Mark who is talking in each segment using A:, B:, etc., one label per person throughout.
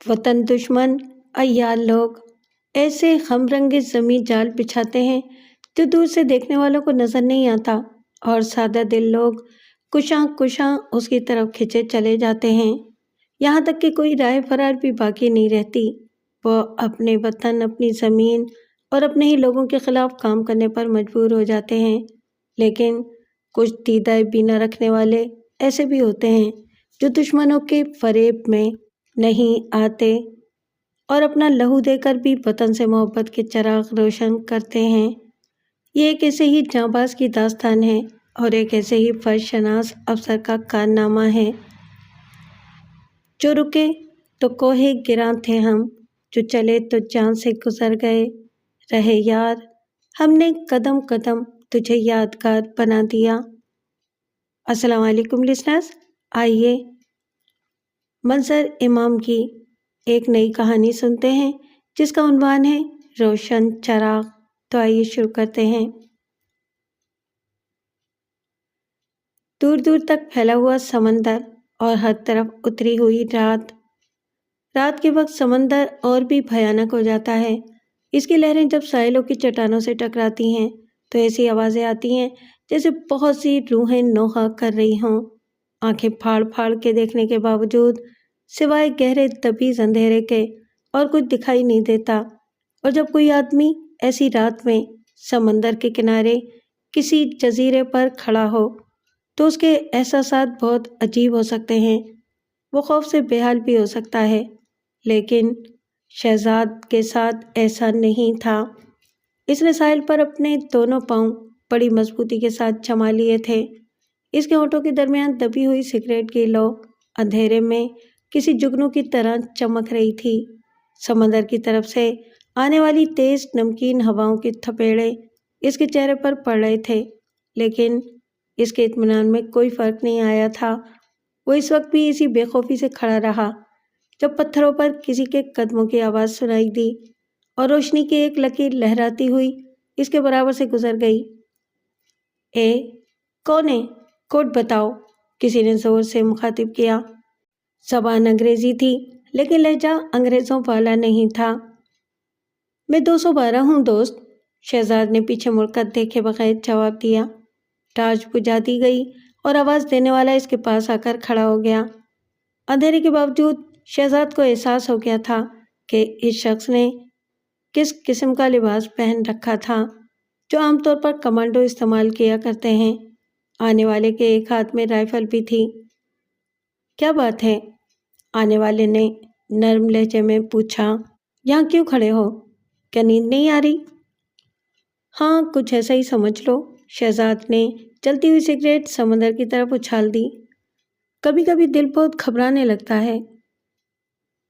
A: وطن دشمن عیال لوگ ایسے ہم رنگ زمیں جال بچھاتے ہیں جو دور سے دیکھنے والوں کو نظر نہیں آتا، اور سادہ دل لوگ کشاں کشاں اس کی طرف کھنچے چلے جاتے ہیں، یہاں تک کہ کوئی راہ فرار بھی باقی نہیں رہتی۔ وہ اپنے وطن، اپنی زمین اور اپنے ہی لوگوں کے خلاف کام کرنے پر مجبور ہو جاتے ہیں۔ لیکن کچھ دیدہ بینا رکھنے والے ایسے بھی ہوتے ہیں جو دشمنوں کے فریب میں نہیں آتے اور اپنا لہو دے کر بھی وطن سے محبت کے چراغ روشن کرتے ہیں۔ یہ ایک ایسے ہی جانباز کی داستان ہے اور ایک ایسے ہی فرض شناس افسر کا کارنامہ ہے۔ جو رکے تو کوہ گراں تھے ہم، جو چلے تو جان سے گزر گئے، رہے یار ہم نے قدم قدم تجھے یادگار بنا دیا۔ السلام علیکم لسنرز، آئیے منظر امام کی ایک نئی کہانی سنتے ہیں جس کا عنوان ہے روشن چراغ۔ تو آئیے شروع کرتے ہیں۔ دور دور تک پھیلا ہوا سمندر اور ہر طرف اتری ہوئی رات۔ رات کے وقت سمندر اور بھی بھیانک ہو جاتا ہے۔ اس کی لہریں جب ساحلوں کی چٹانوں سے ٹکراتی ہیں تو ایسی آوازیں آتی ہیں جیسے بہت سی روحیں نوحہ کر رہی ہوں۔ آنکھیں پھاڑ پھاڑ کے دیکھنے کے باوجود سوائے گہرے تبیز اندھیرے کے اور کچھ دکھائی نہیں دیتا، اور جب کوئی آدمی ایسی رات میں سمندر کے کنارے کسی جزیرے پر کھڑا ہو تو اس کے احساسات بہت عجیب ہو سکتے ہیں۔ وہ خوف سے بے حال بھی ہو سکتا ہے، لیکن شہزاد کے ساتھ ایسا نہیں تھا۔ اس نے ساحل پر اپنے دونوں پاؤں بڑی مضبوطی کے ساتھ جما لیے تھے۔ اس کے ہونٹوں کے درمیان دبی ہوئی سگریٹ کی لو اندھیرے میں کسی جگنو کی طرح چمک رہی تھی۔ سمندر کی طرف سے آنے والی تیز نمکین ہواؤں کے تھپیڑے اس کے چہرے پر پڑ رہے تھے، لیکن اس کے اطمینان میں کوئی فرق نہیں آیا تھا۔ وہ اس وقت بھی اسی بے خوفی سے کھڑا رہا جب پتھروں پر کسی کے قدموں کی آواز سنائی دی اور روشنی کی ایک لکیر لہراتی ہوئی اس کے برابر سے گزر گئی۔ اے کون ہے؟ کوڈ بتاؤ، کسی نے زور سے مخاطب کیا۔ زبان انگریزی تھی لیکن لہجہ انگریزوں والا نہیں تھا۔ میں 212 ہوں دوست، شہزاد نے پیچھے مڑ کر دیکھے بغیر جواب دیا۔ ٹارچ بجھا دی گئی اور آواز دینے والا اس کے پاس آ کر کھڑا ہو گیا۔ اندھیرے کے باوجود شہزاد کو احساس ہو گیا تھا کہ اس شخص نے کس قسم کا لباس پہن رکھا تھا جو عام طور پر کمانڈو استعمال کیا کرتے ہیں۔ آنے والے کے ایک ہاتھ میں رائفل بھی تھی۔ کیا بات ہے؟ آنے والے نے نرم لہجے میں پوچھا۔ یہاں کیوں کھڑے ہو؟ کیا نیند نہیں آ رہی؟ ہاں، کچھ ایسا ہی سمجھ لو، شہزاد نے جلتی ہوئی سگریٹ سمندر کی طرف اچھال دی۔ کبھی کبھی دل بہت گھبرانے لگتا ہے۔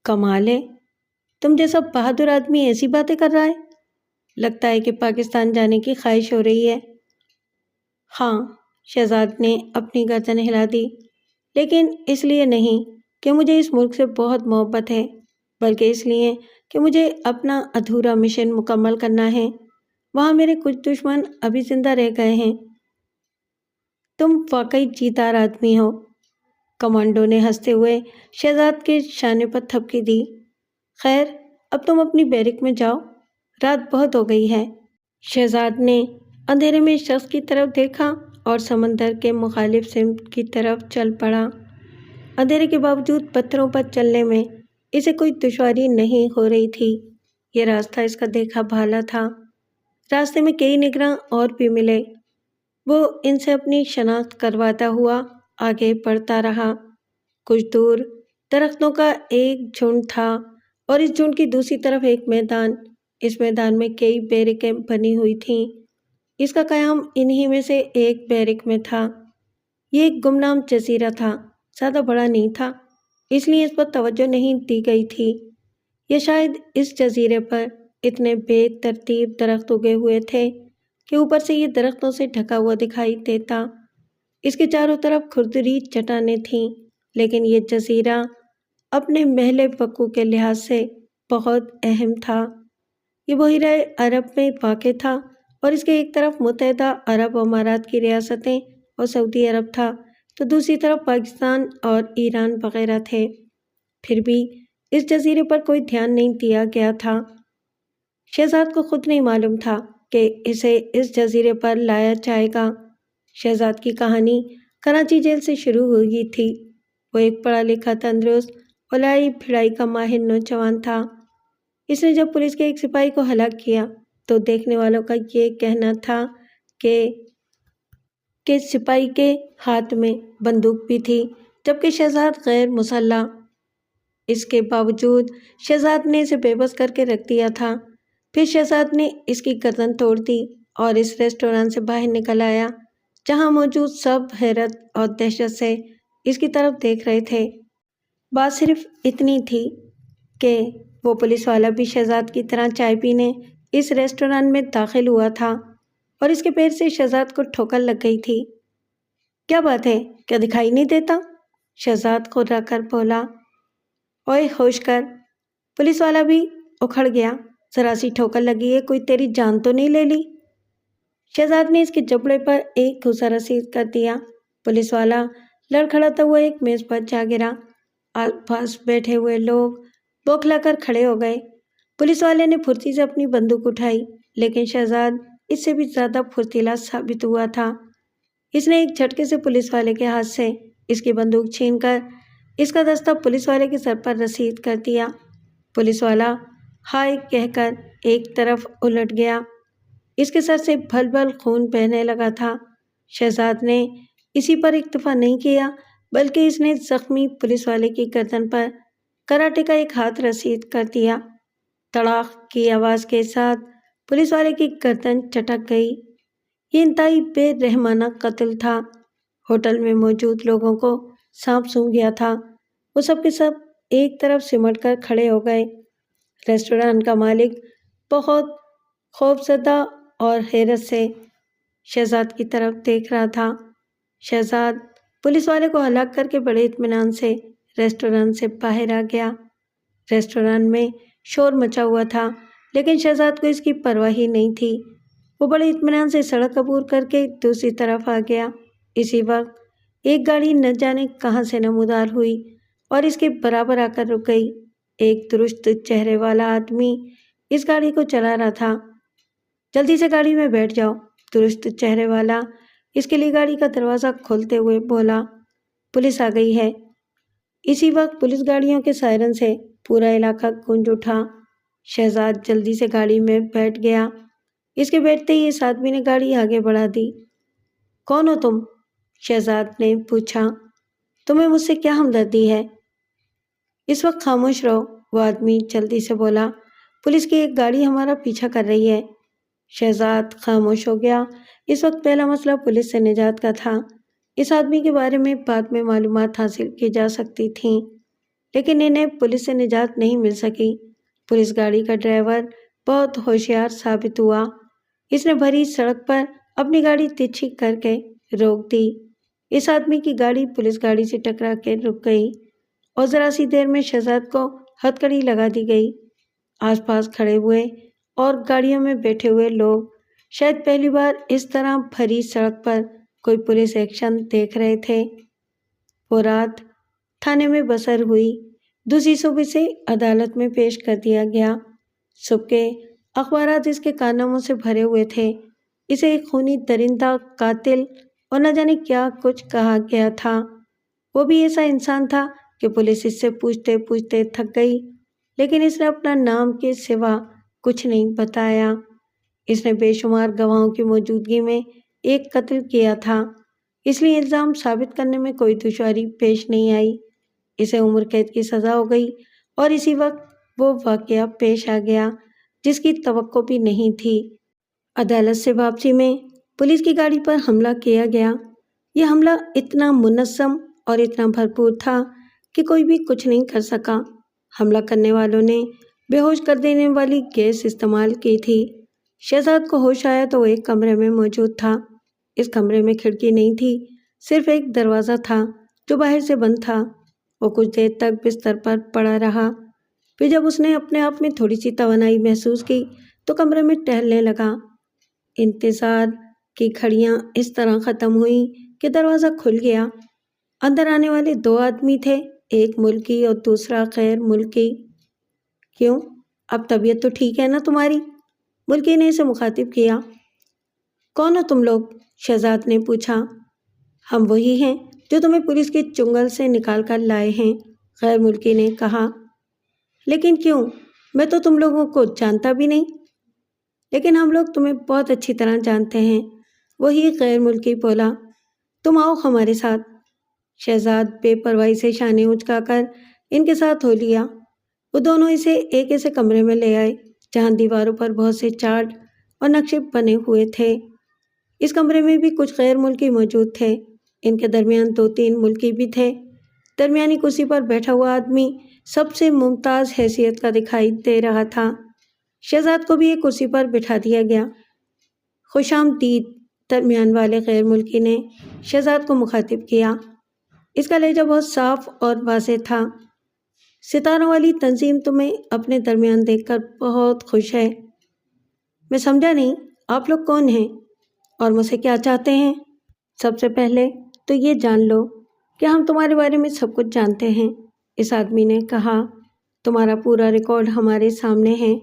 A: کمال ہے، تم جیسا بہادر آدمی ایسی باتیں کر رہا ہے۔ لگتا ہے کہ پاکستان جانے کی خواہش ہو رہی ہے۔ ہاں، شہزاد نے اپنی گردن ہلا دی، لیکن اس لیے نہیں کہ مجھے اس ملک سے بہت محبت ہے، بلکہ اس لیے کہ مجھے اپنا ادھورا مشن مکمل کرنا ہے۔ وہاں میرے کچھ دشمن ابھی زندہ رہ گئے ہیں۔ تم واقعی جیدار آدمی ہو، کمانڈو نے ہنستے ہوئے شہزاد کے شانے پر تھپکی دی۔ خیر، اب تم اپنی بیرک میں جاؤ، رات بہت ہو گئی ہے۔ شہزاد نے اندھیرے میں شخص کی طرف دیکھا اور سمندر کے مخالف سمت کی طرف چل پڑا۔ اندھیرے کے باوجود پتھروں پر چلنے میں اسے کوئی دشواری نہیں ہو رہی تھی۔ یہ راستہ اس کا دیکھا بھالا تھا۔ راستے میں کئی نگراں اور بھی ملے۔ وہ ان سے اپنی شناخت کرواتا ہوا آگے بڑھتا رہا۔ کچھ دور درختوں کا ایک جھنڈ تھا اور اس جھنڈ کی دوسری طرف ایک میدان۔ اس میدان میں کئی بیرکیں بنی ہوئی تھیں۔ اس کا قیام انہی میں سے ایک بیرک میں تھا۔ یہ ایک گمنام جزیرہ تھا، زیادہ بڑا نہیں تھا، اس لیے اس پر توجہ نہیں دی گئی تھی، یا شاید اس جزیرے پر اتنے بے ترتیب درخت اگے ہوئے تھے کہ اوپر سے یہ درختوں سے ڈھکا ہوا دکھائی دیتا۔ اس کے چاروں طرف کھردری چٹانیں تھیں، لیکن یہ جزیرہ اپنے محل وقوع کے لحاظ سے بہت اہم تھا۔ یہ بحیرہ عرب میں واقع تھا اور اس کے ایک طرف متحدہ عرب امارات کی ریاستیں اور سعودی عرب تھا، تو دوسری طرف پاکستان اور ایران وغیرہ تھے۔ پھر بھی اس جزیرے پر کوئی دھیان نہیں دیا گیا تھا۔ شہزاد کو خود نہیں معلوم تھا کہ اسے اس جزیرے پر لایا جائے گا۔ شہزاد کی کہانی کراچی جیل سے شروع ہوئی تھی۔ وہ ایک پڑھا لکھا، تندرست اور لڑائی بھڑائی کا ماہر نوجوان تھا۔ اس نے جب پولیس کے ایک سپاہی کو ہلاک کیا تو دیکھنے والوں کا یہ کہنا تھا کہ سپاہی کے ہاتھ میں بندوق بھی تھی، جبکہ شہزاد غیر مسلح۔ اس کے باوجود شہزاد نے اسے بے بس کر کے رکھ دیا تھا۔ پھر شہزاد نے اس کی گردن توڑ دی اور اس ریسٹوران سے باہر نکل آیا، جہاں موجود سب حیرت اور دہشت سے اس کی طرف دیکھ رہے تھے۔ بات صرف اتنی تھی کہ وہ پولیس والا بھی شہزاد کی طرح چائے پینے اس ریسٹوران میں داخل ہوا تھا اور اس کے پیر سے شہزاد کو ٹھوکر لگ گئی تھی۔ کیا بات ہے، کیا دکھائی نہیں دیتا؟ شہزاد خرا کر بولا۔ اوئے ہوش کر! پولیس والا بھی اکھڑ گیا۔ ذرا سی ٹھوکر لگی ہے، کوئی تیری جان تو نہیں لے لی؟ شہزاد نے اس کے جبڑے پر ایک گھوسا رسید کر دیا۔ پولیس والا لڑکھڑاتا ہوا ایک میز پر جا گرا۔ آس پاس بیٹھے ہوئے لوگ بوکھلا کر کھڑے ہو گئے۔ پولیس والے نے پھرتی سے اپنی بندوق اٹھائی، لیکن شہزاد اس سے بھی زیادہ پھرتیلا ثابت ہوا تھا۔ اس نے ایک جھٹکے سے پولیس والے کے ہاتھ سے اس کی بندوق چھین کر اس کا دستہ پولیس والے کے سر پر رسید کر دیا۔ پولیس والا ہائے کہہ کر ایک طرف الٹ گیا۔ اس کے سر سے بھل بھل خون بہنے لگا تھا۔ شہزاد نے اسی پر اکتفا نہیں کیا، بلکہ اس نے زخمی پولیس والے کی گردن پر کراٹے کا ایک ہاتھ رسید کر دیا۔ تڑاق کی آواز کے ساتھ پولیس والے کی گردن چٹک گئی۔ یہ انتہائی بے رحمانہ قتل تھا۔ ہوٹل میں موجود لوگوں کو سانپ سونگھ گیا تھا۔ وہ سب کے سب ایک طرف سمٹ کر کھڑے ہو گئے۔ ریسٹوران کا مالک بہت خوفزدہ اور حیرت سے شہزاد کی طرف دیکھ رہا تھا۔ شہزاد پولیس والے کو ہلاک کر کے بڑے اطمینان سے ریسٹوران سے باہر آ گیا۔ ریسٹوران میں شور مچا ہوا تھا، لیکن شہزاد کو اس کی پرواہ ہی نہیں تھی۔ وہ بڑے اطمینان سے سڑک عبور کر کے دوسری طرف آ گیا۔ اسی وقت ایک گاڑی نہ جانے کہاں سے نمودار ہوئی اور اس کے برابر آ کر رک گئی۔ ایک درست چہرے والا آدمی اس گاڑی کو چلا رہا تھا۔ جلدی سے گاڑی میں بیٹھ جاؤ، درست چہرے والا اس کے لیے گاڑی کا دروازہ کھولتے ہوئے بولا۔ پولیس آ گئی ہے۔ اسی وقت پولیس گاڑیوں کے سائرن سے پورا علاقہ گونج اٹھا۔ شہزاد جلدی سے گاڑی میں بیٹھ گیا۔ اس کے بیٹھتے ہی اس آدمی نے گاڑی آگے بڑھا دی۔ کون ہو تم؟ شہزاد نے پوچھا۔ تمہیں مجھ سے کیا ہمدردی ہے؟ اس وقت خاموش رہو، وہ آدمی جلدی سے بولا۔ پولیس کی ایک گاڑی ہمارا پیچھا کر رہی ہے۔ شہزاد خاموش ہو گیا۔ اس وقت پہلا مسئلہ پولیس سے نجات کا تھا۔ اس آدمی کے بارے میں بعد میں معلومات حاصل کی جا سکتی تھیں، لیکن انہیں پولیس سے نجات نہیں مل سکی۔ پولیس گاڑی کا ڈرائیور بہت ہوشیار ثابت ہوا۔ اس نے بھری سڑک پر اپنی گاڑی تیکھی کر کے روک دی۔ اس آدمی کی گاڑی پولیس گاڑی سے ٹکرا کے رک گئی اور ذرا سی دیر میں شہزاد کو ہتھکڑی لگا دی گئی۔ آس پاس کھڑے ہوئے اور گاڑیوں میں بیٹھے ہوئے لوگ شاید پہلی بار اس طرح بھری سڑک پر کوئی پولیس ایکشن دیکھ رہے تھے۔ وہ رات تھانے میں بسر ہوئی، دوسری صبح سے عدالت میں پیش کر دیا گیا۔ صبح کے اخبارات اس کے کارناموں سے بھرے ہوئے تھے۔ اسے ایک خونی درندہ، قاتل اور نہ جانے کیا کچھ کہا گیا تھا۔ وہ بھی ایسا انسان تھا کہ پولیس اس سے پوچھتے پوچھتے تھک گئی، لیکن اس نے اپنا نام کے سوا کچھ نہیں بتایا۔ اس نے بے شمار گواہوں کی موجودگی میں ایک قتل کیا تھا، اس لیے الزام ثابت کرنے میں کوئی دشواری پیش نہیں آئی۔ اسے عمر قید کی سزا ہو گئی اور اسی وقت وہ واقعہ پیش آ گیا جس کی توقع بھی نہیں تھی۔ عدالت سے واپسی میں پولیس کی گاڑی پر حملہ کیا گیا۔ یہ حملہ اتنا منظم اور اتنا بھرپور تھا کہ کوئی بھی کچھ نہیں کر سکا۔ حملہ کرنے والوں نے بے ہوش کر دینے والی گیس استعمال کی تھی۔ شہزاد کو ہوش آیا تو وہ ایک کمرے میں موجود تھا۔ اس کمرے میں کھڑکی نہیں تھی، صرف ایک دروازہ تھا جو باہر سے بند تھا۔ وہ کچھ دیر تک بستر پر پڑا رہا، پھر جب اس نے اپنے آپ میں تھوڑی سی توانائی محسوس کی تو کمرے میں ٹہلنے لگا۔ انتظار کی گھڑیاں اس طرح ختم ہوئیں کہ دروازہ کھل گیا۔ اندر آنے والے دو آدمی تھے، ایک ملکی اور دوسرا غیر ملکی۔ کیوں؟ اب طبیعت تو ٹھیک ہے نا تمہاری؟ ملکی نے اسے مخاطب کیا۔ کون ہو تم لوگ؟ شہزاد نے پوچھا۔ ہم وہی ہیں جو تمہیں پولیس کے چنگل سے نکال کر لائے ہیں، غیر ملکی نے کہا۔ لیکن کیوں؟ میں تو تم لوگوں کو جانتا بھی نہیں۔ لیکن ہم لوگ تمہیں بہت اچھی طرح جانتے ہیں، وہی غیر ملکی بولا۔ تم آؤ ہمارے ساتھ۔ شہزاد بے پرواہی سے شانے اچکا کر ان کے ساتھ ہو لیا۔ وہ دونوں اسے ایک ایسے کمرے میں لے آئے جہاں دیواروں پر بہت سے چارٹ اور نقشے بنے ہوئے تھے۔ اس کمرے میں بھی کچھ غیر ملکی موجود تھے، ان کے درمیان 2-3 ملکی بھی تھے۔ درمیانی کرسی پر بیٹھا ہوا آدمی سب سے ممتاز حیثیت کا دکھائی دے رہا تھا۔ شہزاد کو بھی ایک کرسی پر بٹھا دیا گیا۔ خوش آمدید، درمیان والے غیر ملکی نے شہزاد کو مخاطب کیا۔ اس کا لہجہ بہت صاف اور واضح تھا۔ ستاروں والی تنظیم تمہیں اپنے درمیان دیکھ کر بہت خوش ہے۔ میں سمجھا نہیں، آپ لوگ کون ہیں اور مجھ سے کیا چاہتے ہیں؟ سب سے پہلے تو یہ جان لو کہ ہم تمہارے بارے میں سب کچھ جانتے ہیں، اس آدمی نے کہا۔ تمہارا پورا ریکارڈ ہمارے سامنے ہے۔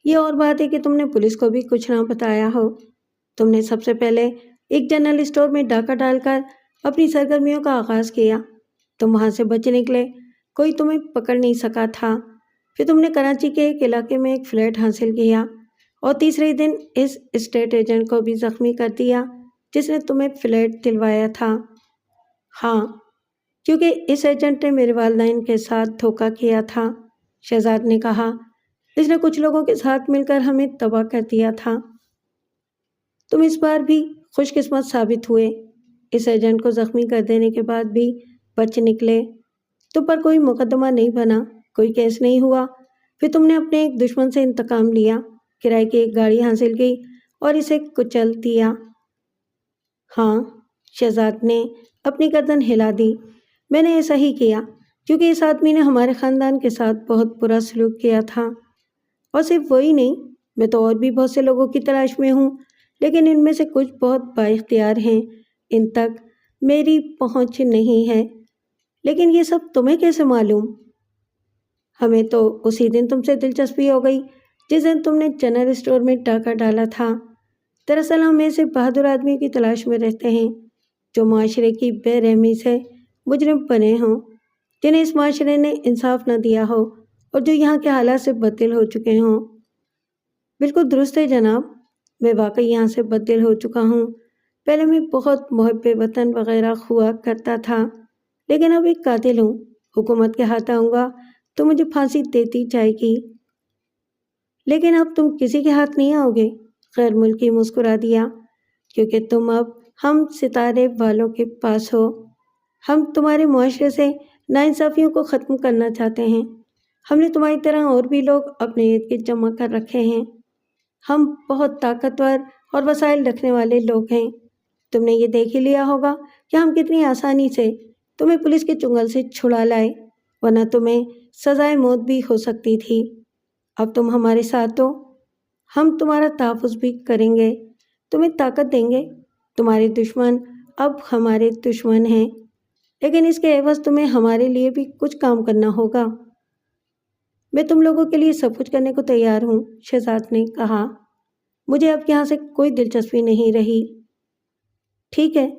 A: یہ اور بات ہے کہ تم نے پولیس کو بھی کچھ نہ بتایا ہو۔ تم نے سب سے پہلے ایک جنرل اسٹور میں ڈاکہ ڈال کر اپنی سرگرمیوں کا آغاز کیا۔ تم وہاں سے بچ نکلے، کوئی تمہیں پکڑ نہیں سکا تھا۔ پھر تم نے کراچی کے ایک علاقے میں ایک فلیٹ حاصل کیا اور تیسرے ہی دن اس اسٹیٹ ایجنٹ کو بھی زخمی کر دیا جس نے تمہیں فلیٹ دلوایا تھا۔ ہاں، کیونکہ اس ایجنٹ نے میرے والدین کے ساتھ دھوکہ کیا تھا، شہزاد نے کہا۔ اس نے کچھ لوگوں کے ساتھ مل کر ہمیں تباہ کر دیا تھا۔ تم اس بار بھی خوش قسمت ثابت ہوئے، اس ایجنٹ کو زخمی کر دینے کے بعد بھی بچ نکلے۔ تم پر کوئی مقدمہ نہیں بنا، کوئی کیس نہیں ہوا۔ پھر تم نے اپنے ایک دشمن سے انتقام لیا، کرائے کی ایک گاڑی حاصل کی اور اسے کچل دیا۔ ہاں، شہزاد نے اپنی گردن ہلا دی۔ میں نے ایسا ہی کیا کیونکہ اس آدمی نے ہمارے خاندان کے ساتھ بہت برا سلوک کیا تھا۔ اور صرف وہی نہیں، میں تو اور بھی بہت سے لوگوں کی تلاش میں ہوں، لیکن ان میں سے کچھ بہت بااختیار ہیں، ان تک میری پہنچ نہیں ہے۔ لیکن یہ سب تمہیں کیسے معلوم؟ ہمیں تو اسی دن تم سے دلچسپی ہو گئی جس دن تم نے جنرل اسٹور میں ڈاکہ ڈالا تھا۔ دراصل ہم ایسے بہادر آدمی کی تلاش میں رہتے ہیں جو معاشرے کی بے رحمی سے مجرم بنے ہوں، جنہیں اس معاشرے نے انصاف نہ دیا ہو اور جو یہاں کے حالات سے بددل ہو چکے ہوں۔ بالکل درست ہے جناب، میں واقعی یہاں سے بددل ہو چکا ہوں۔ پہلے میں بہت محب وطن وغیرہ ہوا کرتا تھا، لیکن اب ایک قاتل ہوں۔ حکومت کے ہاتھ آؤں گا تو مجھے پھانسی دیتی جائے گی۔ لیکن اب تم کسی کے ہاتھ نہیں آؤ گے، غیر ملکی مسکرا دیا، کیونکہ تم اب ہم ستارے والوں کے پاس ہو۔ ہم تمہارے معاشرے سے ناانصافیوں کو ختم کرنا چاہتے ہیں۔ ہم نے تمہاری طرح اور بھی لوگ اپنے ارد گرد جمع کر رکھے ہیں۔ ہم بہت طاقتور اور وسائل رکھنے والے لوگ ہیں۔ تم نے یہ دیکھ ہی لیا ہوگا کہ ہم کتنی آسانی سے تمہیں پولیس کے چنگل سے چھڑا لائے، ورنہ تمہیں سزائے موت بھی ہو سکتی تھی۔ اب تم ہمارے ساتھ ہو، ہم تمہارا تحفظ بھی کریں گے، تمہیں طاقت دیں گے۔ تمہارے دشمن اب ہمارے دشمن ہیں، لیکن اس کے عوض تمہیں ہمارے لیے بھی کچھ کام کرنا ہوگا۔ میں تم لوگوں کے لیے سب کچھ کرنے کو تیار ہوں، شہزاد نے کہا۔ مجھے اب یہاں سے کوئی دلچسپی نہیں رہی۔ ٹھیک ہے،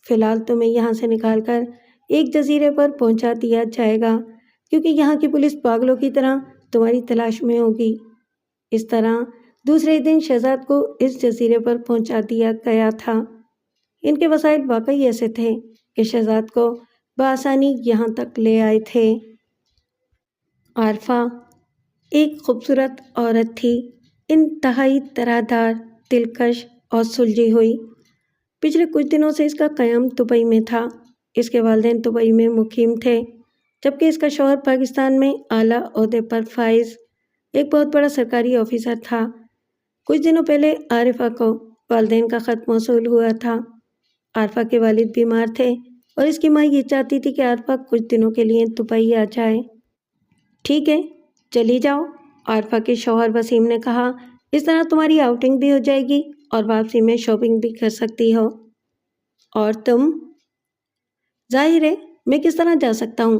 A: فی الحال تمہیں یہاں سے نکال کر ایک جزیرے پر پہنچا دیا جائے گا، کیونکہ یہاں کی پولیس پاگلوں کی طرح تمہاری تلاش میں ہوگی۔ اس طرح دوسرے دن شہزاد کو اس جزیرے پر پہنچا دیا گیا تھا۔ ان کے وسائل واقعی ایسے تھے کہ شہزاد کو بآسانی یہاں تک لے آئے تھے۔ عارفہ ایک خوبصورت عورت تھی، انتہائی طرح دلکش اور سلجھی ہوئی۔ پچھلے کچھ دنوں سے اس کا قیام دبئی میں تھا۔ اس کے والدین دبئی میں مقیم تھے، جبکہ اس کا شوہر پاکستان میں اعلیٰ عہدے پر فائز ایک بہت بڑا سرکاری آفیسر تھا۔ کچھ دنوں پہلے عارفہ کو والدین کا خط موصول ہوا تھا۔ عارفہ کے والد بیمار تھے اور اس کی ماں یہ چاہتی تھی کہ عارفہ کچھ دنوں کے لیے دبئی آ جائے۔ ٹھیک ہے، چلی جاؤ، عارفہ کے شوہر وسیم نے کہا۔ اس طرح تمہاری آؤٹنگ بھی ہو جائے گی اور واپسی میں شاپنگ بھی کر سکتی ہو۔ اور تم؟ ظاہر ہے، میں کس طرح جا سکتا ہوں؟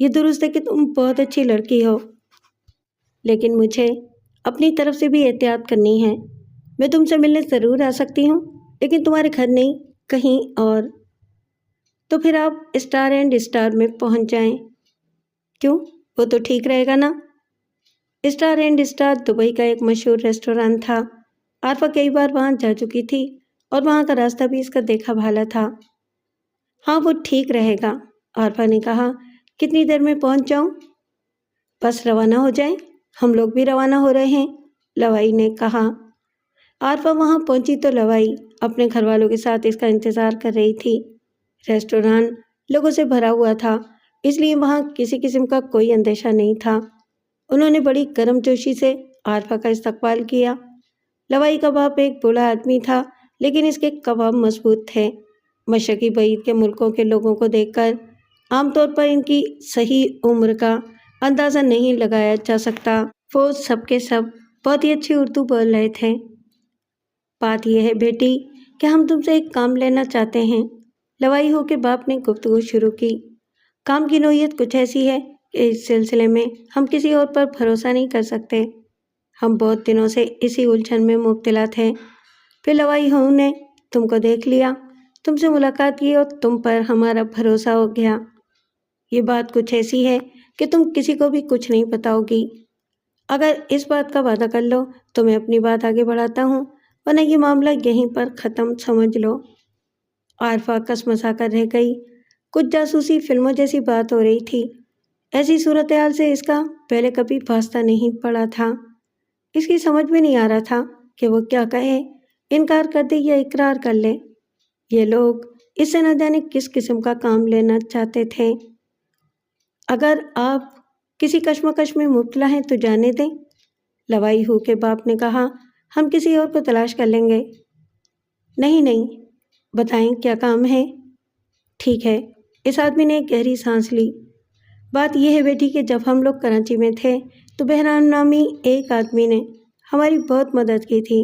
A: یہ درست ہے کہ تم بہت اچھی لڑکی ہو، لیکن مجھے اپنی طرف سے بھی احتیاط کرنی ہے۔ میں تم سے ملنے ضرور آ سکتی ہوں، لیکن تمہارے گھر نہیں، کہیں اور۔ تو پھر آپ اسٹار اینڈ اسٹار میں پہنچ جائیں۔ کیوں؟ وہ تو ٹھیک رہے گا نا؟ اسٹار اینڈ اسٹار دبئی کا ایک مشہور ریسٹوران تھا۔ عارفہ کئی بار وہاں جا چکی تھی اور وہاں کا راستہ بھی اس کا دیکھا بھالا تھا۔ ہاں، وہ ٹھیک رہے گا، عارفہ نے کہا۔ کتنی دیر میں پہنچ جاؤں؟ بس روانہ ہو جائیں، ہم لوگ بھی روانہ ہو رہے ہیں، لوائی نے کہا۔ عارفہ وہاں پہنچی تو لوائی اپنے گھر والوں کے ساتھ اس کا انتظار کر رہی تھی۔ ریسٹوران لوگوں سے بھرا ہوا تھا، اس لیے وہاں کسی قسم کا کوئی اندیشہ نہیں تھا۔ انہوں نے بڑی گرم جوشی سے عارفہ کا استقبال کیا۔ لوائی کا باپ ایک بوڑھا آدمی تھا، لیکن اس کے قوام مضبوط تھے۔ مشرقی بعید کے ملکوں کے لوگوں کو دیکھ کر عام طور پر ان کی صحیح عمر کا اندازہ نہیں لگایا جا سکتا۔ وہ سب کے سب بہت ہی اچھی اردو بول رہے تھے۔ بات یہ ہے بیٹی کہ ہم تم سے ایک کام لینا چاہتے ہیں، لوائی ہو کے باپ نے گفتگو شروع کی۔ کام کی نوعیت کچھ ایسی ہے کہ اس سلسلے میں ہم کسی اور پر بھروسہ نہیں کر سکتے۔ ہم بہت دنوں سے اسی الجھن میں مبتلا تھے، پھر لوائی ہو نے تم کو دیکھ لیا، تم سے ملاقات کی اور تم پر ہمارا بھروسہ ہو گیا۔ یہ بات کچھ ایسی ہے کہ تم کسی کو بھی کچھ نہیں بتاؤ گی۔ اگر اس بات کا وعدہ کر لو تو میں اپنی بات آگے بڑھاتا ہوں، ورنہ یہ معاملہ یہیں پر ختم سمجھ لو۔ عارفہ کسمسا کر رہ گئی۔ کچھ جاسوسی فلموں جیسی بات ہو رہی تھی۔ ایسی صورتحال سے اس کا پہلے کبھی واسطہ نہیں پڑا تھا۔ اس کی سمجھ میں نہیں آ رہا تھا کہ وہ کیا کہے، انکار کر دے یا اقرار کر لے۔ یہ لوگ اس سے نہ جانے کس قسم کا کام لینا چاہتے تھے۔ اگر آپ کسی کشمکش میں مبتلا ہیں تو جانے دیں، لوائی ہو کے باپ نے کہا۔ ہم کسی اور کو تلاش کر لیں گے۔ نہیں نہیں، بتائیں کیا کام ہے؟ ٹھیک ہے، اس آدمی نے ایک گہری سانس لی۔ بات یہ ہے بیٹی کہ جب ہم لوگ کراچی میں تھے تو بہرام نامی ایک آدمی نے ہماری بہت مدد کی تھی۔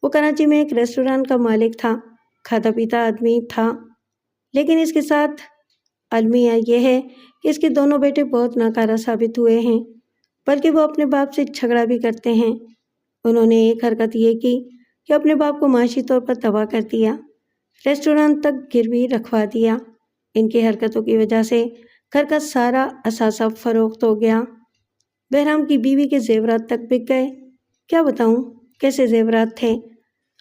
A: وہ کراچی میں ایک ریسٹوران کا مالک تھا، کھاتا پیتا آدمی تھا، لیکن اس کے ساتھ المیہ یہ ہے کہ اس کے دونوں بیٹے بہت ناکارہ ثابت ہوئے ہیں، بلکہ وہ اپنے باپ سے جھگڑا بھی کرتے ہیں۔ انہوں نے ایک حرکت یہ کی کہ اپنے باپ کو معاشی طور پر تباہ کر دیا، ریسٹوران تک گروی رکھوا دیا۔ ان کی حرکتوں کی وجہ سے گھر کا سارا اثاثہ فروخت ہو گیا۔ بہرام کی بیوی کے زیورات تک بک گئے۔ کیا بتاؤں کیسے زیورات تھے،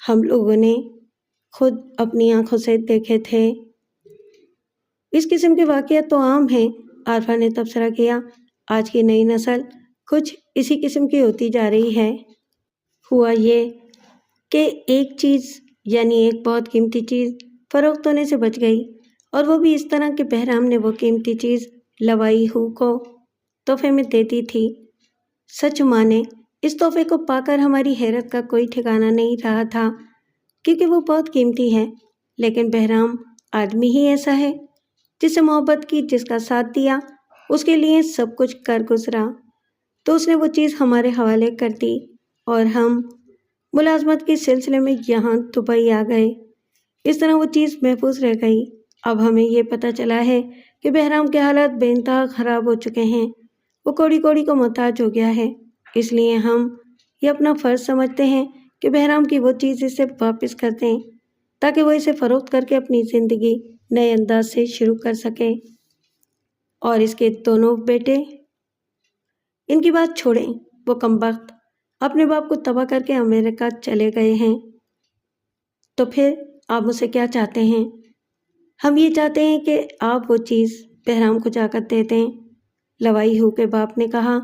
A: ہم لوگوں نے خود اپنی آنکھوں سے دیکھے تھے۔ اس قسم کے واقعات تو عام ہیں، عارفہ نے تبصرہ کیا۔ آج کی نئی نسل کچھ اسی قسم کی ہوتی جا رہی ہے۔ ہوا یہ کہ ایک چیز یعنی ایک بہت قیمتی چیز فروخت ہونے سے بچ گئی، اور وہ بھی اس طرح کہ بہرام نے وہ قیمتی چیز لوائی ہو کو تحفے میں دے دی تھی۔ سچ مانے اس تحفے کو پا کر ہماری حیرت کا کوئی ٹھکانہ نہیں رہا تھا، کیونکہ وہ بہت قیمتی ہے، لیکن بہرام آدمی ہی ایسا ہے جس سے محبت کی، جس کا ساتھ دیا، اس کے لیے سب کچھ کر گزرا، تو اس نے وہ چیز ہمارے حوالے کر دی اور ہم ملازمت کے سلسلے میں یہاں دبئی آ گئے۔ اس طرح وہ چیز محفوظ رہ گئی۔ اب ہمیں یہ پتہ چلا ہے کہ بہرام کے حالات بے انتہا خراب ہو چکے ہیں، وہ کوڑی کوڑی کو محتاج ہو گیا ہے۔ اس لیے ہم یہ اپنا فرض سمجھتے ہیں کہ بہرام کی وہ چیز اسے واپس کر دیں، تاکہ وہ اسے فروخت کر کے اپنی زندگی نئے انداز سے شروع کر سکے۔ اور اس کے دونوں بیٹے، ان کی بات چھوڑیں، وہ کمبخت اپنے باپ کو تباہ کر کے امریکہ چلے گئے ہیں۔ تو پھر آپ مجھ سے کیا چاہتے ہیں؟ ہم یہ چاہتے ہیں کہ آپ وہ چیز بہرام کو جا کر دے دیں، لوائی ہو کے باپ نے کہا۔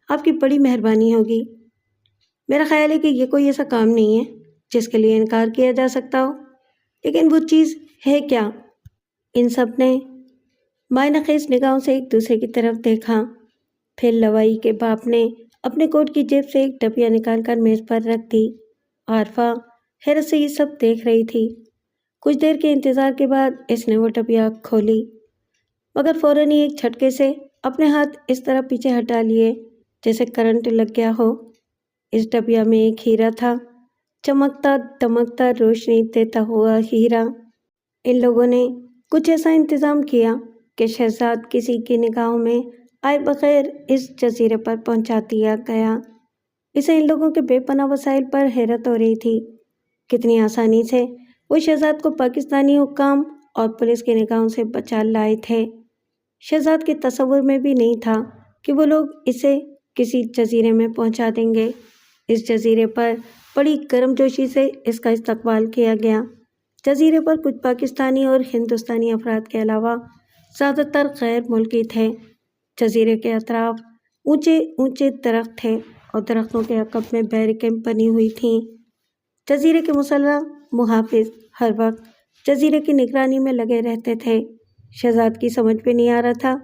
A: آپ کی بڑی مہربانی ہوگی۔ میرا خیال ہے کہ یہ کوئی ایسا کام نہیں ہے جس کے لیے انکار کیا جا سکتا ہو، لیکن وہ چیز ہے کیا؟ ان سب نے معنی خیز نگاہوں سے ایک دوسرے کی طرف دیکھا۔ پھر لوائی کے باپ نے اپنے کوٹ کی جیب سے ایک ڈبیا نکال کر میز پر رکھ دی۔ عارفہ حیرت سے یہ سب دیکھ رہی تھی۔ کچھ دیر کے انتظار کے بعد اس نے وہ ڈبیا کھولی، مگر فوراً ہی ایک جھٹکے سے اپنے ہاتھ اس طرح پیچھے ہٹا لیے جیسے کرنٹ لگ گیا ہو۔ اس ڈبیا میں ایک ہیرا تھا، چمکتا دمکتا روشنی دیتا ہوا ہیرا۔ ان لوگوں نے کچھ ایسا انتظام کیا کہ شہزاد کسی کی نگاہوں میں آئے بغیر اس جزیرے پر پہنچا دیا گیا۔ اسے ان لوگوں کے بے پناہ وسائل پر حیرت ہو رہی تھی۔ کتنی آسانی سے وہ شہزاد کو پاکستانی حکام اور پولیس کی نگاہوں سے بچا لائے تھے۔ شہزاد کے تصور میں بھی نہیں تھا کہ وہ لوگ اسے کسی جزیرے میں پہنچا دیں گے۔ اس جزیرے پر بڑی گرم جوشی سے اس کا استقبال کیا گیا۔ جزیرے پر کچھ پاکستانی اور ہندوستانی افراد کے علاوہ زیادہ تر غیر ملکی تھے۔ جزیرے کے اطراف اونچے اونچے درخت تھے اور درختوں کے عقب میں بیرکیں بنی ہوئی تھیں۔ جزیرے کے مسلح محافظ ہر وقت جزیرے کی نگرانی میں لگے رہتے تھے۔ شہزاد کی سمجھ میں نہیں آ رہا تھا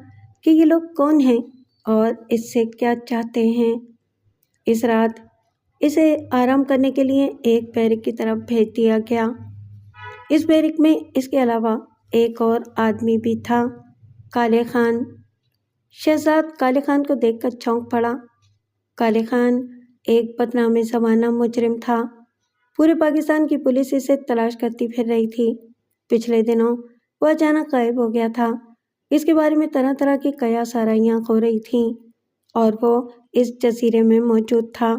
A: کہ یہ لوگ کون ہیں اور اس سے کیا چاہتے ہیں۔ اس رات اسے آرام کرنے کے لیے ایک بیرک کی طرف بھیج دیا گیا۔ اس بیرک میں اس کے علاوہ ایک اور آدمی بھی تھا، کالے خان۔ شہزاد کالے خان کو دیکھ کر چونک پڑا۔ کالے خان ایک بدنام زمانہ مجرم تھا۔ پورے پاکستان کی پولیس اسے تلاش کرتی پھر رہی تھی۔ پچھلے دنوں وہ اچانک غائب ہو گیا تھا۔ اس کے بارے میں طرح طرح کی قیاس آرائیاں ہو رہی تھیں اور وہ اس جزیرے میں موجود تھا۔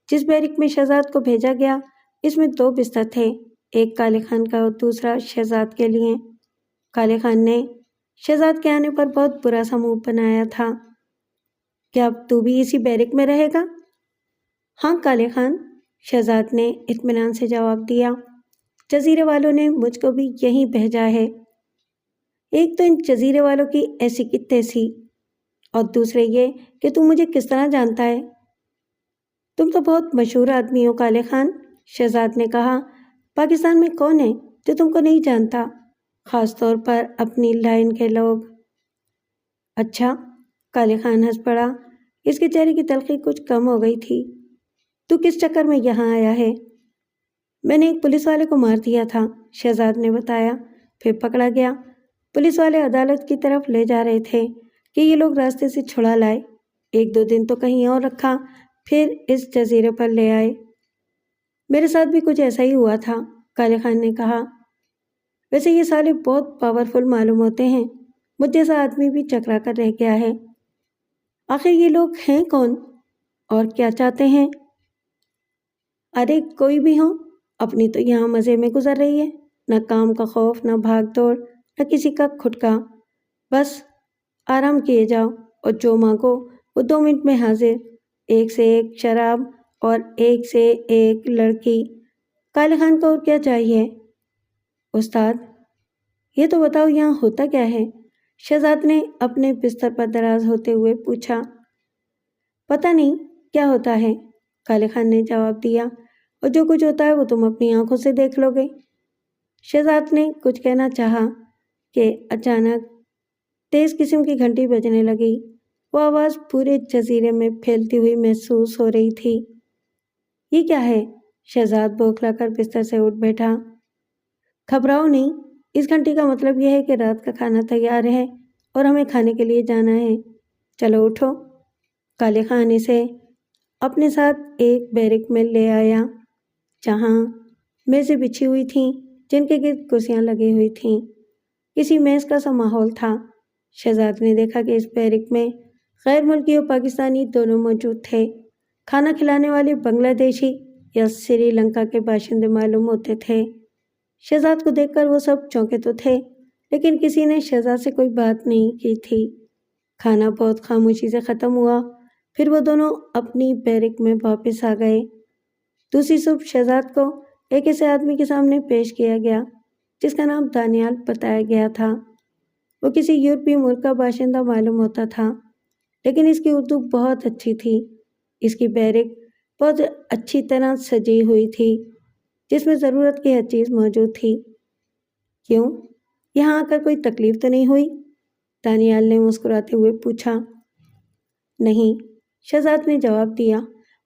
A: جس بیرک میں شہزاد کو بھیجا گیا اس میں 2 بستر تھے، ایک کالے خان کا اور دوسرا شہزاد کے لیے۔ کالے خان نے شہزاد کے آنے پر بہت برا سا منہ بنایا تھا۔ کیا اب تو بھی اسی بیرک میں رہے گا؟ ہاں کالے خان، شہزاد نے اطمینان سے جواب دیا۔ جزیرے والوں نے مجھ کو بھی یہیں بھیجا ہے۔ ایک تو ان جزیرے والوں کی ایسی کی تیسی، اور دوسرے یہ کہ تم مجھے کس طرح جانتا ہے۔ تم تو بہت مشہور آدمی ہو کالے خان، شہزاد نے کہا۔ پاکستان میں کون ہے جو تم کو نہیں جانتا، خاص طور پر اپنی لائن کے لوگ۔ اچھا، کالے خان ہنس پڑا۔ اس کے چہرے کی تلخی کچھ کم ہو گئی تھی۔ تو کس چکر میں یہاں آیا ہے؟ میں نے ایک پولیس والے کو مار دیا تھا، شہزاد نے بتایا، پھر پکڑا گیا۔ پولیس والے عدالت کی طرف لے جا رہے تھے کہ یہ لوگ راستے سے چھڑا لائے۔ 1-2 دن تو کہیں اور رکھا، پھر اس جزیرے پر لے آئے۔ میرے ساتھ بھی کچھ ایسا ہی ہوا تھا، کالے خان نے کہا۔ ویسے یہ سالے بہت پاورفل معلوم ہوتے ہیں، مجھ جیسا آدمی بھی چکرا کر رہ گیا ہے۔ آخر یہ لوگ ہیں کون اور کیا چاہتے ہیں؟ ارے کوئی بھی ہو، اپنی تو یہاں مزے میں گزر رہی ہے، نہ کام کا خوف، نہ بھاگ دوڑ، نہ کسی کا کھٹکا۔ بس آرام کیے جاؤ اور جو مانگو وہ 2 منٹ میں حاضر، ایک سے ایک شراب اور ایک سے ایک لڑکی۔ کالے خان کو اور کیا چاہیے؟ استاد، یہ تو بتاؤ یہاں ہوتا کیا ہے؟ شہزاد نے اپنے بستر پر دراز ہوتے ہوئے پوچھا۔ پتہ نہیں کیا ہوتا ہے، کالے خان نے جواب دیا، اور جو کچھ ہوتا ہے وہ تم اپنی آنکھوں سے دیکھ لو گے۔ شہزاد نے کچھ کہنا چاہا کہ اچانک تیز قسم کی گھنٹی بجنے لگی۔ وہ آواز پورے جزیرے میں پھیلتی ہوئی محسوس ہو رہی تھی۔ یہ کیا ہے؟ شہزاد بوکھلا کر بستر سے اٹھ بیٹھا۔ گھبراؤ نہیں، اس گھنٹی کا مطلب یہ ہے کہ رات کا کھانا تیار ہے اور ہمیں کھانے کے لیے جانا ہے۔ چلو اٹھو۔ کالے خان اسے اپنے ساتھ ایک بیرک میں لے آیا جہاں میزیں بچھی ہوئی تھیں جن کے گرد کرسیاں لگی ہوئی تھیں۔ کسی میز کا سا ماحول تھا۔ شہزاد نے دیکھا کہ اس بیرک میں غیر ملکی اور پاکستانی دونوں موجود تھے۔ کھانا کھلانے والے بنگلہ دیشی یا سری لنکا کے باشندے معلوم ہوتے تھے۔ شہزاد کو دیکھ کر وہ سب چونکے تو تھے، لیکن کسی نے شہزاد سے کوئی بات نہیں کی تھی۔ کھانا بہت خاموشی سے ختم ہوا، پھر وہ دونوں اپنی بیرک میں واپس آ گئے۔ دوسری صبح شہزاد کو ایک ایسے آدمی کے سامنے پیش کیا گیا جس کا نام دانیال بتایا گیا تھا۔ وہ کسی یورپی ملک کا باشندہ معلوم ہوتا تھا، لیکن اس کی اردو بہت اچھی تھی۔ اس کی بیرک بہت اچھی طرح سجی ہوئی تھی، جس میں ضرورت کی ہر چیز موجود تھی۔ کیوں؟ یہاں آ کر کوئی تکلیف تو نہیں ہوئی؟ دانیال نے مسکراتے ہوئے پوچھا۔ نہیں، شہزاد نے جواب دیا،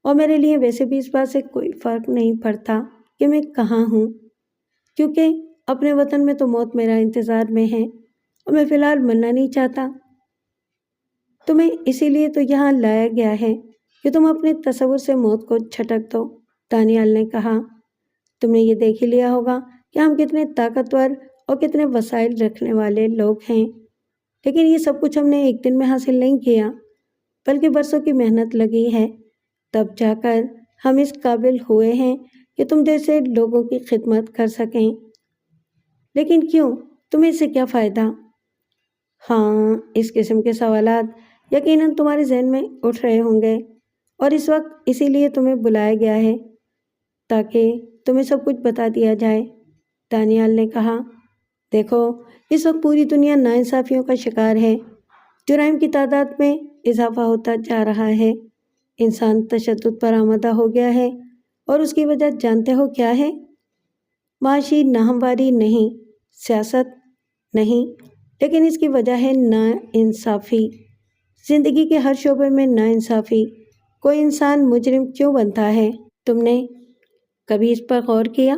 A: اور میرے لیے ویسے بھی اس بات سے کوئی فرق نہیں پڑتا کہ میں کہاں ہوں، کیونکہ اپنے وطن میں تو موت میرا انتظار میں ہے اور میں فی الحال مرنا نہیں چاہتا۔ تمہیں اسی لیے تو یہاں لایا گیا ہے کہ تم اپنے تصور سے موت کو چھٹک دو، دانیال نے کہا۔ تم نے یہ دیکھ ہی لیا ہوگا کہ ہم کتنے طاقتور اور کتنے وسائل رکھنے والے لوگ ہیں۔ لیکن یہ سب کچھ ہم نے ایک دن میں حاصل نہیں کیا، بلکہ برسوں کی محنت لگی ہے، تب جا کر ہم اس قابل ہوئے ہیں کہ تم جیسے لوگوں کی خدمت کر سکیں۔ لیکن کیوں؟ تمہیں اس سے کیا فائدہ؟ ہاں، اس قسم کے سوالات یقیناً تمہارے ذہن میں اٹھ رہے ہوں گے، اور اس وقت اسی لیے تمہیں بلایا گیا ہے تاکہ تمہیں سب کچھ بتا دیا جائے۔ دانیال نے کہا، دیکھو، اس وقت پوری دنیا ناانصافیوں کا شکار ہے، جرائم کی تعداد میں اضافہ ہوتا جا رہا ہے، انسان تشدد پر آمادہ ہو گیا ہے، اور اس کی وجہ جانتے ہو کیا ہے؟ معاشی ناہمواری نہیں، سیاست نہیں، لیکن اس کی وجہ ہے ناانصافی۔ زندگی کے ہر شعبے میں ناانصافی۔ کوئی انسان مجرم کیوں بنتا ہے؟ تم نے کبھی اس پر غور کیا؟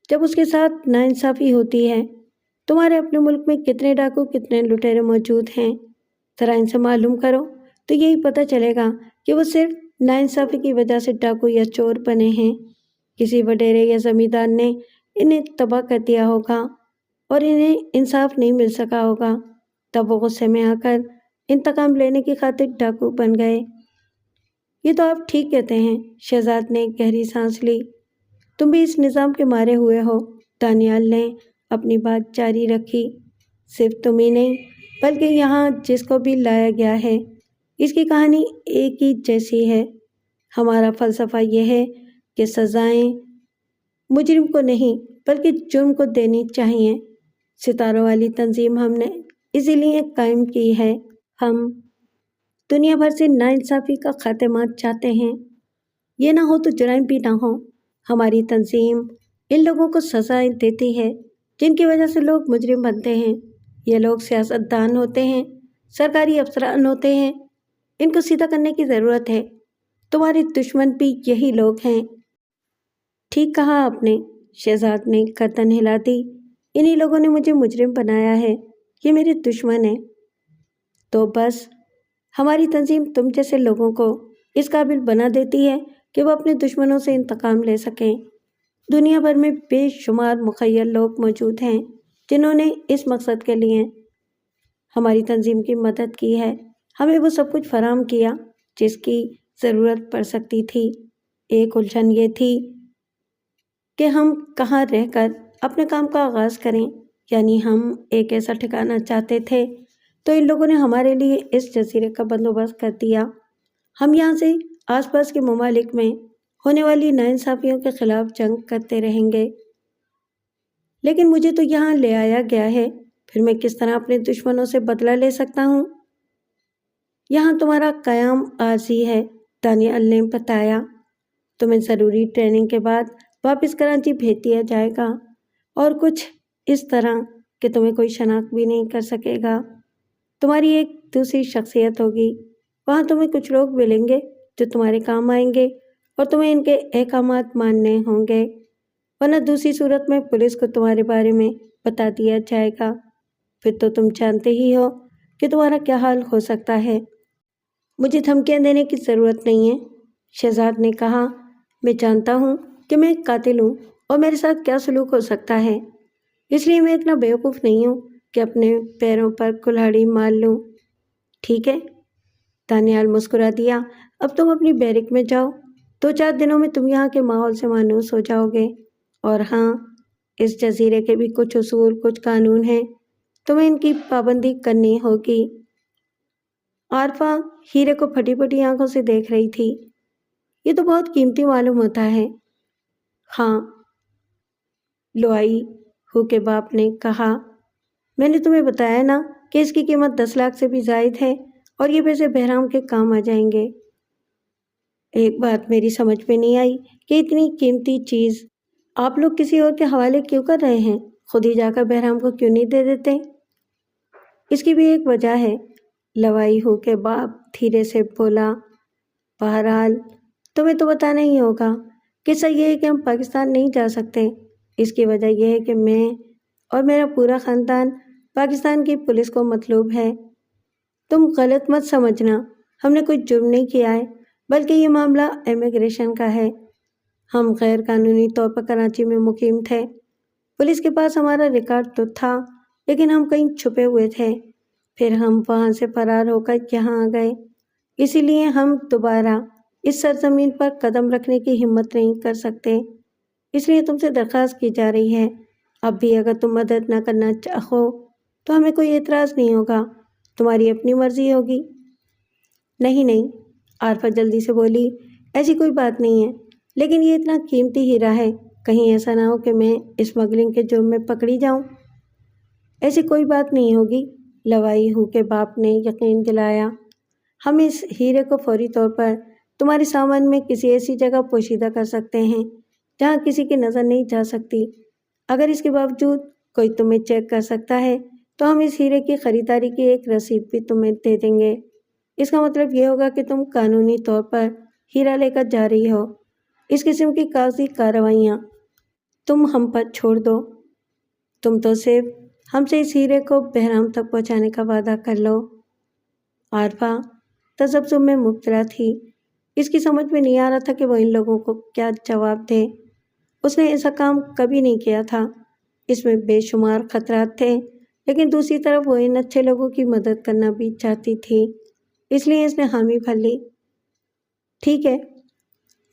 A: جب اس کے ساتھ ناانصافی ہوتی ہے، تمہارے اپنے ملک میں کتنے ڈاکو، کتنے لٹیرے موجود ہیں، ذرا ان سے معلوم کرو تو یہی پتہ چلے گا کہ وہ صرف ناانصافی کی وجہ سے ڈاکو یا چور بنے ہیں۔ کسی وڈیرے یا زمیندار نے انہیں تباہ کر دیا ہوگا اور انہیں انصاف نہیں مل سکا ہوگا، تب وہ غصے میں آ کر انتقام لینے کی خاطر ڈاکو بن گئے۔ یہ تو آپ ٹھیک کہتے ہیں۔ شہزاد نے گہری سانس لی۔ تم بھی اس نظام کے مارے ہوئے ہو، دانیال نے اپنی بات جاری رکھی۔ صرف تم ہی نہیں، بلکہ یہاں جس کو بھی لایا گیا ہے، اس کی کہانی ایک ہی جیسی ہے۔ ہمارا فلسفہ یہ ہے کہ سزائیں مجرم کو نہیں بلکہ جرم کو دینی چاہیے۔ ستاروں والی تنظیم ہم نے اسی لیے قائم کی ہے۔ ہم دنیا بھر سے ناانصافی کا خاتمہ چاہتے ہیں۔ یہ نہ ہو تو جرائم بھی نہ ہو۔ ہماری تنظیم ان لوگوں کو سزائیں دیتی ہے جن کی وجہ سے لوگ مجرم بنتے ہیں۔ یہ لوگ سیاست دان ہوتے ہیں، سرکاری افسران ہوتے ہیں۔ ان کو سیدھا کرنے کی ضرورت ہے۔ تمہارے دشمن بھی یہی لوگ ہیں۔ ٹھیک کہا آپ نے، شہزاد نے گردن ہلا دی۔ انہی لوگوں نے مجھے مجرم بنایا ہے، یہ میرے دشمن ہیں۔ تو بس ہماری تنظیم تم جیسے لوگوں کو اس قابل بنا دیتی ہے کہ وہ اپنے دشمنوں سے انتقام لے سکیں۔ دنیا بھر میں بے شمار مخیر لوگ موجود ہیں جنہوں نے اس مقصد کے لیے ہماری تنظیم کی مدد کی ہے، ہمیں وہ سب کچھ فراہم کیا جس کی ضرورت پڑ سکتی تھی۔ ایک الجھن یہ تھی کہ ہم کہاں رہ کر اپنے کام کا آغاز کریں، یعنی ہم ایک ایسا ٹھکانہ چاہتے تھے تو ان لوگوں نے ہمارے لیے اس جزیرے کا بندوبست کر دیا۔ ہم یہاں سے آس پاس کے ممالک میں ہونے والی ناانصافیوں کے خلاف جنگ کرتے رہیں گے۔ لیکن مجھے تو یہاں لے آیا گیا ہے، پھر میں کس طرح اپنے دشمنوں سے بدلہ لے سکتا ہوں؟ یہاں تمہارا قیام عارضی ہے، دانیال نے بتایا۔ تمہیں ضروری ٹریننگ کے بعد واپس کراچی بھیج دیا جائے گا، اور کچھ اس طرح کہ تمہیں کوئی شناخت بھی نہیں کر سکے گا۔ تمہاری ایک دوسری شخصیت ہوگی۔ وہاں تمہیں کچھ لوگ ملیں گے جو تمہارے کام آئیں گے اور تمہیں ان کے احکامات ماننے ہوں گے، ورنہ دوسری صورت میں پولیس کو تمہارے بارے میں بتا دیا جائے گا۔ پھر تو تم جانتے ہی ہو کہ تمہارا کیا حال ہو سکتا ہے۔ مجھے دھمکیاں دینے کی ضرورت نہیں ہے، شہزاد نے کہا۔ میں جانتا ہوں کہ میں ایک قاتل ہوں اور میرے ساتھ کیا سلوک ہو سکتا ہے، اس لیے میں اتنا بیوقوف نہیں ہوں کہ اپنے پیروں پر کلہاڑی مار لوں۔ ٹھیک ہے، دانیال مسکرا دیا۔ اب تم اپنی بیرک میں جاؤ، 2-4 دنوں میں تم یہاں کے ماحول سے مانوس ہو جاؤ گے۔ اور ہاں، اس جزیرے کے بھی کچھ اصول، کچھ قانون ہیں، تمہیں ان کی پابندی کرنی ہوگی۔ عارفہ ہیرے کو پھٹی پھٹی آنکھوں سے دیکھ رہی تھی۔ یہ تو بہت قیمتی معلوم ہوتا ہے۔ ہاں، لوائی ہو کے باپ نے کہا، میں نے تمہیں بتایا نا کہ اس کی قیمت 10 لاکھ سے بھی زائد ہے، اور یہ پیسے بہرام کے کام آ جائیں گے۔ ایک بات میری سمجھ میں نہیں آئی کہ اتنی قیمتی چیز آپ لوگ کسی اور کے حوالے کیوں کر رہے ہیں؟ خود ہی جا کر بہرام کو کیوں نہیں دے دیتے؟ اس کی بھی ایک وجہ ہے، لوائی ہو کے باپ دھیرے سے بولا۔ بہرحال تمہیں تو بتانا ہی ہوگا۔ قصہ یہ ہے کہ ہم پاکستان نہیں جا سکتے۔ اس کی وجہ یہ ہے کہ میں اور میرا پورا خاندان پاکستان کی پولیس کو مطلوب ہے۔ تم غلط مت سمجھنا، ہم نے کوئی جرم نہیں کیا ہے، بلکہ یہ معاملہ امیگریشن کا ہے۔ ہم غیر قانونی طور پر کراچی میں مقیم تھے۔ پولیس کے پاس ہمارا ریکارڈ تو تھا، لیکن ہم کہیں چھپے ہوئے تھے۔ پھر ہم وہاں سے فرار ہو کر یہاں آ گئے، اسی لیے ہم دوبارہ اس سرزمین پر قدم رکھنے کی ہمت نہیں کر سکتے۔ اس لیے تم سے درخواست کی جا رہی ہے، اب بھی اگر تم مدد نہ کرنا چاہو تو ہمیں کوئی اعتراض نہیں ہوگا، تمہاری اپنی مرضی ہوگی۔ نہیں نہیں، عارفہ جلدی سے بولی، ایسی کوئی بات نہیں ہے، لیکن یہ اتنا قیمتی ہیرا ہے، کہیں ایسا نہ ہو کہ میں اسمگلنگ کے جرم میں پکڑی جاؤں۔ ایسی کوئی بات نہیں ہوگی، لوائی ہو کے باپ نے یقین دلایا۔ ہم اس ہیرے کو فوری طور پر تمہارے سامان میں کسی ایسی جگہ پوشیدہ کر سکتے ہیں جہاں کسی کی نظر نہیں جا سکتی۔ اگر اس کے باوجود کوئی تمہیں چیک کر سکتا ہے تو ہم اس ہیرے کی خریداری کی ایک رسید بھی تمہیں دے دیں گے۔ اس کا مطلب یہ ہوگا کہ تم قانونی طور پر ہیرا لے کر جا رہی ہو۔ اس قسم کی کاغذی کارروائیاں تم ہم پر چھوڑ دو، تم تو صرف ہم سے اس ہیرے کو بہرام تک پہنچانے کا وعدہ کر لو۔ عارفہ تذبذب میں مبتلا تھی، اس کی سمجھ میں نہیں آ رہا تھا کہ وہ ان لوگوں کو کیا جواب دے۔ اس نے ایسا کام کبھی نہیں کیا تھا، اس میں بے شمار خطرات تھے، لیکن دوسری طرف وہ ان اچھے لوگوں کی مدد کرنا بھی چاہتی تھی، اس لیے اس نے حامی بھر لی۔ ٹھیک ہے،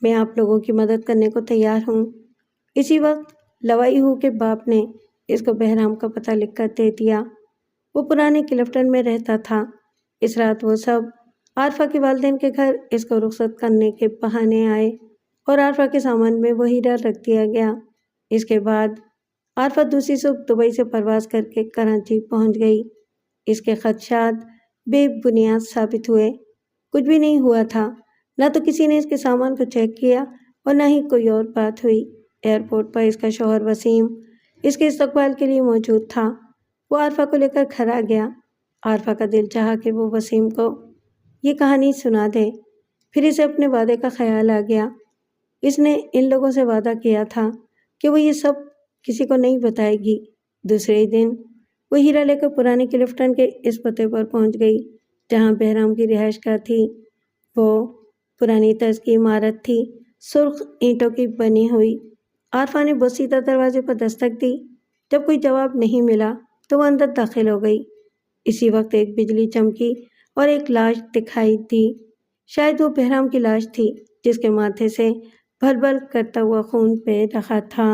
A: میں آپ لوگوں کی مدد کرنے کو تیار ہوں۔ اسی وقت لوائی ہو کے باپ نے اس کو بہرام کا پتہ لکھ کر دے دیا۔ وہ پرانے کلفٹن میں رہتا تھا۔ اس رات وہ سب عارفہ کے والدین کے گھر اس کو رخصت کرنے کے بہانے آئے اور عارفہ کے سامان میں وہ ہیرا رکھ دیا گیا۔ اس کے بعد عارفہ دوسری صبح دبئی سے پرواز کر کے کراچی پہنچ گئی۔ اس کے خدشات بے بنیاد ثابت ہوئے، کچھ بھی نہیں ہوا تھا، نہ تو کسی نے اس کے سامان کو چیک کیا اور نہ ہی کوئی اور بات ہوئی۔ ایئرپورٹ پر اس کا شوہر وسیم اس کے استقبال کے لیے موجود تھا۔ وہ عارفہ کو لے کر گھر آ گیا۔ عارفہ کا دل چاہا کہ وہ وسیم کو یہ کہانی سنا دے، پھر اسے اپنے وعدے کا خیال آ گیا۔ اس نے ان لوگوں سے وعدہ کیا تھا کہ وہ یہ سب کسی کو نہیں بتائے گی۔ دوسرے ہی دن وہ ہیرا لے کر پرانے کلفٹن کے اس پتے پر پہنچ گئی جہاں بہرام کی رہائش گاہ تھی۔ وہ پرانی طرز کی عمارت تھی، سرخ اینٹوں کی بنی ہوئی۔ عارفہ نے بوسیدہ دروازے پر دستک دی۔ جب کوئی جواب نہیں ملا تو وہ اندر داخل ہو گئی۔ اسی وقت ایک بجلی چمکی اور ایک لاش دکھائی دی۔ شاید وہ بہرام کی لاش تھی جس کے ماتھے سے بھل بھل کرتا ہوا خون بہہ رہا تھا۔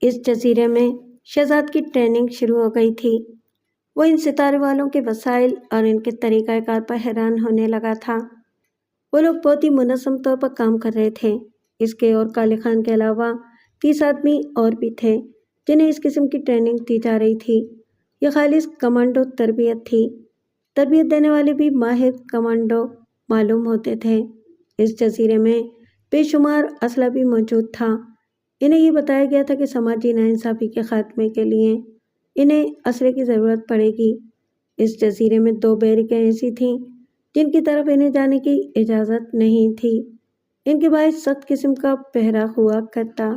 A: اس جزیرے میں شہزاد کی ٹریننگ شروع ہو گئی تھی۔ وہ ان ستارے والوں کے وسائل اور ان کے طریقہ کار پر حیران ہونے لگا تھا۔ وہ لوگ بہت ہی منظم طور پر کام کر رہے تھے۔ اس کے اور کالے خان کے علاوہ 30 آدمی اور بھی تھے جنہیں اس قسم کی ٹریننگ دی جا رہی تھی۔ یہ خالص کمانڈو تربیت تھی۔ تربیت دینے والے بھی ماہر کمانڈو معلوم ہوتے تھے۔ اس جزیرے میں بے شمار اسلحہ بھی موجود تھا۔ انہیں یہ بتایا گیا تھا کہ سماجی ناانصافی کے خاتمے کے لیے انہیں اسلحے کی ضرورت پڑے گی۔ اس جزیرے میں 2 بیرکیں ایسی تھیں جن کی طرف انہیں جانے کی اجازت نہیں تھی۔ ان کے باعث سخت قسم کا پہرا ہوا کرتا۔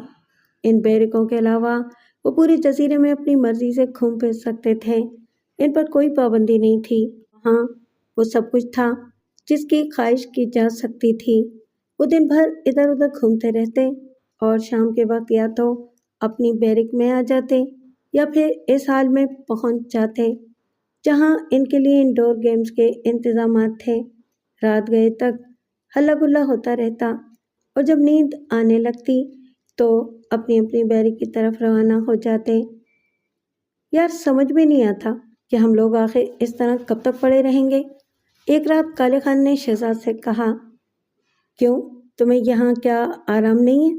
A: ان بیرکوں کے علاوہ وہ پورے جزیرے میں اپنی مرضی سے گھوم پھر سکتے تھے، ان پر کوئی پابندی نہیں تھی۔ وہاں وہ سب کچھ تھا جس کی خواہش کی جا سکتی تھی۔ وہ دن بھر ادھر ادھر گھومتے رہتے اور شام کے وقت یا تو اپنی بیرک میں آ جاتے یا پھر اس حال میں پہنچ جاتے جہاں ان کے لیے انڈور گیمز کے انتظامات تھے۔ رات گئے تک ہلا گلا ہوتا رہتا اور جب نیند آنے لگتی تو اپنی اپنی بیرک کی طرف روانہ ہو جاتے۔ یار سمجھ میں نہیں آتا کہ ہم لوگ آخر اس طرح کب تک پڑے رہیں گے؟ ایک رات کالے خان نے شہزاد سے کہا۔ کیوں، تمہیں یہاں کیا آرام نہیں ہے؟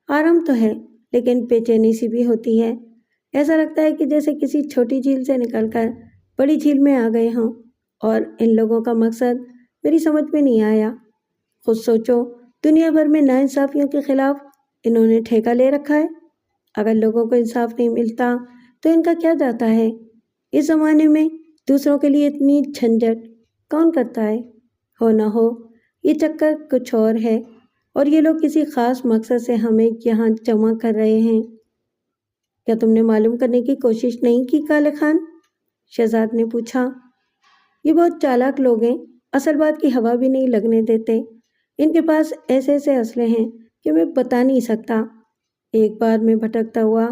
A: آرام تو ہے لیکن بے چینی سی بھی ہوتی ہے۔ ایسا لگتا ہے کہ جیسے کسی چھوٹی جھیل سے نکل کر بڑی جھیل میں آ گئے ہوں، اور ان لوگوں کا مقصد میری سمجھ میں نہیں آیا۔ خود سوچو، دنیا بھر میں ناانصافیوں کے خلاف انہوں نے ٹھیکہ لے رکھا ہے۔ اگر لوگوں کو انصاف نہیں ملتا تو ان کا کیا جاتا ہے؟ اس زمانے میں دوسروں کے لیے اتنی جھنجھٹ کون کرتا ہے؟ ہو نہ ہو یہ چکر کچھ اور ہے اور یہ لوگ کسی خاص مقصد سے ہمیں یہاں جمع کر رہے ہیں۔ کیا تم نے معلوم کرنے کی کوشش نہیں کی کالے خان؟ شہزاد نے پوچھا۔ یہ بہت چالاک لوگ ہیں، اصل بات کی ہوا بھی نہیں لگنے دیتے۔ ان کے پاس ایسے ایسے اسلحے ہیں کہ میں بتا نہیں سکتا۔ ایک بار میں بھٹکتا ہوا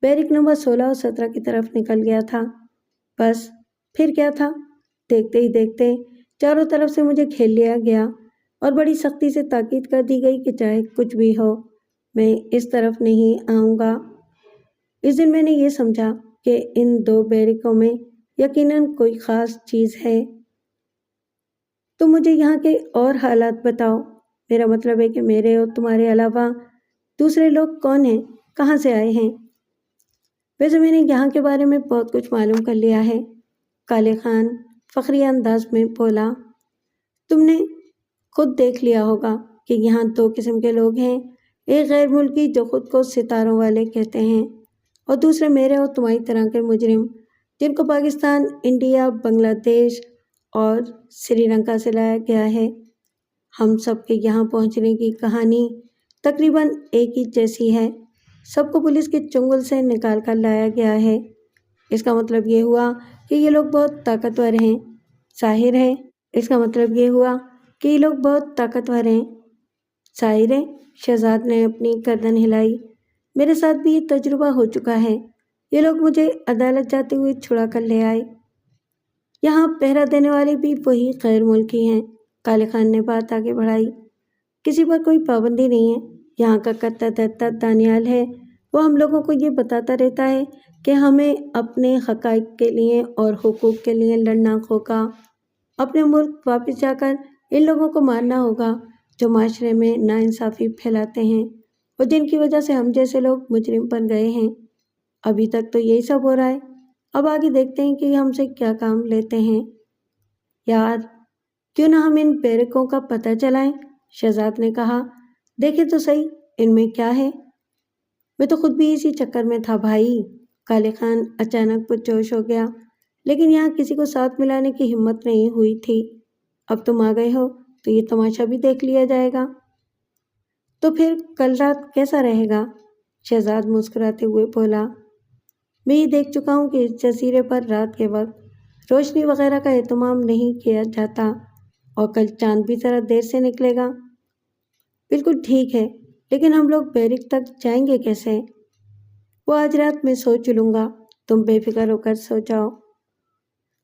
A: بیرک نمبر 16 اور 17 کی طرف نکل گیا تھا۔ بس پھر کیا تھا؟ دیکھتے ہی دیکھتے چاروں طرف سے مجھے گھیر لیا گیا اور بڑی سختی سے تاکید کر دی گئی کہ چاہے کچھ بھی ہو میں اس طرف نہیں آؤں گا۔ اس دن میں نے یہ سمجھا کہ ان دو بیرکوں میں یقیناً کوئی خاص چیز ہے۔ تم مجھے یہاں کے اور حالات بتاؤ، میرا مطلب ہے کہ میرے اور تمہارے علاوہ دوسرے لوگ کون ہیں، کہاں سے آئے ہیں؟ ویسے میں نے یہاں کے بارے میں بہت کچھ معلوم کر لیا ہے، کالے خان فخری انداز میں بولا۔ تم نے خود دیکھ لیا ہوگا کہ یہاں دو قسم کے لوگ ہیں، ایک غیر ملکی جو خود کو ستاروں والے کہتے ہیں اور دوسرے میرے اور تمہاری طرح کے مجرم جن کو پاکستان، انڈیا، بنگلہ دیش اور سری لنکا سے لایا گیا ہے۔ ہم سب کے یہاں پہنچنے کی کہانی تقریباً ایک ہی جیسی ہے، سب کو پولیس کے چنگل سے نکال کر لایا گیا ہے۔ اس کا مطلب یہ ہوا کہ یہ لوگ بہت طاقتور ہیں، ظاہر ہے۔ اس کا مطلب یہ ہوا کہ یہ لوگ بہت طاقتور ہیں، ظاہر ہے۔ شہزاد نے اپنی گردن ہلائی۔ میرے ساتھ بھی یہ تجربہ ہو چکا ہے، یہ لوگ مجھے عدالت جاتے ہوئے چھڑا کر لے آئے۔ یہاں پہرا دینے والے بھی وہی غیر ملکی ہیں، کالے خان نے بات آگے بڑھائی۔ کسی پر کوئی پابندی نہیں ہے، یہاں کا کرتا دھرتا دانیال ہے، وہ ہم لوگوں کو یہ بتاتا رہتا ہے کہ ہمیں اپنے حقائق کے لیے اور حقوق کے لیے لڑنا ہوگا، اپنے ملک واپس جا کر ان لوگوں کو مارنا ہوگا جو معاشرے میں ناانصافی پھیلاتے ہیں اور جن کی وجہ سے ہم جیسے لوگ مجرم بن گئے ہیں۔ ابھی تک تو یہی سب ہو رہا ہے، اب آگے دیکھتے ہیں کہ ہم سے کیا کام لیتے ہیں۔ یار کیوں نہ ہم ان بیرکوں کا پتہ چلائیں، شہزاد نے کہا۔ دیکھیں تو صحیح ان میں کیا ہے۔ میں تو خود بھی اسی چکر میں تھا بھائی، کالے خان اچانک پرجوش ہو گیا، لیکن یہاں کسی کو ساتھ ملانے کی ہمت نہیں ہوئی تھی۔ اب تم آ گئے ہو تو یہ تماشا بھی دیکھ لیا جائے گا۔ تو پھر کل رات کیسا رہے گا؟ شہزاد مسکراتے ہوئے بولا۔ میں یہ دیکھ چکا ہوں کہ اس جزیرے پر رات کے وقت روشنی وغیرہ کا اہتمام نہیں کیا جاتا اور کل چاند بھی ذرا دیر سے نکلے گا۔ بالکل ٹھیک ہے، لیکن ہم لوگ بیرک تک جائیں گے کیسے؟ وہ آج رات میں سوچ لوں گا، تم بے فکر ہو کر سو جاؤ۔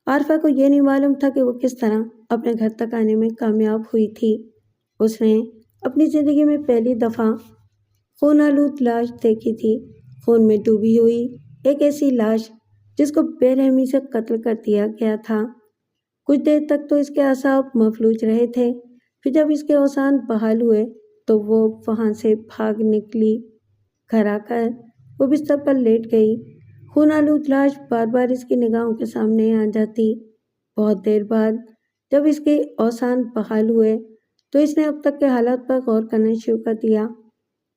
A: عارفہ کو یہ نہیں معلوم تھا کہ وہ کس طرح اپنے گھر تک آنے میں کامیاب ہوئی تھی۔ اس نے اپنی زندگی میں پہلی دفعہ خون آلود لاش دیکھی تھی، خون میں ڈوبی ہوئی ایک ایسی لاش جس کو بے رحمی سے قتل کر دیا گیا تھا۔ کچھ دیر تک تو اس کے اعصاب مفلوج رہے تھے، پھر جب اس کے اوزان بحال ہوئے تو وہ وہاں سے بھاگ نکلی۔ گھر آ کر وہ بستر پر لیٹ گئی، خون آلود لاش بار بار اس کی نگاہوں کے سامنے آ جاتی۔ بہت دیر بعد جب اس کے اوزان بحال ہوئے تو اس نے اب تک کے حالات پر غور کرنا شروع کر دیا۔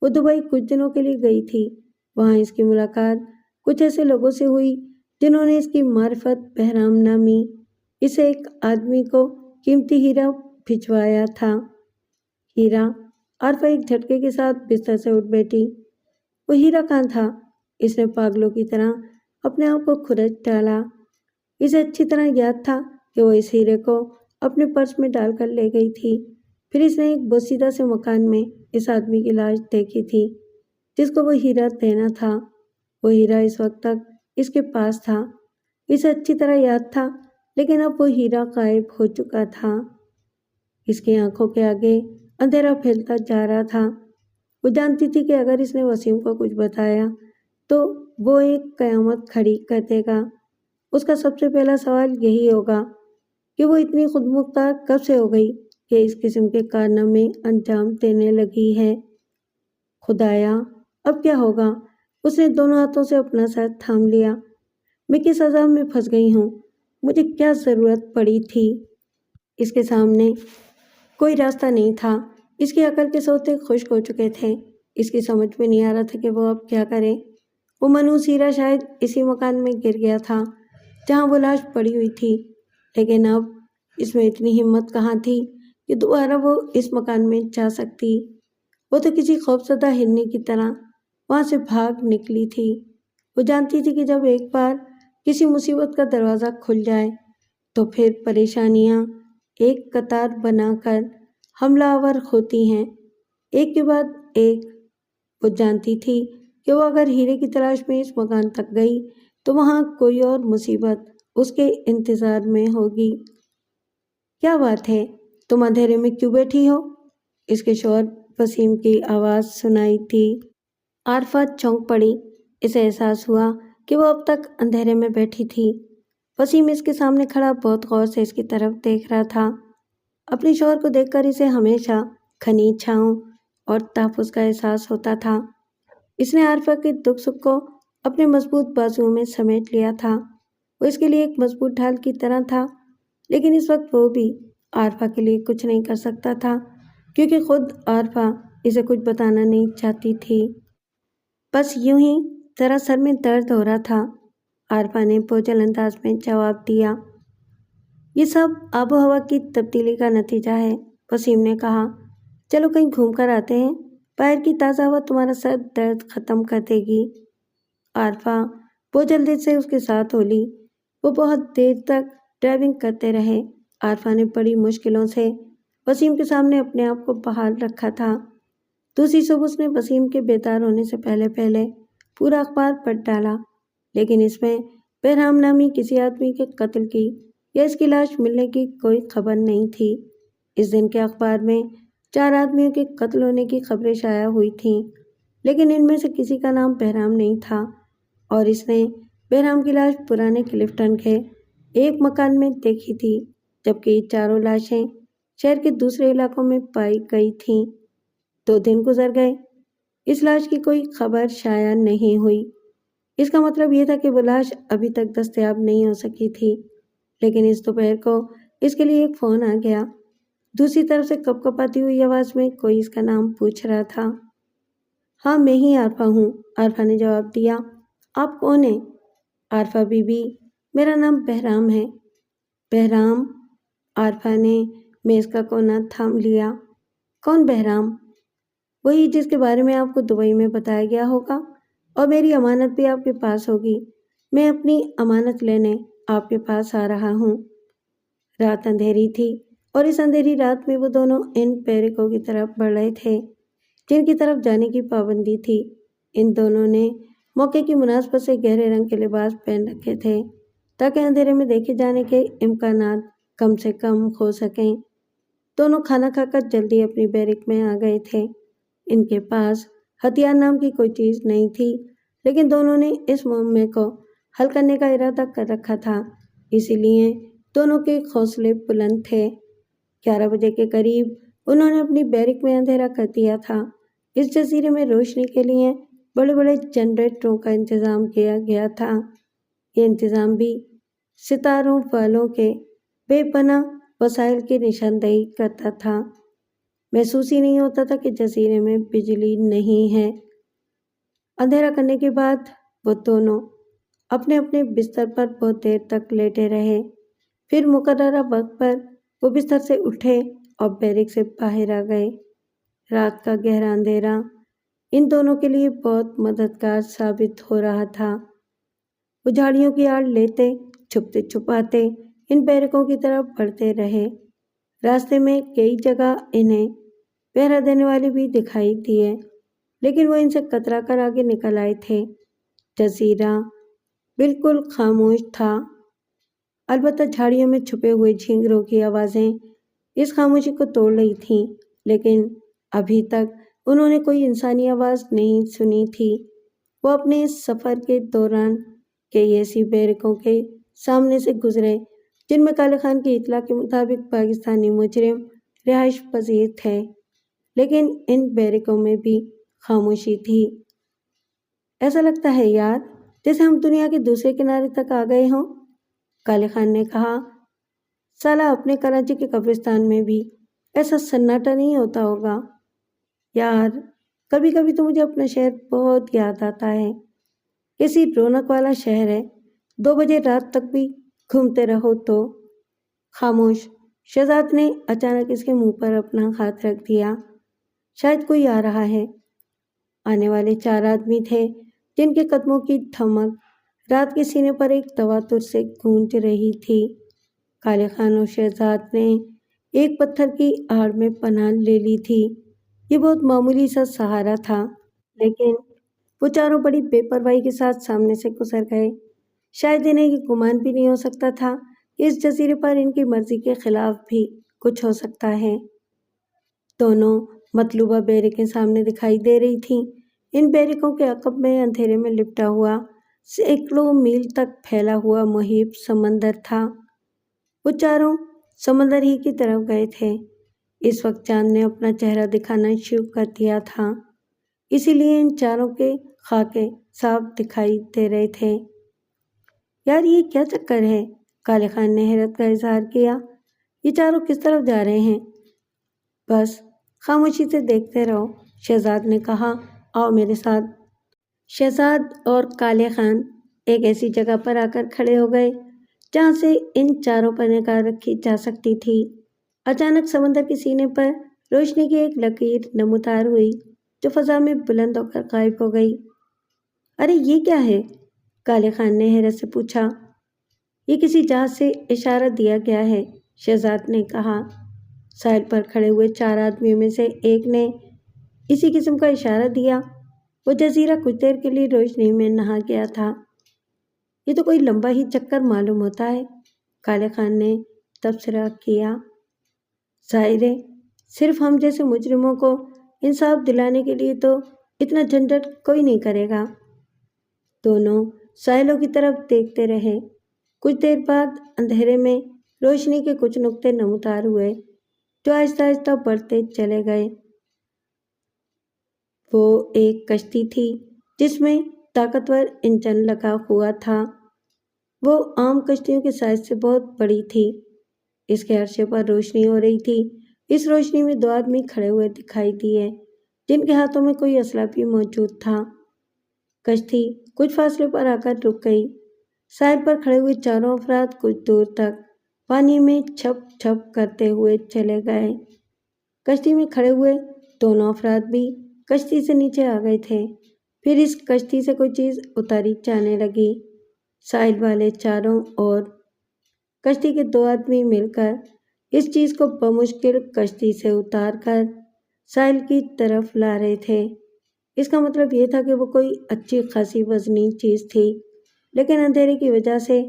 A: وہ دبئی کچھ دنوں کے لیے گئی تھی، وہاں اس کی ملاقات کچھ ایسے لوگوں سے ہوئی جنہوں نے اس کی معرفت بہرام نامی اسے ایک آدمی کو قیمتی ہیرا بھجوایا تھا۔ ہیرا؟ عارفہ ایک جھٹکے کے ساتھ بستر سے اٹھ بیٹھی۔ وہ ہیرا کہاں تھا؟ اس نے پاگلوں کی طرح اپنے آپ کو کھرچ ڈالا۔ اسے اچھی طرح یاد تھا کہ وہ اس ہیرے کو اپنے پرس میں ڈال کر لے گئی تھی۔ پھر اس نے ایک بوسیدہ سے مکان میں اس آدمی کی لاش دیکھی تھی جس کو وہ ہیرا دینا تھا۔ وہ ہیرا اس وقت تک اس کے پاس تھا، اسے اچھی طرح یاد تھا، لیکن اب وہ ہیرا غائب ہو چکا تھا۔ اس کی آنکھوں کے آگے اندھیرا پھیلتا جا رہا تھا۔ وہ جانتی تھی کہ اگر اس نے وسیم کو کچھ بتایا تو وہ ایک قیامت کھڑی کر دے گا۔ اس کا سب سے پہلا سوال یہی ہوگا کہ وہ اتنی خود مختار کب سے ہو گئی کہ اس قسم کے کارنامے انجام دینے لگی ہے۔ خدایا اب کیا ہوگا؟ اس نے دونوں ہاتھوں سے اپنا سر تھام لیا۔ میں کس عذاب میں پھنس گئی ہوں؟ مجھے کیا ضرورت پڑی تھی؟ اس کے سامنے کوئی راستہ نہیں تھا، اس کی عقل کے سوتے خشک ہو چکے تھے۔ اس کی سمجھ میں نہیں آ رہا تھا کہ وہ اب کیا کرے۔ وہ منحوس ہیرا شاید اسی مکان میں گر گیا تھا جہاں وہ لاش پڑی ہوئی تھی، لیکن اب اس میں اتنی ہمت کہاں تھی کہ دوبارہ وہ اس مکان میں جا سکتی۔ وہ تو کسی خوفزدہ ہرنی کی طرح وہاں سے بھاگ نکلی تھی۔ وہ جانتی تھی کہ جب ایک بار کسی مصیبت کا دروازہ کھل جائے تو پھر پریشانیاں ایک قطار بنا کر حملہ آور ہوتی ہیں، ایک کے بعد ایک۔ وہ جانتی تھی کہ وہ اگر ہیرے کی تلاش میں اس مکان تک گئی تو وہاں کوئی اور مصیبت اس کے انتظار میں ہوگی۔ کیا بات ہے، تم اندھیرے میں کیوں بیٹھی ہو؟ اس کے شوہر وسیم کی آواز سنائی تھی۔ عارفہ چونک پڑی۔ اسے احساس ہوا کہ وہ اب تک اندھیرے میں بیٹھی تھی۔ وسیم اس کے سامنے کھڑا بہت غور سے اس کی طرف دیکھ رہا تھا۔ اپنے شوہر کو دیکھ کر اسے ہمیشہ گھنی چھاؤں اور تحفظ کا احساس ہوتا تھا۔ اس نے عارفہ کے دکھ سکھ کو اپنے مضبوط بازوؤں میں سمیٹ لیا تھا۔ وہ اس کے لیے ایک مضبوط ڈھال کی طرح تھا، لیکن اس وقت وہ بھی عارفہ کے لیے کچھ نہیں کر سکتا تھا، کیونکہ خود عارفہ اسے کچھ بتانا نہیں چاہتی تھی۔ بس یوں ہی ذرا سر میں درد ہو رہا تھا، عارفہ نے بوجھل انداز میں جواب دیا۔ یہ سب آب و ہوا کی تبدیلی کا نتیجہ ہے، وسیم نے کہا۔ چلو کہیں گھوم کر آتے ہیں، باہر کی تازہ ہوا تمہارا سر درد ختم کر دے گی۔ عارفہ بوجھل دل سے اس کے ساتھ بولی۔ وہ بہت دیر تک ڈرائیونگ کرتے رہے۔ عارفہ نے بڑی مشکلوں سے وسیم کے سامنے اپنے آپ کو بحال رکھا تھا۔ دوسری صبح اس نے وسیم کے بیدار ہونے سے پہلے پورا اخبار پڑھ ڈالا، لیکن اس میں بہرام نامی کسی آدمی کے قتل کی یا اس کی لاش ملنے کی کوئی خبر نہیں تھی۔ اس دن کے اخبار میں 4 آدمیوں کے قتل ہونے کی خبریں شائع ہوئی تھیں، لیکن ان میں سے کسی کا نام بہرام نہیں تھا، اور اس نے بہرام کی لاش پرانے کلفٹن کے ایک مکان میں دیکھی تھی، جبکہ یہ چاروں لاشیں شہر کے دوسرے علاقوں میں پائی گئی تھیں۔ 2 دن گزر گئے، اس لاش کی کوئی خبر شائع نہیں ہوئی۔ اس کا مطلب یہ تھا کہ وہ لاش ابھی تک دستیاب نہیں ہو سکی تھی، لیکن اس دوپہر کو اس کے لیے ایک فون آ گیا۔ دوسری طرف سے کپ کپاتی ہوئی آواز میں کوئی اس کا نام پوچھ رہا تھا۔ ہاں میں ہی عارفہ ہوں، عارفہ نے جواب دیا۔ آپ کون ہیں؟ عارفہ بی بی، میرا نام بہرام ہے۔ بہرام؟ عارفہ نے میز کا کونا تھام لیا۔ کون بہرام؟ وہی جس کے بارے میں آپ کو دبئی میں بتایا گیا ہوگا، اور میری امانت بھی آپ کے پاس ہوگی۔ میں اپنی امانت لینے آپ کے پاس آ رہا ہوں۔ رات اندھیری تھی، اور اس اندھیری رات میں وہ دونوں ان پیرکوں کی طرف بڑھ رہے تھے جن کی طرف جانے کی پابندی تھی۔ ان دونوں نے موقع کی مناسبت سے گہرے رنگ کے لباس پہن رکھے تھے تاکہ اندھیرے میں دیکھے جانے کے امکانات کم سے کم ہو سکیں۔ دونوں کھانا کھا کر جلدی اپنی بیرک میں آ گئے تھے۔ ان کے پاس ہتھیار نام کی کوئی چیز نہیں تھی، لیکن دونوں نے اس معمے کو حل کرنے کا ارادہ کر رکھا تھا، اسی لیے دونوں کے حوصلے بلند تھے۔ 11 بجے کے قریب انہوں نے اپنی بیرک میں اندھیرا کر دیا تھا۔ اس جزیرے میں روشنی کے لیے بڑے بڑے جنریٹروں کا انتظام کیا گیا تھا۔ یہ انتظام بھی ستاروں والوں کے بے پناہ وسائل کی نشاندہی کرتا تھا۔ محسوس ہی نہیں ہوتا تھا کہ جزیرے میں بجلی نہیں ہے۔ اندھیرا کرنے کے بعد وہ دونوں اپنے اپنے بستر پر بہت دیر تک لیٹے رہے۔ پھر مقررہ وقت پر وہ بستر سے اٹھے اور بیرک سے باہر آ گئے۔ رات کا گہرا اندھیرا ان دونوں کے لیے بہت مددگار ثابت ہو رہا تھا۔ وہ جھاڑیوں کی آڑ لیتے چھپتے چھپاتے ان بیرکوں کی طرف بڑھتے رہے۔ راستے میں کئی جگہ انہیں پہرا دینے والے بھی دکھائی دیے، لیکن وہ ان سے کترا کر آگے نکل آئے تھے۔ جزیرہ بالکل خاموش تھا، البتہ جھاڑیوں میں چھپے ہوئے جھینگروں کی آوازیں اس خاموشی کو توڑ رہی تھیں، لیکن ابھی تک انہوں نے کوئی انسانی آواز نہیں سنی تھی۔ وہ اپنے اس سفر کے دوران کئی ایسی بیرکوں کے سامنے سے گزرے جن میں کالے خان کی اطلاع کے مطابق پاکستانی مجرم رہائش پذیر تھے، لیکن ان بیرکوں میں بھی خاموشی تھی۔ ایسا لگتا ہے یار جیسے ہم دنیا کے دوسرے کنارے تک آ گئے ہوں، کالے خان نے کہا۔ سالا اپنے کراچی کے قبرستان میں بھی ایسا سناٹا نہیں ہوتا ہوگا۔ یار کبھی کبھی تو مجھے اپنا شہر بہت یاد آتا ہے، کیسی رونق والا شہر ہے، 2 بجے رات تک بھی گھومتے رہو تو۔ خاموش، شہزاد نے اچانک اس کے منہ پر اپنا ہاتھ رکھ دیا۔ شاید کوئی آ رہا ہے۔ آنے والے 4 آدمی تھے جن کے قدموں کی دھمک رات کے سینے پر ایک تواتر سے گونج رہی تھی۔ کالے خان اور شہزاد نے ایک پتھر کی آڑ میں پناہ لے لی تھی۔ یہ بہت معمولی سا سہارا تھا، لیکن وہ چاروں بڑی بے پرواہی کے ساتھ سامنے سے گزر گئے۔ شاید انہیں یہ گمان بھی نہیں ہو سکتا تھا کہ اس جزیرے پر ان کی مرضی کے خلاف بھی کچھ ہو سکتا ہے۔ دونوں مطلوبہ بیرے کے سامنے دکھائی دے رہی تھیں۔ ان بیرکوں کے عقب میں اندھیرے میں لپٹا ہوا سینکڑوں میل تک پھیلا ہوا محیط سمندر تھا۔ وہ چاروں سمندر ہی کی طرف گئے تھے۔ اس وقت چاند نے اپنا چہرہ دکھانا شروع کر دیا تھا، اسی لیے ان چاروں کے خاکے صاف دکھائی دے رہے تھے۔ یار یہ کیا چکر ہے؟ کالے خان نے حیرت کا اظہار کیا۔ یہ چاروں کس طرف جا رہے ہیں؟ بس خاموشی سے دیکھتے رہو، شہزاد نے کہا، آؤ میرے ساتھ۔ شہزاد اور کالے خان ایک ایسی جگہ پر آ کر کھڑے ہو گئے جہاں سے ان چاروں پر نگاہ رکھی جا سکتی تھی۔ اچانک سمندر کے سینے پر روشنی کی ایک لکیر نمودار ہوئی جو فضا میں بلند ہو کر غائب ہو گئی۔ ارے یہ کیا ہے؟ کالے خان نے حیرت سے پوچھا۔ یہ کسی جہاز سے اشارہ دیا گیا ہے، شہزاد نے کہا۔ ساحل پر کھڑے ہوئے چار آدمیوں میں سے ایک نے اسی قسم کا اشارہ دیا۔ وہ جزیرہ کچھ دیر کے لیے روشنی میں نہا گیا تھا۔ یہ تو کوئی لمبا ہی چکر معلوم ہوتا ہے، کالے خان نے تبصرہ کیا۔ ظاہر ہے صرف ہم جیسے مجرموں کو انصاف دلانے کے لیے تو اتنا جھنجھٹ کوئی نہیں کرے گا۔ دونوں ساحلوں کی طرف دیکھتے رہے۔ کچھ دیر بعد اندھیرے میں روشنی کے کچھ نقطے نمودار ہوئے جو آہستہ آہستہ بڑھتے چلے گئے۔ وہ ایک کشتی تھی جس میں طاقتور انجن لگا ہوا تھا۔ وہ عام کشتیوں کے سائز سے بہت بڑی تھی۔ اس کے عرصے پر روشنی ہو رہی تھی۔ اس روشنی میں دو آدمی کھڑے ہوئے دکھائی دیے جن کے ہاتھوں میں کوئی اسلحہ بھی موجود تھا۔ کشتی کچھ فاصلے پر آ کر رک گئی۔ ساحل پر کھڑے ہوئے چاروں افراد کچھ دور تک پانی میں چھپ چھپ کرتے ہوئے چلے گئے۔ کشتی میں کھڑے ہوئے دونوں افراد بھی کشتی سے نیچے آ گئے تھے۔ پھر اس کشتی سے کوئی چیز اتاری جانے لگی۔ ساحل والے چاروں اور کشتی کے دو آدمی مل کر اس چیز کو بمشکل کشتی سے اتار کر ساحل کی طرف لا رہے تھے۔ اس کا مطلب یہ تھا کہ وہ کوئی اچھی خاصی وزنی چیز تھی، لیکن اندھیرے کی وجہ سے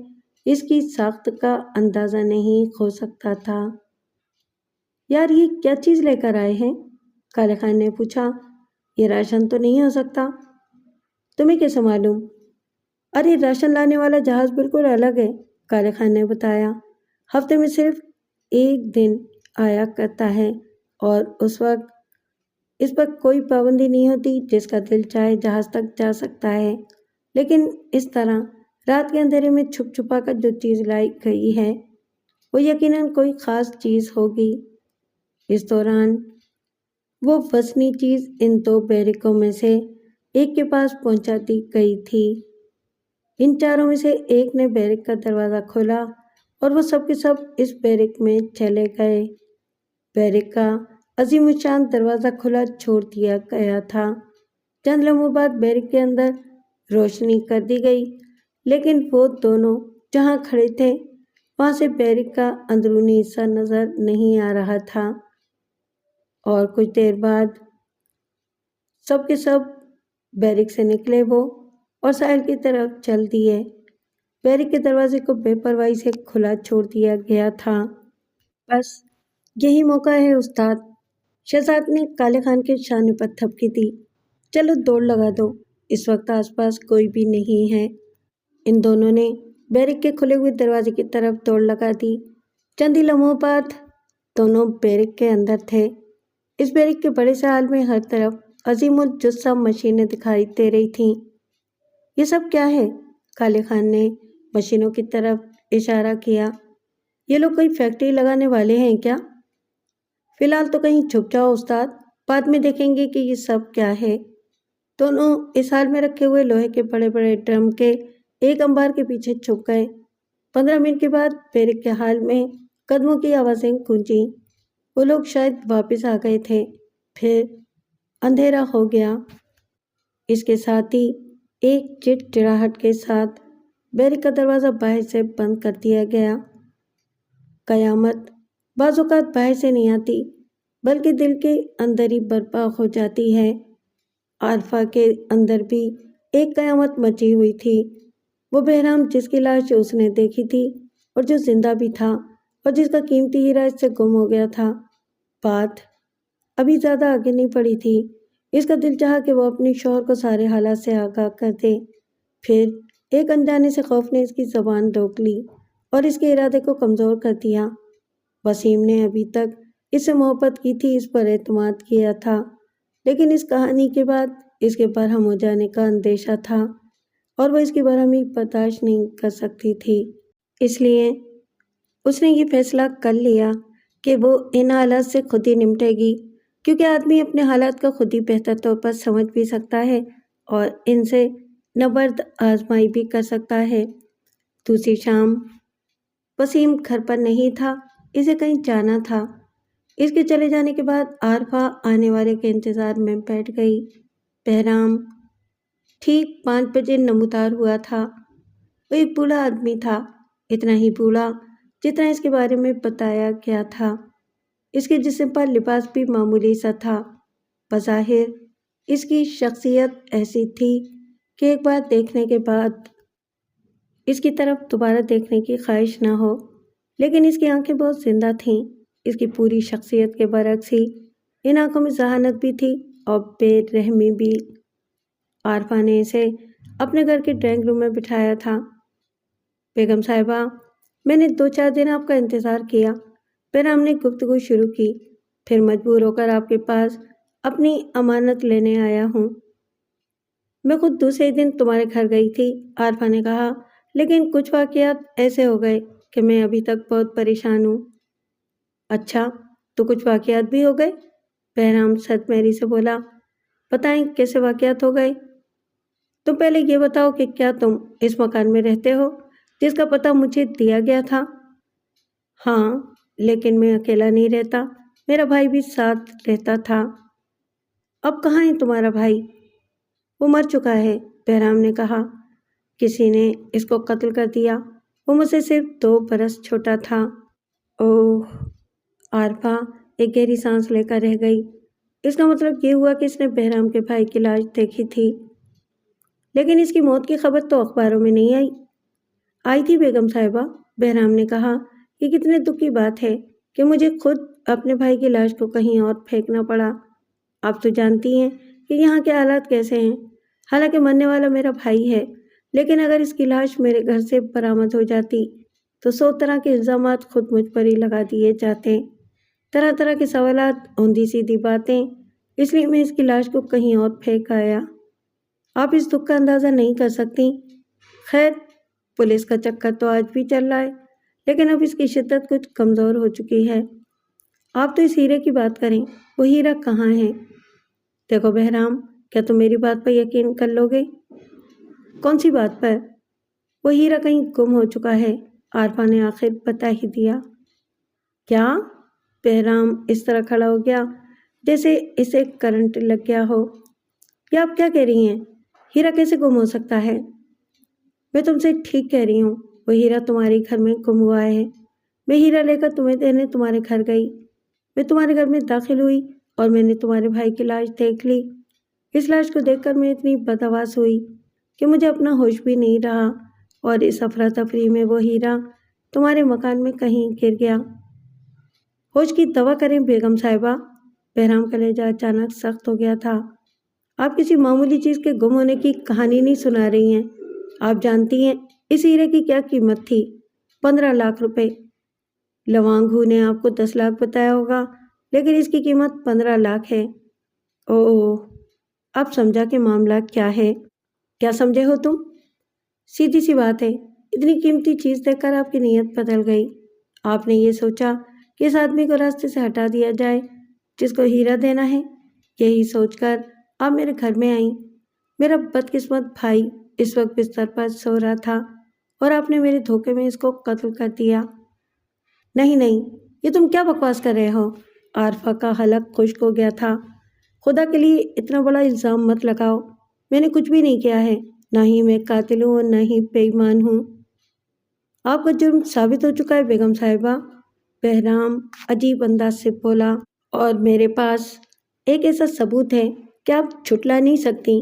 A: اس کی ساخت کا اندازہ نہیں ہو سکتا تھا۔ یار یہ کیا چیز لے کر آئے ہیں؟ کالے خان نے پوچھا۔ یہ راشن تو نہیں ہو سکتا؟ تمہیں کیسے معلوم؟ ارے راشن لانے والا جہاز بالکل الگ ہے، کالے خان نے بتایا۔ ہفتے میں صرف ایک دن آیا کرتا ہے اور اس وقت اس پر کوئی پابندی نہیں ہوتی، جس کا دل چاہے جہاز تک جا سکتا ہے۔ لیکن اس طرح رات کے اندھیرے میں چھپ چھپا کر جو چیز لائی گئی ہے وہ یقیناً کوئی خاص چیز ہوگی۔ اس دوران وہ وزنی چیز ان دو بیرکوں میں سے ایک کے پاس پہنچا دی گئی تھی۔ ان چاروں میں سے ایک نے بیرک کا دروازہ کھولا اور وہ سب کے سب اس بیرک میں چلے گئے۔ بیرک کا عظیم الشان دروازہ کھلا چھوڑ دیا گیا تھا۔ چند لمحوں بعد بیرک کے اندر روشنی کر دی گئی، لیکن وہ دونوں جہاں کھڑے تھے وہاں سے بیرک کا اندرونی حصہ نظر نہیں آ رہا تھا۔ اور کچھ دیر بعد سب کے سب بیرک سے نکلے وہ اور ساحل کی طرف چل دیے۔ بیرک کے دروازے کو بے پرواہی سے کھلا چھوڑ دیا گیا تھا۔ بس یہی موقع ہے استاد، شہزاد نے کالے خان کے شانے پر تھپکی دی۔ چلو دوڑ لگا دو، اس وقت آس پاس کوئی بھی نہیں ہے۔ ان دونوں نے بیرک کے کھلے ہوئے دروازے کی طرف دوڑ لگا دی۔ چند ہی لمحوں بعد دونوں بیرک کے اندر تھے۔ اس بیرک کے بڑے سے ہال میں ہر طرف عظیم الجثہ مشینیں دکھائی دے رہی تھیں۔ یہ سب کیا ہے؟ کالے خان نے مشینوں کی طرف اشارہ کیا۔ یہ لوگ کوئی فیکٹری لگانے والے ہیں کیا؟ فی الحال تو کہیں چھپ جاؤ استاد، بعد میں دیکھیں گے کہ یہ سب کیا ہے۔ دونوں اس حال میں رکھے ہوئے لوہے کے بڑے بڑے ڈرم کے ایک انبار کے پیچھے چھپ گئے۔ 15 منٹ کے بعد بیرک کے حال میں قدموں کی آوازیں گونجیں۔ وہ لوگ شاید واپس آ گئے تھے۔ پھر اندھیرا ہو گیا۔ اس کے ساتھ ہی ایک چڑچڑاہٹ کے ساتھ بیرک کا دروازہ باہر سے بند کر دیا گیا۔ قیامت بعض اوقات باہر سے نہیں آتی بلکہ دل کے اندر ہی برپا ہو جاتی ہے۔ عارفہ کے اندر بھی ایک قیامت مچی ہوئی تھی۔ وہ بہرام جس کی لاش اس نے دیکھی تھی اور جو زندہ بھی تھا اور جس کا قیمتی ہیرا اس سے گم ہو گیا تھا۔ بات ابھی زیادہ آگے نہیں پڑی تھی، اس کا دل چاہا کہ وہ اپنی شوہر کو سارے حالات سے آگاہ کر دے، پھر ایک انجانے سے خوف نے اس کی زبان روک لی اور اس کے ارادے کو کمزور کر دیا۔ وسیم نے ابھی تک اس سے محبت کی تھی، اس پر اعتماد کیا تھا، لیکن اس کہانی کے بعد اس کے برہم ہو جانے کا اندیشہ تھا اور وہ اس کی برہمی برداشت نہیں کر سکتی تھی۔ اس لیے اس نے یہ فیصلہ کر لیا کہ وہ ان حالات سے خود ہی نمٹے گی، کیونکہ آدمی اپنے حالات کو خود ہی بہتر طور پر سمجھ بھی سکتا ہے اور ان سے نبرد آزمائی بھی کر سکتا ہے۔ دوسری شام وسیم گھر پر نہیں تھا، اسے کہیں جانا تھا۔ اس کے چلے جانے کے بعد عارفہ آنے والے کے انتظار میں بیٹھ گئی۔ بہرام ٹھیک 5 بجے نمودار ہوا تھا۔ وہ ایک بوڑھا آدمی تھا، اتنا ہی بوڑھا جتنا اس کے بارے میں بتایا گیا تھا۔ اس کے جسم پر لباس بھی معمولی سا تھا۔ بظاہر اس کی شخصیت ایسی تھی کہ ایک بار دیکھنے کے بعد اس کی طرف دوبارہ دیکھنے کی خواہش نہ ہو، لیکن اس کی آنکھیں بہت زندہ تھیں۔ اس کی پوری شخصیت کے برعکس ہی ان آنکھوں میں ذہانت بھی تھی اور بے رحمی بھی۔ عارفہ نے اسے اپنے گھر کے ڈرائنگ روم میں بٹھایا تھا۔ بیگم صاحبہ، میں نے 2-4 دن آپ کا انتظار کیا۔ پھر ہم نے گفتگو شروع کی، پھر مجبور ہو کر آپ کے پاس اپنی امانت لینے آیا ہوں۔ میں خود دوسرے دن تمہارے گھر گئی تھی، عارفہ نے کہا، لیکن کچھ واقعات ایسے ہو گئے کہ میں ابھی تک بہت پریشان ہوں۔ اچھا، تو کچھ واقعات بھی ہو گئے؟ بہرام صدمے سے بولا۔ بتائیں کیسے واقعات ہو گئے؟ تم پہلے یہ بتاؤ کہ کیا تم اس مکان میں رہتے ہو جس کا پتہ مجھے دیا گیا تھا؟ ہاں، لیکن میں اکیلا نہیں رہتا، میرا بھائی بھی ساتھ رہتا تھا۔ اب کہاں ہے تمہارا بھائی؟ وہ مر چکا ہے، بہرام نے کہا۔ کسی نے اس کو قتل کر دیا۔ وہ مجھ سے صرف 2 برس چھوٹا تھا۔ اوہ! عارفہ ایک گہری سانس لے کر رہ گئی۔ اس کا مطلب یہ ہوا کہ اس نے بہرام کے بھائی کی لاش دیکھی تھی، لیکن اس کی موت کی خبر تو اخباروں میں نہیں آئی۔ آئی تھی بیگم صاحبہ، بہرام نے کہا۔ یہ کتنے دکھ کی بات ہے کہ مجھے خود اپنے بھائی کی لاش کو کہیں اور پھینکنا پڑا۔ آپ تو جانتی ہیں کہ یہاں کے حالات کیسے ہیں۔ حالانکہ مرنے والا میرا بھائی ہے، لیکن اگر اس کی لاش میرے گھر سے برآمد ہو جاتی تو 100 طرح کے الزامات خود مجھ پر ہی لگا دیے جاتے، طرح طرح کے سوالات، اوندھی سیدھی باتیں۔ اس لیے میں اس کی لاش کو کہیں اور پھینک آیا۔ آپ اس دکھ کا اندازہ نہیں کر سکتی۔ خیر، پولیس کا چکر تو آج بھی چل رہا ہے، لیکن اب اس کی شدت کچھ کمزور ہو چکی ہے۔ آپ تو اس ہیرے کی بات کریں، وہ ہیرا کہاں ہے؟ دیکھو بہرام، کیا تم میری بات پر یقین کر لو گے؟ کون سی بات پر؟ وہ ہیرا کہیں گم ہو چکا ہے، عارفہ نے آخر بتا ہی دیا۔ کیا؟ بہرام اس طرح کھڑا ہو گیا جیسے اسے کرنٹ لگ گیا ہو۔ یہ آپ کیا کہہ رہی ہیں؟ ہیرا کیسے گم ہو سکتا ہے؟ میں تم سے ٹھیک کہہ رہی ہوں، وہ ہیرا تمہارے گھر میں گم ہوا ہے۔ میں ہیرا لے کر تمہیں دینے تمہارے گھر گئی۔ میں تمہارے گھر میں داخل ہوئی اور میں نے تمہارے بھائی کی لاش دیکھ لی۔ اس لاش کو دیکھ کر میں اتنی بدحواس ہوئی کہ مجھے اپنا ہوش بھی نہیں رہا، اور اس افراتفری میں وہ ہیرا تمہارے مکان میں کہیں گر گیا۔ ہوش کی دوا کریں بیگم صاحبہ، بہرام کا لہجہ اچانک سخت ہو گیا تھا۔ آپ کسی معمولی چیز کے گم ہونے کی کہانی نہیں سنا رہی ہیں۔ آپ جانتی ہیں اس ہیرے کی کیا قیمت تھی؟ 15 لاکھ روپے۔ لوانگو نے آپ کو 10 لاکھ بتایا ہوگا، لیکن اس کی قیمت 15 لاکھ ہے۔ اوہ! اب سمجھا کہ معاملہ کیا ہے۔ کیا سمجھے ہو تم؟ سیدھی سی بات ہے، اتنی قیمتی چیز دیکھ کر آپ کی نیت بدل گئی۔ آپ نے یہ سوچا کہ اس آدمی کو راستے سے ہٹا دیا جائے جس کو ہیرا دینا ہے۔ یہی سوچ کر آپ میرے گھر میں آئیں۔ میرا بدقسمت بھائی اس وقت بستر پر سو رہا تھا اور آپ نے میرے دھوکے میں اس کو قتل کر دیا۔ نہیں نہیں، یہ تم کیا بکواس کر رہے ہو؟ عارفہ کا حلق خشک ہو گیا تھا۔ خدا کے لیے اتنا بڑا الزام مت لگاؤ، میں نے کچھ بھی نہیں کیا ہے، نہ ہی میں قاتل ہوں اور نہ ہی بے ایمان ہوں۔ آپ کا جرم ثابت ہو چکا ہے بیگم صاحبہ، بہرام عجیب انداز سے بولا، اور میرے پاس ایک ایسا ثبوت ہے کہ آپ جھٹلا نہیں سکتی۔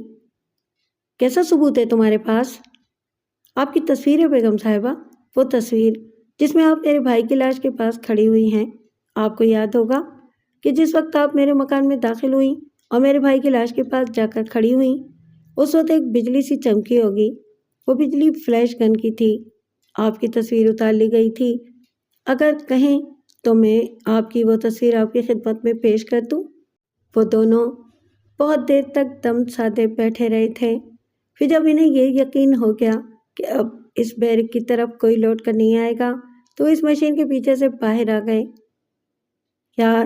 A: کیسا ثبوت ہے تمہارے پاس؟ آپ کی تصویر ہے بیگم صاحبہ، وہ تصویر جس میں آپ میرے بھائی کی لاش کے پاس کھڑی ہوئی ہیں۔ آپ کو یاد ہوگا کہ جس وقت آپ میرے مکان میں داخل ہوئیں اور میرے بھائی کی لاش کے پاس جا کر کھڑی ہوئیں، اس وقت ایک بجلی سی چمکی ہوگی۔ وہ بجلی فلیش گن کی تھی۔ آپ کی تصویر اتار لی گئی تھی۔ اگر کہیں تو میں آپ کی وہ تصویر آپ کی خدمت میں پیش کر دوں۔ وہ دونوں بہت دیر تک دم سادے بیٹھے رہے تھے۔ پھر جب انہیں یہ یقین ہو گیا کہ اب اس بیرک کی طرف کوئی لوٹ کر نہیں آئے گا تو اس مشین کے پیچھے سے باہر آ گئے۔ یار،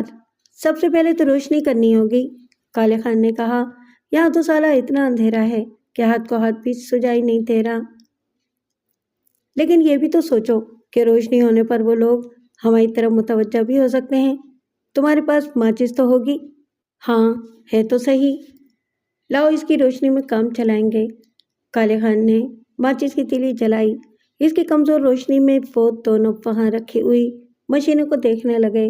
A: سب سے پہلے تو روشنی کرنی ہوگی، کالے خان نے کہا۔ یہاں تو سالہ اتنا اندھیرا ہے کہ ہاتھ کو ہاتھ بھی سجائی نہیں دے رہا۔ لیکن یہ بھی تو سوچو کہ روشنی ہونے پر وہ لوگ ہماری طرف متوجہ بھی ہو سکتے ہیں۔ تمہارے پاس ماچس تو ہوگی؟ ہاں، ہے تو صحیح۔ لاؤ اس کی روشنی میں کام چلائیں گے۔ کالے خان نے ماچس کی تیلی جلائی۔ اس کی کمزور روشنی میں وہ دونوں وہاں رکھی ہوئی مشینوں کو دیکھنے لگے۔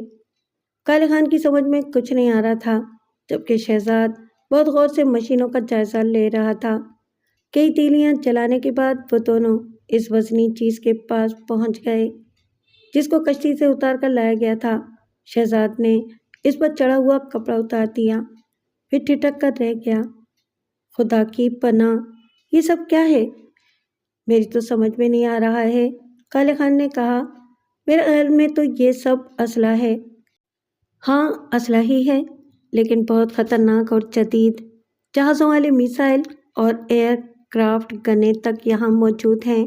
A: کالے خان کی سمجھ میں کچھ نہیں آ رہا تھا، جبکہ شہزاد بہت غور سے مشینوں کا جائزہ لے رہا تھا۔ کئی تیلیاں جلانے کے بعد وہ دونوں اس وزنی چیز کے پاس پہنچ گئے جس کو کشتی سے اتار کر لایا گیا تھا۔ شہزاد نے اس پر چڑھا ہوا کپڑا اتار دیا، پھر ٹھٹک کر رہ گیا۔ خدا کی پناہ، یہ سب کیا ہے؟ میری تو سمجھ میں نہیں آ رہا ہے، کالے خان نے کہا۔ میرے خیال میں تو یہ سب اسلحہ ہے۔ ہاں، اسلحہ ہی ہے، لیکن بہت خطرناک اور جدید۔ جہازوں والے میزائل اور ایئر کرافٹ گنیں تک یہاں موجود ہیں،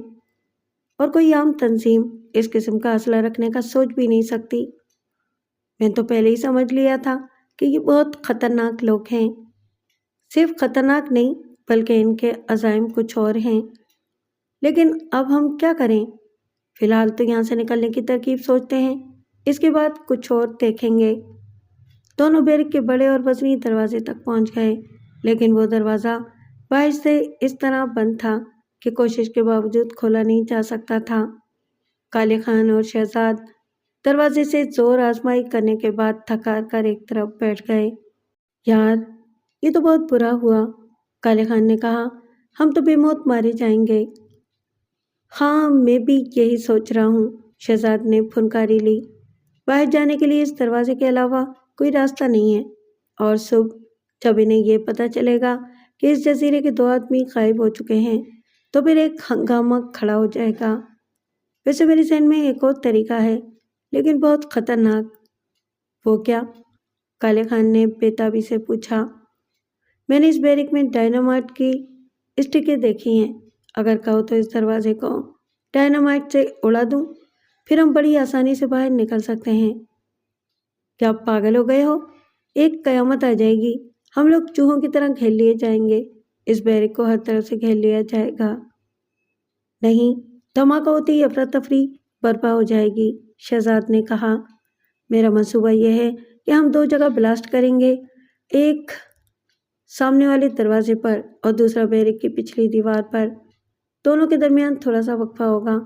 A: اور کوئی عام تنظیم اس قسم کا اسلحہ رکھنے کا سوچ بھی نہیں سکتی۔ میں تو پہلے ہی سمجھ لیا تھا کہ یہ بہت خطرناک لوگ ہیں۔ صرف خطرناک نہیں بلکہ ان کے عزائم کچھ اور ہیں۔ لیکن اب ہم کیا کریں؟ فی الحال تو یہاں سے نکلنے کی ترکیب سوچتے ہیں، اس کے بعد کچھ اور دیکھیں گے۔ دونوں بیرک کے بڑے اور وزنی دروازے تک پہنچ گئے، لیکن وہ دروازہ باہر سے اس طرح بند تھا کہ کوشش کے باوجود کھولا نہیں جا سکتا تھا۔ کالے خان اور شہزاد دروازے سے زور آزمائی کرنے کے بعد تھک ہار کر ایک طرف بیٹھ گئے۔ یار، یہ تو بہت برا ہوا، کالے خان نے کہا۔ ہم تو بے موت مارے جائیں گے۔ ہاں، میں بھی یہی سوچ رہا ہوں، شہزاد نے پھنکاری لی۔ باہر جانے کے لیے اس دروازے کے علاوہ کوئی راستہ نہیں ہے، اور صبح جب انہیں یہ پتہ چلے گا کہ اس جزیرے کے 2 آدمی غائب ہو چکے ہیں تو پھر ایک ہنگامہ کھڑا ہو جائے گا۔ ویسے میرے ذہن میں ایک اور طریقہ ہے، لیکن بہت خطرناک۔ وہ کیا؟ کالے خان نے بے تابی سے پوچھا۔ میں نے اس بیرک میں ڈائنامائٹ کی اسٹکیں دیکھی ہیں۔ اگر کہو تو اس دروازے کو ڈائنامائٹ سے اڑا دوں، پھر ہم بڑی آسانی سے باہر نکل سکتے ہیں۔ کیا آپ پاگل ہو گئے ہو؟ ایک قیامت آ جائے گی، ہم لوگ چوہوں کی طرح گھیر لیے جائیں گے۔ اس بیرک کو ہر طرف سے گھیر لیا جائے گا۔ نہیں، دھماکہ ہوتے ہی افراتفری برپا ہو جائے گی، شہزاد نے کہا۔ میرا منصوبہ یہ ہے کہ ہم 2 جگہ بلاسٹ کریں گے، ایک سامنے والے دروازے پر اور دوسرا بیرک کی پچھلی دیوار پر۔ دونوں کے درمیان تھوڑا سا وقفہ ہوگا۔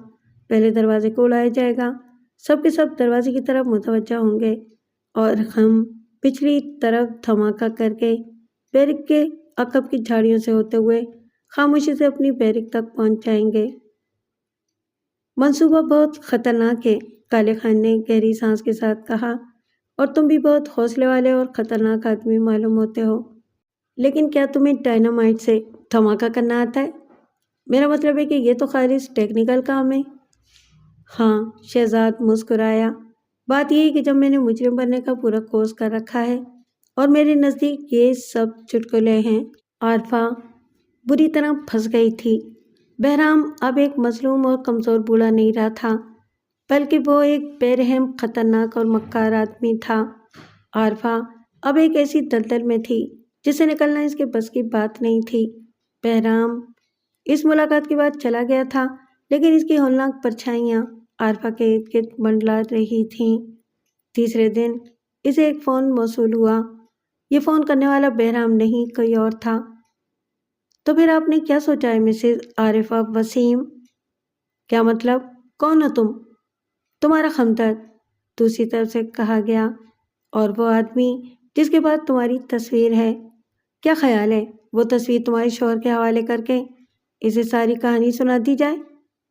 A: پہلے دروازے کو اڑایا جائے گا، سب کے سب دروازے کی طرف متوجہ ہوں گے، اور ہم پچھلی طرف دھماکہ کر کے بیرک کے عقب کی جھاڑیوں سے ہوتے ہوئے خاموشی سے اپنی بیرک تک پہنچ جائیں گے۔ منصوبہ بہت خطرناک ہے، کالے خان نے گہری سانس کے ساتھ کہا، اور تم بھی بہت حوصلے والے اور خطرناک آدمی معلوم ہوتے ہو۔ لیکن کیا تمہیں ڈائنامائٹ سے دھماکہ کرنا آتا ہے؟ میرا مطلب ہے کہ یہ تو خالص ٹیکنیکل کام ہے۔ ہاں، شہزاد مسکرایا۔ بات یہ ہے کہ جب میں نے مجرم بننے کا پورا کورس کر رکھا ہے، اور میرے نزدیک یہ سب چٹکلے ہیں۔ عارفہ بری طرح پھنس گئی تھی۔ بہرام اب ایک مظلوم اور کمزور بوڑھا نہیں رہا تھا، بلکہ وہ ایک بے رحم، خطرناک اور مکار آدمی تھا۔ عارفہ اب ایک ایسی دلدل میں تھی جس سے نکلنا اس کے بس کی بات نہیں تھی۔ بہرام اس ملاقات کے بعد چلا گیا تھا، لیکن اس کی ہولناک پرچھائیاں عارفہ کے ارد گرد منڈلا رہی تھیں۔ تیسرے دن اسے ایک فون موصول ہوا۔ یہ فون کرنے والا بہرام نہیں، کوئی اور تھا۔ تو پھر آپ نے کیا سوچا ہے مسز عارفہ وسیم؟ کیا مطلب؟ کون ہو تم؟ تمہارا ہمدرد، دوسری طرف سے کہا گیا، اور وہ آدمی جس کے پاس تمہاری تصویر ہے۔ کیا خیال ہے وہ تصویر تمہارے شوہر کے حوالے کر کے اسے ساری کہانی سنا دی جائے؟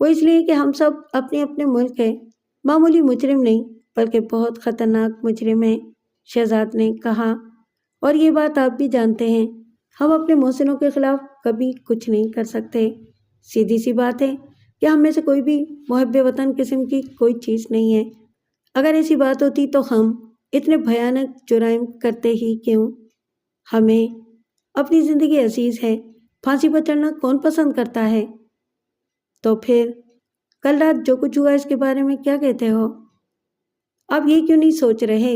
A: وہ اس لیے کہ ہم سب اپنے اپنے ملک کے معمولی مجرم نہیں بلکہ بہت خطرناک مجرم ہیں، شہزاد نے کہا، اور یہ بات آپ بھی جانتے ہیں، ہم اپنے محسنوں کے خلاف کبھی کچھ نہیں کر سکتے۔ سیدھی سی بات ہے کہ ہم میں سے کوئی بھی محب وطن قسم کی کوئی چیز نہیں ہے۔ اگر ایسی بات ہوتی تو ہم اتنے بھیانک جرائم کرتے ہی کیوں؟ ہمیں اپنی زندگی عزیز ہے، پھانسی پر چڑھنا کون پسند کرتا ہے؟ تو پھر کل رات جو کچھ ہوا اس کے بارے میں کیا کہتے ہو؟ آپ یہ کیوں نہیں سوچ رہے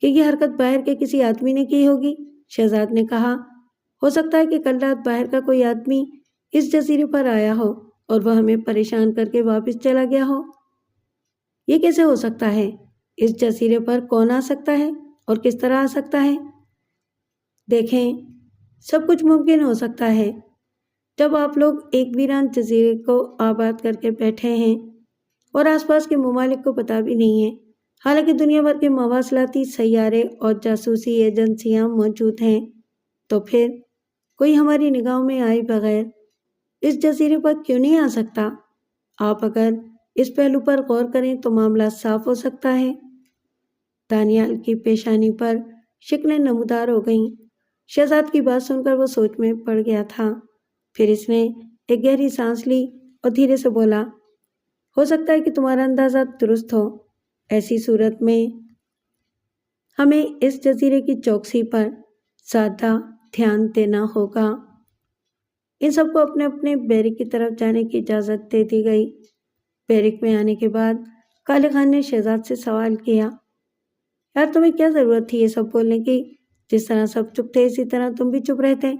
A: کہ یہ حرکت باہر کے کسی آدمی نے کی ہوگی؟ شہزاد نے کہا، ہو سکتا ہے کہ کل رات باہر کا کوئی آدمی اس جزیرے پر آیا ہو اور وہ ہمیں پریشان کر کے واپس چلا گیا ہو۔ یہ کیسے ہو سکتا ہے؟ اس جزیرے پر کون آ سکتا ہے اور کس طرح آ سکتا ہے؟ دیکھیں، سب کچھ ممکن ہو سکتا ہے جب آپ لوگ ایک ویران جزیرے کو آباد کر کے بیٹھے ہیں اور آس پاس کے ممالک کو پتہ بھی نہیں ہے، حالانکہ دنیا بھر کے مواصلاتی سیارے اور جاسوسی ایجنسیاں موجود ہیں، تو پھر کوئی ہماری نگاہوں میں آئے بغیر اس جزیرے پر کیوں نہیں آ سکتا؟ آپ اگر اس پہلو پر غور کریں تو معاملہ صاف ہو سکتا ہے۔ دانیال کی پیشانی پر شکنیں نمودار ہو گئیں۔ شہزاد کی بات سن کر وہ سوچ میں پڑ گیا تھا، پھر اس نے ایک گہری سانس لی اور دھیرے سے بولا، ہو سکتا ہے کہ تمہارا اندازہ درست ہو، ایسی صورت میں ہمیں اس جزیرے کی چوکسی پر زیادہ دھیان دینا ہوگا۔ ان سب کو اپنے اپنے بیرک کی طرف جانے کی اجازت دے دی گئی۔ بیرک میں آنے کے بعد کالے خان نے شہزاد سے سوال کیا، یار تمہیں کیا ضرورت تھی یہ سب بولنے کی؟ جس طرح سب چپ تھے اسی طرح تم بھی چپ رہتے۔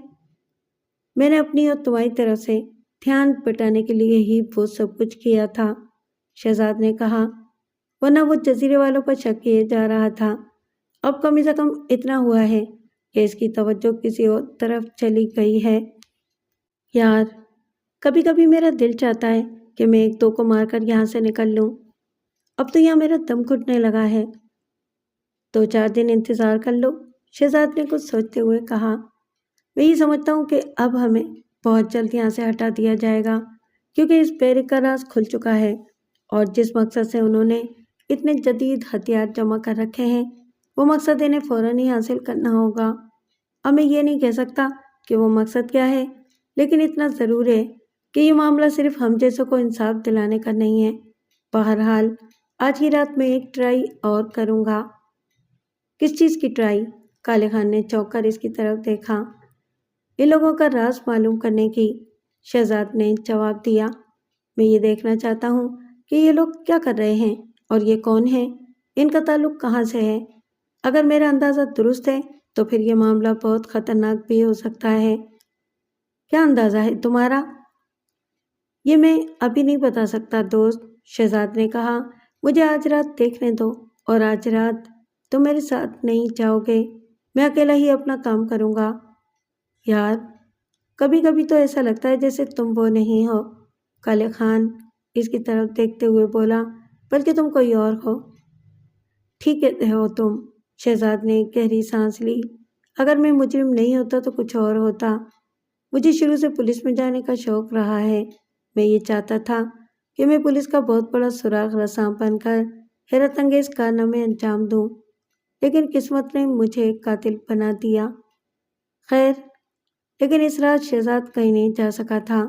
A: میں نے اپنی اور تمہاری طرف سے دھیان بٹانے کے لیے ہی وہ سب کچھ کیا تھا، شہزاد نے کہا، ورنہ وہ جزیرے والوں پر شک کیے جا رہا تھا۔ اب کم سے کم اتنا ہوا ہے کہ اس کی توجہ کسی اور طرف چلی گئی ہے۔ یار، کبھی کبھی میرا دل چاہتا ہے کہ میں ایک دو کو مار کر یہاں سے نکل لوں۔ اب تو یہاں میرا دم گھٹنے لگا ہے۔ 2-4 دن انتظار کر لو، شہزاد نے کچھ سوچتے ہوئے کہا۔ میں یہ سمجھتا ہوں کہ اب ہمیں بہت جلد یہاں سے ہٹا دیا جائے گا، کیونکہ اس بیرک کا راز کھل چکا ہے اور جس مقصد سے انہوں نے اتنے جدید ہتھیار جمع کر رکھے ہیں وہ مقصد انہیں فوراً ہی حاصل کرنا ہوگا۔ اب میں یہ نہیں کہہ سکتا کہ وہ مقصد کیا ہے، لیکن اتنا ضرور ہے کہ یہ معاملہ صرف ہم جیسوں کو انصاف دلانے کا نہیں ہے۔ بہرحال آج ہی رات میں ایک ٹرائی اور کروں گا۔ کس چیز کی ٹرائی؟ کالے خان نے چونک کر اس کی طرف دیکھا۔ ان لوگوں کا راز معلوم کرنے کی، شہزاد نے جواب دیا۔ میں یہ دیکھنا چاہتا ہوں کہ یہ لوگ کیا کر رہے ہیں اور یہ کون ہیں، ان کا تعلق کہاں سے ہے۔ اگر میرا اندازہ درست ہے تو پھر یہ معاملہ بہت خطرناک بھی ہو سکتا ہے۔ کیا اندازہ ہے تمہارا؟ یہ میں ابھی نہیں بتا سکتا دوست، شہزاد نے کہا، مجھے آج رات دیکھنے دو، اور آج رات تم میرے ساتھ نہیں جاؤ گے، میں اکیلا ہی اپنا کام کروں گا۔ یار، کبھی کبھی تو ایسا لگتا ہے جیسے تم وہ نہیں ہو، کالے خان اس کی طرف دیکھتے ہوئے بولا، بلکہ تم کوئی اور ہو۔ ٹھیک کہتے ہو تم، شہزاد نے گہری سانس لی، اگر میں مجرم نہیں ہوتا تو کچھ اور ہوتا۔ مجھے شروع سے پولیس میں جانے کا شوق رہا ہے۔ میں یہ چاہتا تھا کہ میں پولیس کا بہت بڑا سراغ رساں بن کر حیرت انگیز کارنامے انجام دوں، لیکن قسمت نے مجھے قاتل بنا دیا۔ خیر، لیکن اس رات شہزاد کہیں نہیں جا سکا تھا۔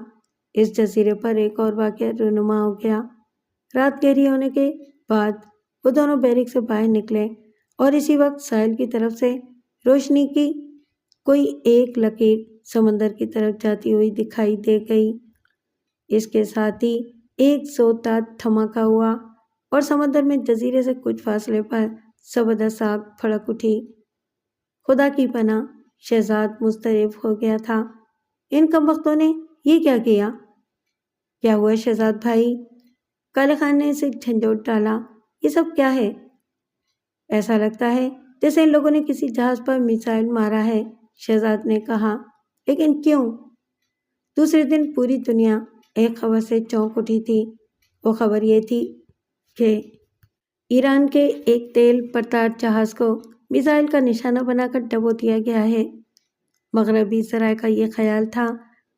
A: اس جزیرے پر ایک اور واقعہ رونما ہو گیا۔ رات گہری ہونے کے بعد وہ دونوں بیرک سے باہر نکلے اور اسی وقت ساحل کی طرف سے روشنی کی کوئی ایک لکیر سمندر کی طرف جاتی ہوئی دکھائی دے گئی۔ اس کے ساتھ ہی ایک زوردار دھماکہ ہوا اور سمندر میں جزیرے سے کچھ فاصلے پر زبردست آگ بھڑک اٹھی۔ خدا کی پناہ، شہزاد مضطرب ہو گیا تھا، ان کمبختوں نے یہ کیا کیا؟ کیا ہوا شہزاد بھائی؟ کالے خان نے اسے جھنجھوڑ ڈالا، یہ سب کیا ہے؟ ایسا لگتا ہے جیسے ان لوگوں نے کسی جہاز پر میزائل مارا ہے، شہزاد نے کہا، لیکن کیوں؟ دوسرے دن پوری دنیا ایک خبر سے چونک اٹھی تھی۔ وہ خبر یہ تھی کہ ایران کے ایک تیل بردار جہاز کو میزائل کا نشانہ بنا کر ڈبو دیا گیا ہے۔ مغربی ذرائع کا یہ خیال تھا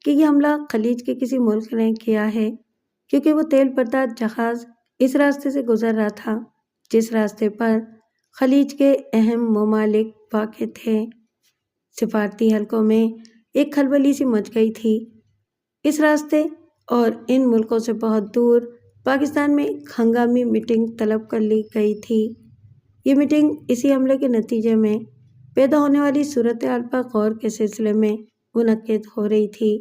A: کہ یہ حملہ خلیج کے کسی ملک نے کیا ہے۔ کیونکہ وہ تیل بردار جہاز اس راستے سے گزر رہا تھا جس راستے پر خلیج کے اہم ممالک واقع تھے۔ سفارتی حلقوں میں ایک کھلبلی سی مچ گئی تھی۔ اس راستے اور ان ملکوں سے بہت دور پاکستان میں ایک ہنگامی میٹنگ طلب کر لی گئی تھی۔ یہ میٹنگ اسی حملے کے نتیجے میں پیدا ہونے والی صورتحال پر غور کے سلسلے میں منعقد ہو رہی تھی۔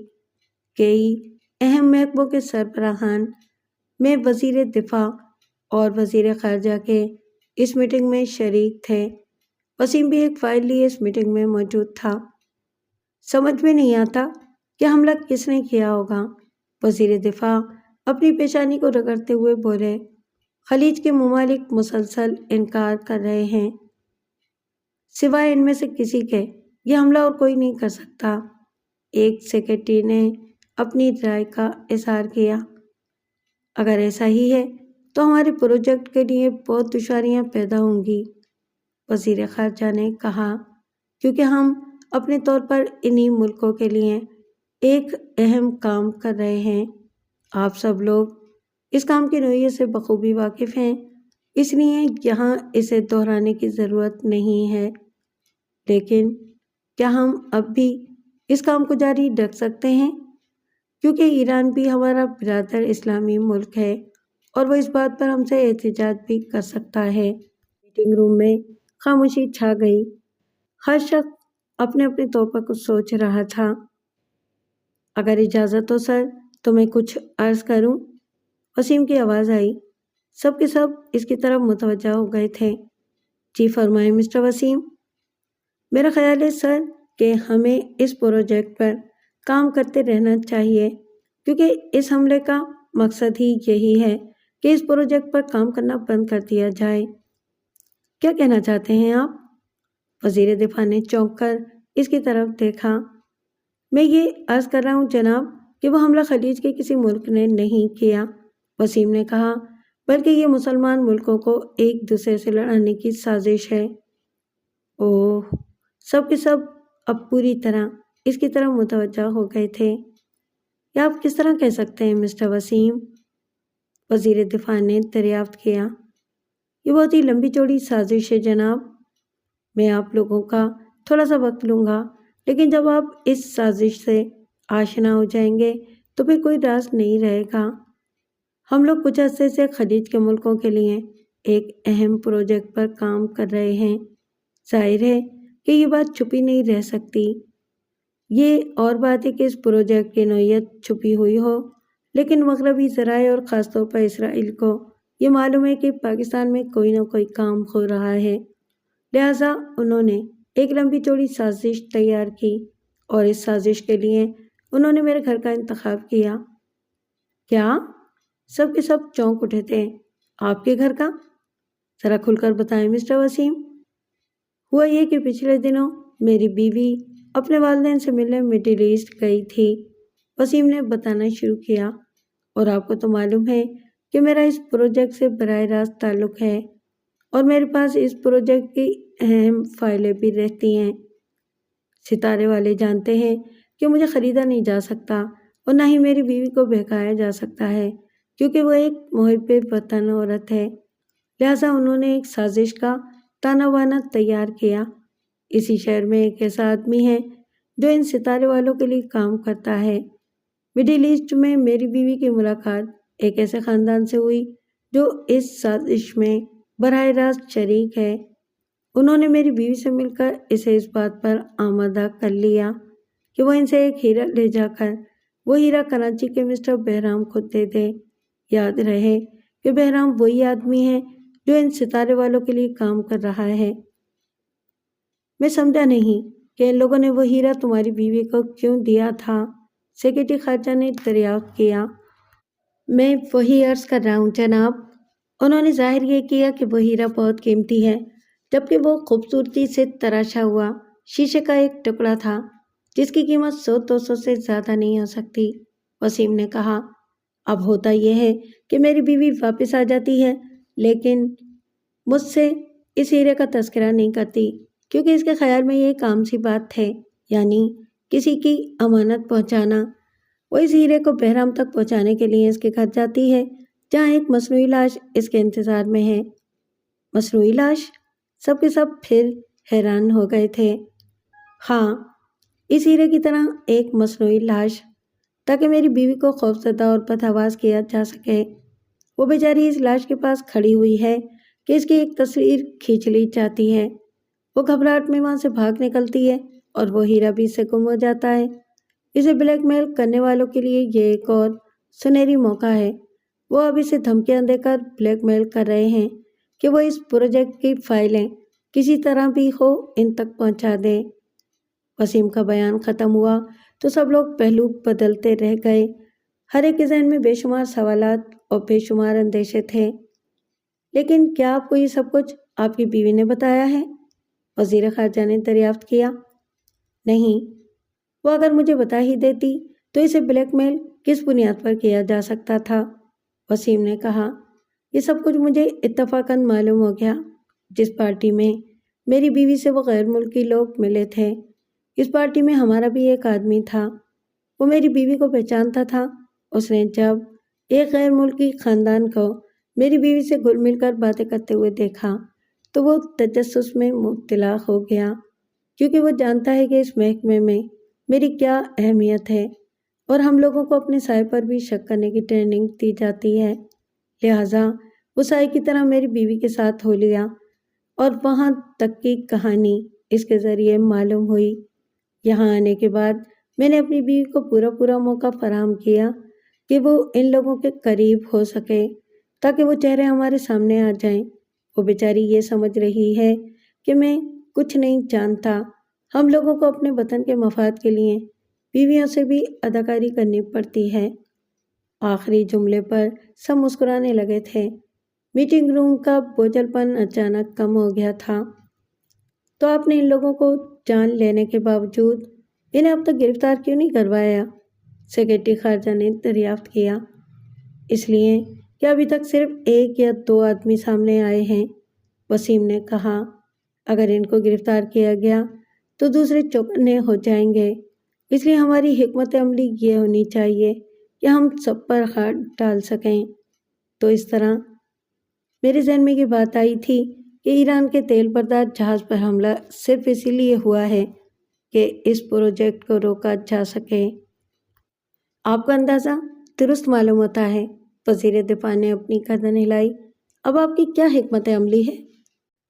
A: کئی اہم محکموں کے سربراہان میں وزیر دفاع اور وزیر خارجہ کے اس میٹنگ میں شریک تھے۔ وسیم بھی ایک فائل لیے اس میٹنگ میں موجود تھا۔ سمجھ میں نہیں آتا کہ حملہ کس نے کیا ہوگا، وزیر دفاع اپنی پیشانی کو رگڑتے ہوئے بولے۔ خلیج کے ممالک مسلسل انکار کر رہے ہیں، سوائے ان میں سے کسی کے یہ حملہ اور کوئی نہیں کر سکتا۔ ایک سیکرٹری نے اپنی رائے کا اظہار کیا۔ اگر ایسا ہی ہے تو ہمارے پروجیکٹ کے لیے بہت دشواریاں پیدا ہوں گی، وزیر خارجہ نے کہا، کیونکہ ہم اپنے طور پر انہی ملکوں کے لیے ایک اہم کام کر رہے ہیں۔ آپ سب لوگ اس کام کی نوعیت سے بخوبی واقف ہیں، اس لیے یہاں اسے دہرانے کی ضرورت نہیں ہے۔ لیکن کیا ہم اب بھی اس کام کو جاری رکھ سکتے ہیں؟ کیونکہ ایران بھی ہمارا برادر اسلامی ملک ہے اور وہ اس بات پر ہم سے احتجاج بھی کر سکتا ہے۔ میٹنگ روم میں خاموشی چھا گئی۔ ہر شخص اپنے اپنے طور پر کچھ سوچ رہا تھا۔ اگر اجازت ہو سر تو میں کچھ عرض کروں، وسیم کی آواز آئی۔ سب کے سب اس کی طرف متوجہ ہو گئے تھے۔ جی فرمائیں مسٹر وسیم۔ میرا خیال ہے سر کہ ہمیں اس پروجیکٹ پر کام کرتے رہنا چاہیے، کیونکہ اس حملے کا مقصد ہی یہی ہے کہ اس پروجیکٹ پر کام کرنا بند کر دیا جائے۔ کیا کہنا چاہتے ہیں آپ؟ وزیر دفاع نے چونک کر اس کی طرف دیکھا۔ میں یہ عرض کر رہا ہوں جناب کہ وہ حملہ خلیج کے کسی ملک نے نہیں کیا، وسیم نے کہا، بلکہ یہ مسلمان ملکوں کو ایک دوسرے سے لڑانے کی سازش ہے۔ اوہ، سب کے سب اب پوری طرح اس کی طرف متوجہ ہو گئے تھے۔ یہ آپ کس طرح کہہ سکتے ہیں مسٹر وسیم؟ وزیر دفاع نے دریافت کیا۔ یہ بہت ہی لمبی چوڑی سازش ہے جناب۔ میں آپ لوگوں کا تھوڑا سا وقت لوں گا، لیکن جب آپ اس سازش سے آشنا ہو جائیں گے تو پھر کوئی راز نہیں رہے گا۔ ہم لوگ کچھ عرصے سے خلیج کے ملکوں کے لیے ایک اہم پروجیکٹ پر کام کر رہے ہیں۔ ظاہر ہے کہ یہ بات چھپی نہیں رہ سکتی۔ یہ اور بات ہے کہ اس پروجیکٹ کی نوعیت چھپی ہوئی ہو، لیکن مغربی ذرائع اور خاص طور پر اسرائیل کو یہ معلوم ہے کہ پاکستان میں کوئی نہ کوئی کام ہو رہا ہے، لہٰذا انہوں نے ایک لمبی چوڑی سازش تیار کی اور اس سازش کے لیے انہوں نے میرے گھر کا انتخاب کیا۔ کیا؟ سب کے سب چونک اٹھے تھے۔ آپ کے گھر کا؟ ذرا کھل کر بتائیں مسٹر وسیم۔ ہوا یہ کہ پچھلے دنوں میری بیوی اپنے والدین سے ملنے مڈل ایسٹ گئی تھی، وسیم نے بتانا شروع کیا، اور آپ کو تو معلوم ہے کہ میرا اس پروجیکٹ سے براہ راست تعلق ہے اور میرے پاس اس پروجیکٹ کی اہم فائلیں بھی رہتی ہیں۔ ستارے والے جانتے ہیں کہ مجھے خریدا نہیں جا سکتا اور نہ ہی میری بیوی کو بہکایا جا سکتا ہے، کیونکہ وہ ایک محب وطن عورت ہے، لہٰذا انہوں نے ایک سازش کا تانا بانا تیار کیا۔ اسی شہر میں ایک ایسا آدمی ہے جو ان ستارے والوں کے لیے کام کرتا ہے۔ مڈل ایسٹ میں میری بیوی کی ملاقات ایک ایسے خاندان سے ہوئی جو اس سازش میں براہ راست شریک ہے۔ انہوں نے میری بیوی سے مل کر اسے اس بات پر آمادہ کر لیا کہ وہ ان سے ایک ہیرا لے جا کر وہ ہیرا کراچی کے مسٹر بہرام کو دے دے۔ یاد رہے کہ بہرام وہی آدمی ہے جو ان ستارے والوں کے لیے کام کر رہا ہے۔ میں سمجھا نہیں کہ ان لوگوں نے وہ ہیرا تمہاری بیوی کو کیوں دیا تھا، سیکرٹری خارجہ نے دریافت کیا۔ میں وہی عرض کر رہا ہوں جناب، انہوں نے ظاہر یہ کیا کہ وہ ہیرا بہت قیمتی ہے، جبکہ وہ خوبصورتی سے تراشا ہوا شیشے کا ایک ٹکڑا تھا جس کی قیمت 100-200 سے زیادہ نہیں ہو سکتی، وسیم نے کہا۔ اب ہوتا یہ ہے کہ میری بیوی واپس آ جاتی ہے، لیکن مجھ سے اس ہیرے کا تذکرہ نہیں کرتی، کیونکہ اس کے خیال میں یہ ایک عام سی بات ہے، یعنی کسی کی امانت پہنچانا۔ وہ اس ہیرے کو بہرام تک پہنچانے کے لیے اس کے گھر جاتی ہے جہاں ایک مصنوعی لاش اس کے انتظار میں ہے۔ مصنوعی لاش؟ سب کے سب پھر حیران ہو گئے تھے۔ ہاں، اس ہیرے کی طرح ایک مصنوعی لاش، تاکہ میری بیوی کو خوفزدہ اور بدحواس کیا جا سکے۔ وہ بیچاری اس لاش کے پاس کھڑی ہوئی ہے کہ اس کی ایک تصویر کھینچ لی جاتی ہے۔ وہ گھبراہٹ میں وہاں سے بھاگ نکلتی ہے اور وہ ہیرا بھی اس سے گم ہو جاتا ہے۔ اسے بلیک میل کرنے والوں کے لیے یہ ایک اور سنہری موقع ہے۔ وہ اب اسے دھمکیاں دے کر بلیک میل کر رہے ہیں کہ وہ اس پروجیکٹ کی فائلیں کسی طرح بھی ہو ان تک پہنچا دے۔ وسیم کا بیان ختم ہوا تو سب لوگ پہلو بدلتے رہ گئے۔ ہر ایک کے ذہن میں بے شمار سوالات اور بے شمار اندیشے تھے۔ لیکن کیا آپ کو یہ سب کچھ آپ کی بیوی نے بتایا ہے؟ وزیر خارجہ نے دریافت کیا۔ نہیں، وہ اگر مجھے بتا ہی دیتی تو اسے بلیک میل کس بنیاد پر کیا جا سکتا تھا؟ وسیم نے کہا، یہ سب کچھ مجھے اتفاقاً معلوم ہو گیا۔ جس پارٹی میں میری بیوی سے وہ غیر ملکی لوگ ملے تھے، اس پارٹی میں ہمارا بھی ایک آدمی تھا۔ وہ میری بیوی کو پہچانتا تھا۔ اس نے جب ایک غیر ملکی خاندان کو میری بیوی سے گھل مل کر باتیں کرتے ہوئے دیکھا تو وہ تجسس میں مبتلا ہو گیا، کیونکہ وہ جانتا ہے کہ اس محکمے میں میری کیا اہمیت ہے اور ہم لوگوں کو اپنے سائے پر بھی شک کرنے کی ٹریننگ دی جاتی ہے۔ لہٰذا وہ سائے کی طرح میری بیوی کے ساتھ ہو لیا اور وہاں تک کی کہانی اس کے ذریعے معلوم ہوئی۔ یہاں آنے کے بعد میں نے اپنی بیوی کو پورا موقع فراہم کیا کہ وہ ان لوگوں کے قریب ہو سکے تاکہ وہ چہرے ہمارے سامنے آ جائیں۔ وہ بیچاری یہ سمجھ رہی ہے کہ میں کچھ نہیں جانتا۔ ہم لوگوں کو اپنے وطن کے مفاد کے لیے بیویوں سے بھی اداکاری کرنی پڑتی ہے۔ آخری جملے پر سب مسکرانے لگے تھے۔ میٹنگ روم کا بوجھل پن اچانک کم ہو گیا تھا۔ تو آپ نے ان لوگوں کو جان لینے کے باوجود انہیں اب تک گرفتار کیوں نہیں کروایا؟ سیکرٹری خارجہ نے دریافت کیا۔ اس لیے کہ ابھی تک صرف 1 یا 2 آدمی سامنے آئے ہیں، وسیم نے کہا۔ اگر ان کو گرفتار کیا گیا تو دوسرے چوکنے ہو جائیں گے، اس لیے ہماری حکمت عملی یہ ہونی چاہیے کہ ہم سب پر ہاتھ ڈال سکیں۔ تو اس طرح میرے ذہن میں یہ بات آئی تھی کہ ایران کے تیل بردار جہاز پر حملہ صرف اسی لیے ہوا ہے کہ اس پروجیکٹ کو روکا جا سکے۔ آپ کا اندازہ درست معلوم ہوتا ہے۔ وزیر دفاع نے اپنی گردن ہلائی۔ اب آپ کی کیا حکمت عملی ہے؟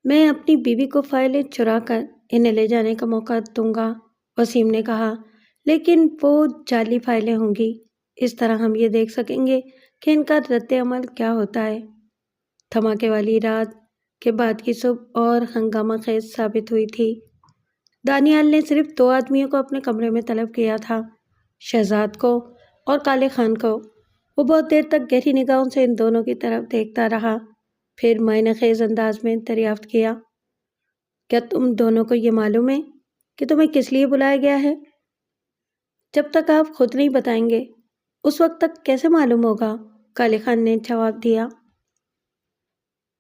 A: میں اپنی بیوی کو فائلیں چرا کر انہیں لے جانے کا موقع دوں گا، وسیم نے کہا، لیکن وہ جعلی فائلیں ہوں گی۔ اس طرح ہم یہ دیکھ سکیں گے کہ ان کا رد عمل کیا ہوتا ہے۔ دھماکے والی رات کے بعد کی صبح اور ہنگامہ خیز ثابت ہوئی تھی۔ دانیال نے صرف 2 آدمیوں کو اپنے کمرے میں طلب کیا تھا، شہزاد کو اور کالے خان کو۔ وہ بہت دیر تک گہری نگاہوں سے ان دونوں کی طرف دیکھتا رہا، پھر معنی خیز انداز میں دریافت کیا، کیا تم دونوں کو یہ معلوم ہے کہ تمہیں کس لیے بلایا گیا ہے؟ جب تک آپ خود نہیں بتائیں گے اس وقت تک کیسے معلوم ہوگا؟ کالے خان نے جواب دیا۔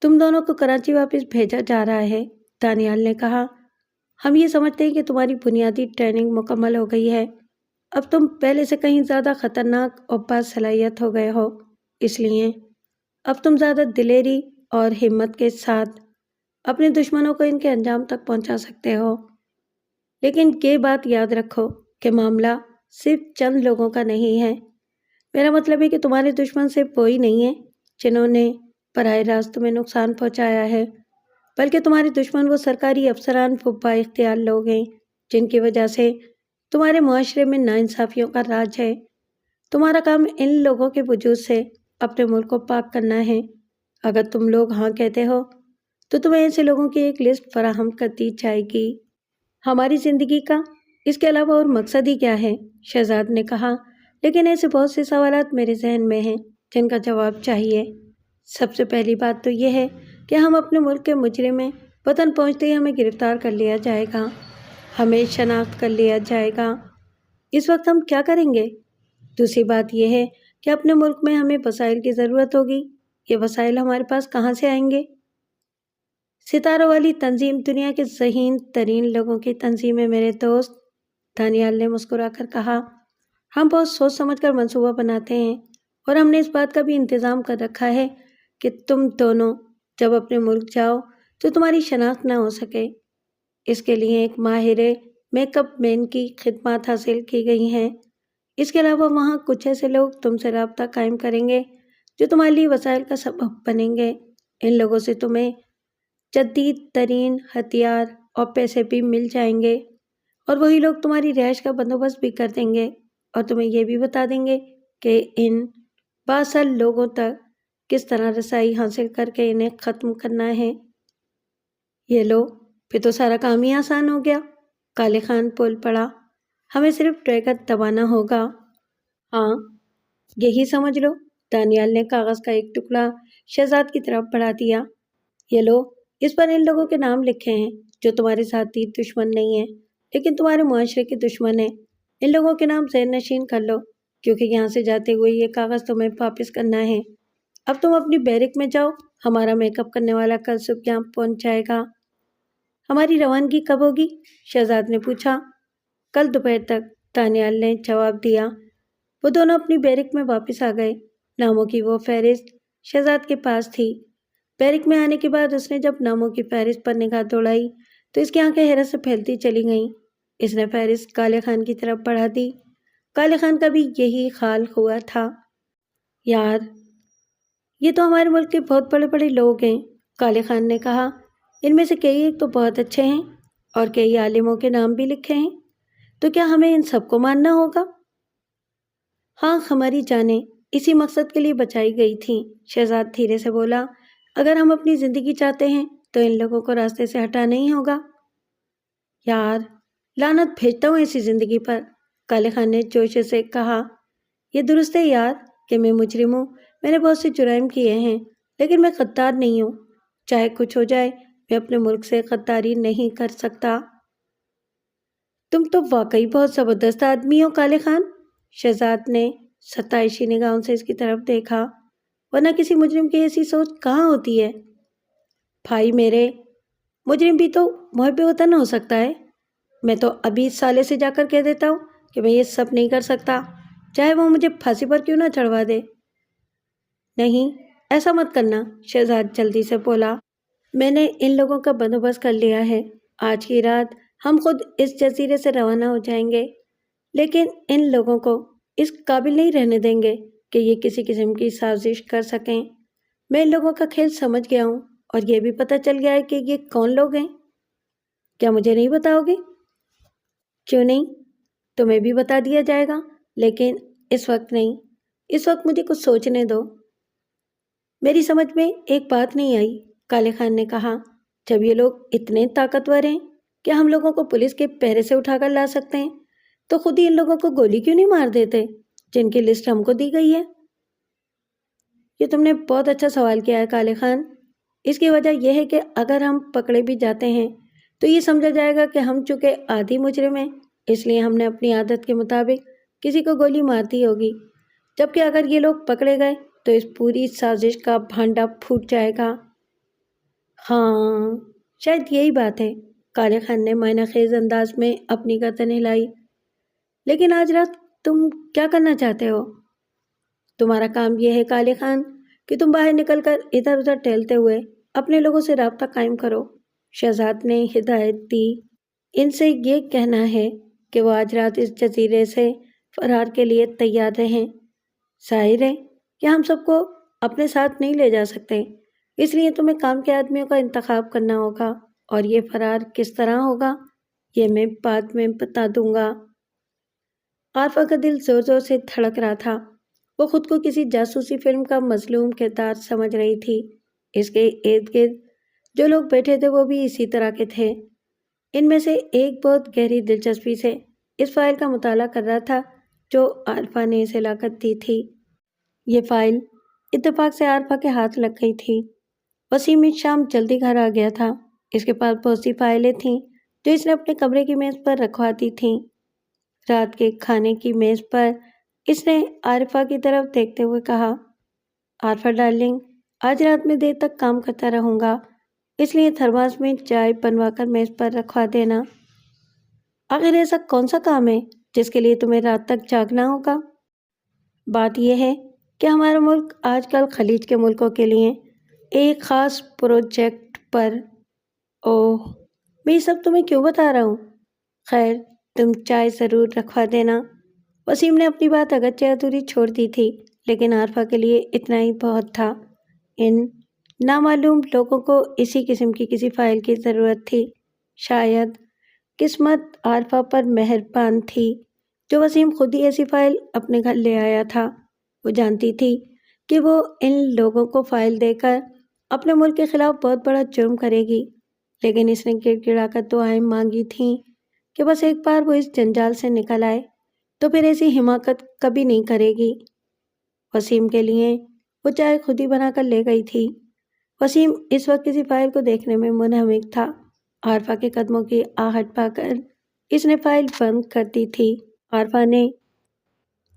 A: تم دونوں کو کراچی واپس بھیجا جا رہا ہے، دانیال نے کہا۔ ہم یہ سمجھتے ہیں کہ تمہاری بنیادی ٹریننگ مکمل ہو گئی ہے۔ اب تم پہلے سے کہیں زیادہ خطرناک اور باصلاحیت ہو گئے ہو، اس لیے اب تم زیادہ دلیری اور ہمت کے ساتھ اپنے دشمنوں کو ان کے انجام تک پہنچا سکتے ہو۔ لیکن یہ بات یاد رکھو کہ معاملہ صرف چند لوگوں کا نہیں ہے۔ میرا مطلب ہے کہ تمہارے دشمن صرف وہی نہیں ہیں جنہوں نے براہ راست تمہیں نقصان پہنچایا ہے، بلکہ تمہارے دشمن وہ سرکاری افسران و با اختیار لوگ ہیں جن کی وجہ سے تمہارے معاشرے میں ناانصافیوں کا راج ہے۔ تمہارا کام ان لوگوں کے وجود سے اپنے ملک کو پاک کرنا ہے۔ اگر تم لوگ ہاں کہتے ہو تو تمہیں ایسے لوگوں کی ایک لسٹ فراہم کر دی جائے گی۔ ہماری زندگی کا اس کے علاوہ اور مقصد ہی کیا ہے؟ شہزاد نے کہا، لیکن ایسے بہت سے سوالات میرے ذہن میں ہیں جن کا جواب چاہیے۔ سب سے پہلی بات تو یہ ہے کہ ہم اپنے ملک کے مجرم ہیں، وطن پہنچتے ہی ہمیں گرفتار کر لیا جائے گا، ہمیں شناخت کر لیا جائے گا۔ اس وقت ہم کیا کریں گے؟ دوسری بات یہ ہے کہ اپنے ملک میں ہمیں وسائل کی ضرورت ہوگی۔ یہ وسائل ہمارے پاس کہاں سے آئیں گے؟ ستاروں والی تنظیم دنیا کے ذہین ترین لوگوں کی تنظیم ہے میرے دوست، دانیال نے مسکرا کر کہا۔ ہم بہت سوچ سمجھ کر منصوبہ بناتے ہیں اور ہم نے اس بات کا بھی انتظام کر رکھا ہے کہ تم دونوں جب اپنے ملک جاؤ تو تمہاری شناخت نہ ہو سکے۔ اس کے لیے ایک ماہر میک اپ مین کی خدمات حاصل کی گئی ہیں۔ اس کے علاوہ وہاں کچھ ایسے لوگ تم سے رابطہ قائم کریں گے جو تمہارے لیے وسائل کا سبب بنیں گے۔ ان لوگوں سے تمہیں جدید ترین ہتھیار اور پیسے بھی مل جائیں گے، اور وہی لوگ تمہاری رہائش کا بندوبست بھی کر دیں گے اور تمہیں یہ بھی بتا دیں گے کہ ان بااثر لوگوں تک کس طرح رسائی حاصل کر کے انہیں ختم کرنا ہے۔ یہ لو، پھر تو سارا کام ہی آسان ہو گیا، کالے خان بول پڑا۔ ہمیں صرف ٹریگر دبانا ہوگا۔ ہاں، یہی سمجھ لو۔ دانیال نے کاغذ کا ایک ٹکڑا شہزاد کی طرف بڑھا دیا۔ یہ لو، اس پر ان لوگوں کے نام لکھے ہیں جو تمہارے ذاتی دشمن نہیں ہیں لیکن تمہارے معاشرے کے دشمن ہیں۔ ان لوگوں کے نام ذہن نشین کر لو، کیونکہ یہاں سے جاتے ہوئے یہ کاغذ تمہیں واپس کرنا ہے۔ اب تم اپنی بیرک میں جاؤ، ہمارا میک اپ کرنے والا کل صبح یہاں پہنچ جائے گا۔ ہماری روانگی کب ہوگی؟ شہزاد نے پوچھا۔ کل دوپہر تک، دانیال نے جواب دیا۔ وہ دونوں اپنی بیرک میں واپس آ گئے۔ ناموں کی وہ فہرست شہزاد کے پاس تھی۔ بیرک میں آنے کے بعد اس نے جب ناموں کی فہرست پر نگاہ دوڑائی تو اس کی آنکھیں حیرت سے پھیلتی چلی گئیں۔ اس نے فہرست کالے خان کی طرف بڑھا دی۔ کالے خان کا بھی یہی حال ہوا تھا۔ یار، یہ تو ہمارے ملک کے بہت بڑے بڑے لوگ ہیں، کالے خان نے کہا۔ ان میں سے کئی ایک تو بہت اچھے ہیں اور کئی عالموں کے نام بھی لکھے ہیں، تو کیا ہمیں ان سب کو ماننا ہوگا؟ ہاں، ہماری جانیں اسی مقصد کے لیے بچائی گئی تھیں، شہزاد دھیرے سے بولا۔ اگر ہم اپنی زندگی چاہتے ہیں تو ان لوگوں کو راستے سے ہٹانا ہی ہوگا۔ یار، لعنت بھیجتا ہوں ایسی زندگی پر، کالے خان نے جوش سے کہا۔ یہ درست ہے یار کہ میں مجرم ہوں، میں نے بہت سے جرائم کیے ہیں، لیکن میں غدار نہیں ہوں۔ چاہے کچھ ہو جائے، میں اپنے ملک سے غداری نہیں کر سکتا۔ تم تو واقعی بہت زبردست آدمی ہو کالے خان، شہزاد نے ستائشی نگاہوں سے اس کی طرف دیکھا۔ ورنہ کسی مجرم کی ایسی سوچ کہاں ہوتی ہے؟ بھائی میرے، مجرم بھی تو محب وطن ہو سکتا ہے۔ میں تو ابھی اس سالے سے جا کر کہہ دیتا ہوں کہ میں یہ سب نہیں کر سکتا، چاہے وہ مجھے پھانسی پر کیوں نہ چڑھوا دے۔ نہیں، ایسا مت کرنا، شہزاد جلدی سے بولا۔ میں نے ان لوگوں کا بندوبست کر لیا ہے۔ آج کی رات ہم خود اس جزیرے سے روانہ ہو جائیں گے، لیکن ان لوگوں کو اس قابل نہیں رہنے دیں گے کہ یہ کسی قسم کی سازش کر سکیں۔ میں ان لوگوں کا کھیل سمجھ گیا ہوں اور یہ بھی پتہ چل گیا ہے کہ یہ کون لوگ ہیں۔ کیا مجھے نہیں بتاؤ گے؟ کیوں نہیں، تمہیں بھی بتا دیا جائے گا، لیکن اس وقت نہیں۔ اس وقت مجھے کچھ سوچنے دو۔ میری سمجھ میں ایک بات نہیں آئی، کالے خان نے کہا۔ جب یہ لوگ اتنے طاقتور ہیں کہ ہم لوگوں کو پولیس کے پہرے سے اٹھا کر لا سکتے ہیں، تو خود ہی ان لوگوں کو گولی کیوں نہیں مار دیتے جن کی لسٹ ہم کو دی گئی ہے؟ یہ تم نے بہت اچھا سوال کیا ہے کالے خان۔ اس کی وجہ یہ ہے کہ اگر ہم پکڑے بھی جاتے ہیں تو یہ سمجھا جائے گا کہ ہم چونکہ آدھی مجرم ہیں، اس لیے ہم نے اپنی عادت کے مطابق کسی کو گولی مار دی ہوگی، جبکہ اگر یہ لوگ پکڑے گئے تو اس پوری سازش کا بھانڈا پھوٹ جائے گا۔ ہاں، شاید یہی بات ہے، کالے خان نے معنی خیز انداز میں اپنی گردن ہلائی۔ لیکن آج رات تم کیا کرنا چاہتے ہو؟ تمہارا کام یہ ہے کالے خان کہ تم باہر نکل کر ادھر ادھر ٹہلتے ہوئے اپنے لوگوں سے رابطہ قائم کرو، شہزاد نے ہدایت دی۔ ان سے یہ کہنا ہے کہ وہ آج رات اس جزیرے سے فرار کے لیے تیار رہیں۔ ظاہر ہے کہ ہم سب کو اپنے ساتھ نہیں لے جا سکتے، اس لیے تمہیں کام کے آدمیوں کا انتخاب کرنا ہوگا، اور یہ فرار کس طرح ہوگا یہ میں بعد میں بتا دوں گا۔ عارفہ کا دل زور زور سے دھڑک رہا تھا۔ وہ خود کو کسی جاسوسی فلم کا مظلوم کردار سمجھ رہی تھی۔ اس کے ارد گرد جو لوگ بیٹھے تھے وہ بھی اسی طرح کے تھے۔ ان میں سے ایک بہت گہری دلچسپی سے اس فائل کا مطالعہ کر رہا تھا جو عارفہ نے اسے لا کر دی تھی۔ یہ فائل اتفاق سے عارفہ کے ہاتھ لگ گئی تھی۔ وسیم اس شام جلدی گھر آ گیا تھا۔ اس کے پاس بہت سی فائلیں تھیں جو اس نے اپنے کمرے کی میز پر رکھوا دی تھیں۔ رات کے کھانے کی میز پر اس نے عارفہ کی طرف دیکھتے ہوئے کہا، عارفہ ڈارلنگ، آج رات میں دیر تک کام کرتا رہوں گا، اس لیے تھرماس میں چائے بنوا کر میز پر رکھوا دینا۔ آخر ایسا کون سا کام ہے جس کے لیے تمہیں رات تک جاگنا ہوگا؟ بات یہ ہے کہ ہمارا ملک آج کل خلیج کے ملکوں کے لیے ایک خاص پروجیکٹ پر… اوہ، میں یہ سب تمہیں کیوں بتا رہا ہوں؟ خیر، تم چائے ضرور رکھوا دینا۔ وسیم نے اپنی بات اگرچہ ادھوری چھوڑ دی تھی، لیکن عارفہ کے لیے اتنا ہی بہت تھا۔ ان نامعلوم لوگوں کو اسی قسم کی کسی فائل کی ضرورت تھی۔ شاید قسمت عارفہ پر مہربان تھی جو وسیم خود ہی ایسی فائل اپنے گھر لے آیا تھا۔ وہ جانتی تھی کہ وہ ان لوگوں کو فائل دے کر اپنے ملک کے خلاف بہت بڑا جرم کرے گی، لیکن اس نے گڑ گڑا کر دعائیں مانگی تھیں کہ بس ایک بار وہ اس جنجال سے نکل آئے تو پھر ایسی حماقت کبھی نہیں کرے گی۔ وسیم کے لیے وہ چائے خود ہی بنا کر لے گئی تھی۔ وسیم اس وقت کسی فائل کو دیکھنے میں منہمک تھا۔ عارفہ کے قدموں کی آہٹ پا کر اس نے فائل بند کر دی تھی۔ عارفہ نے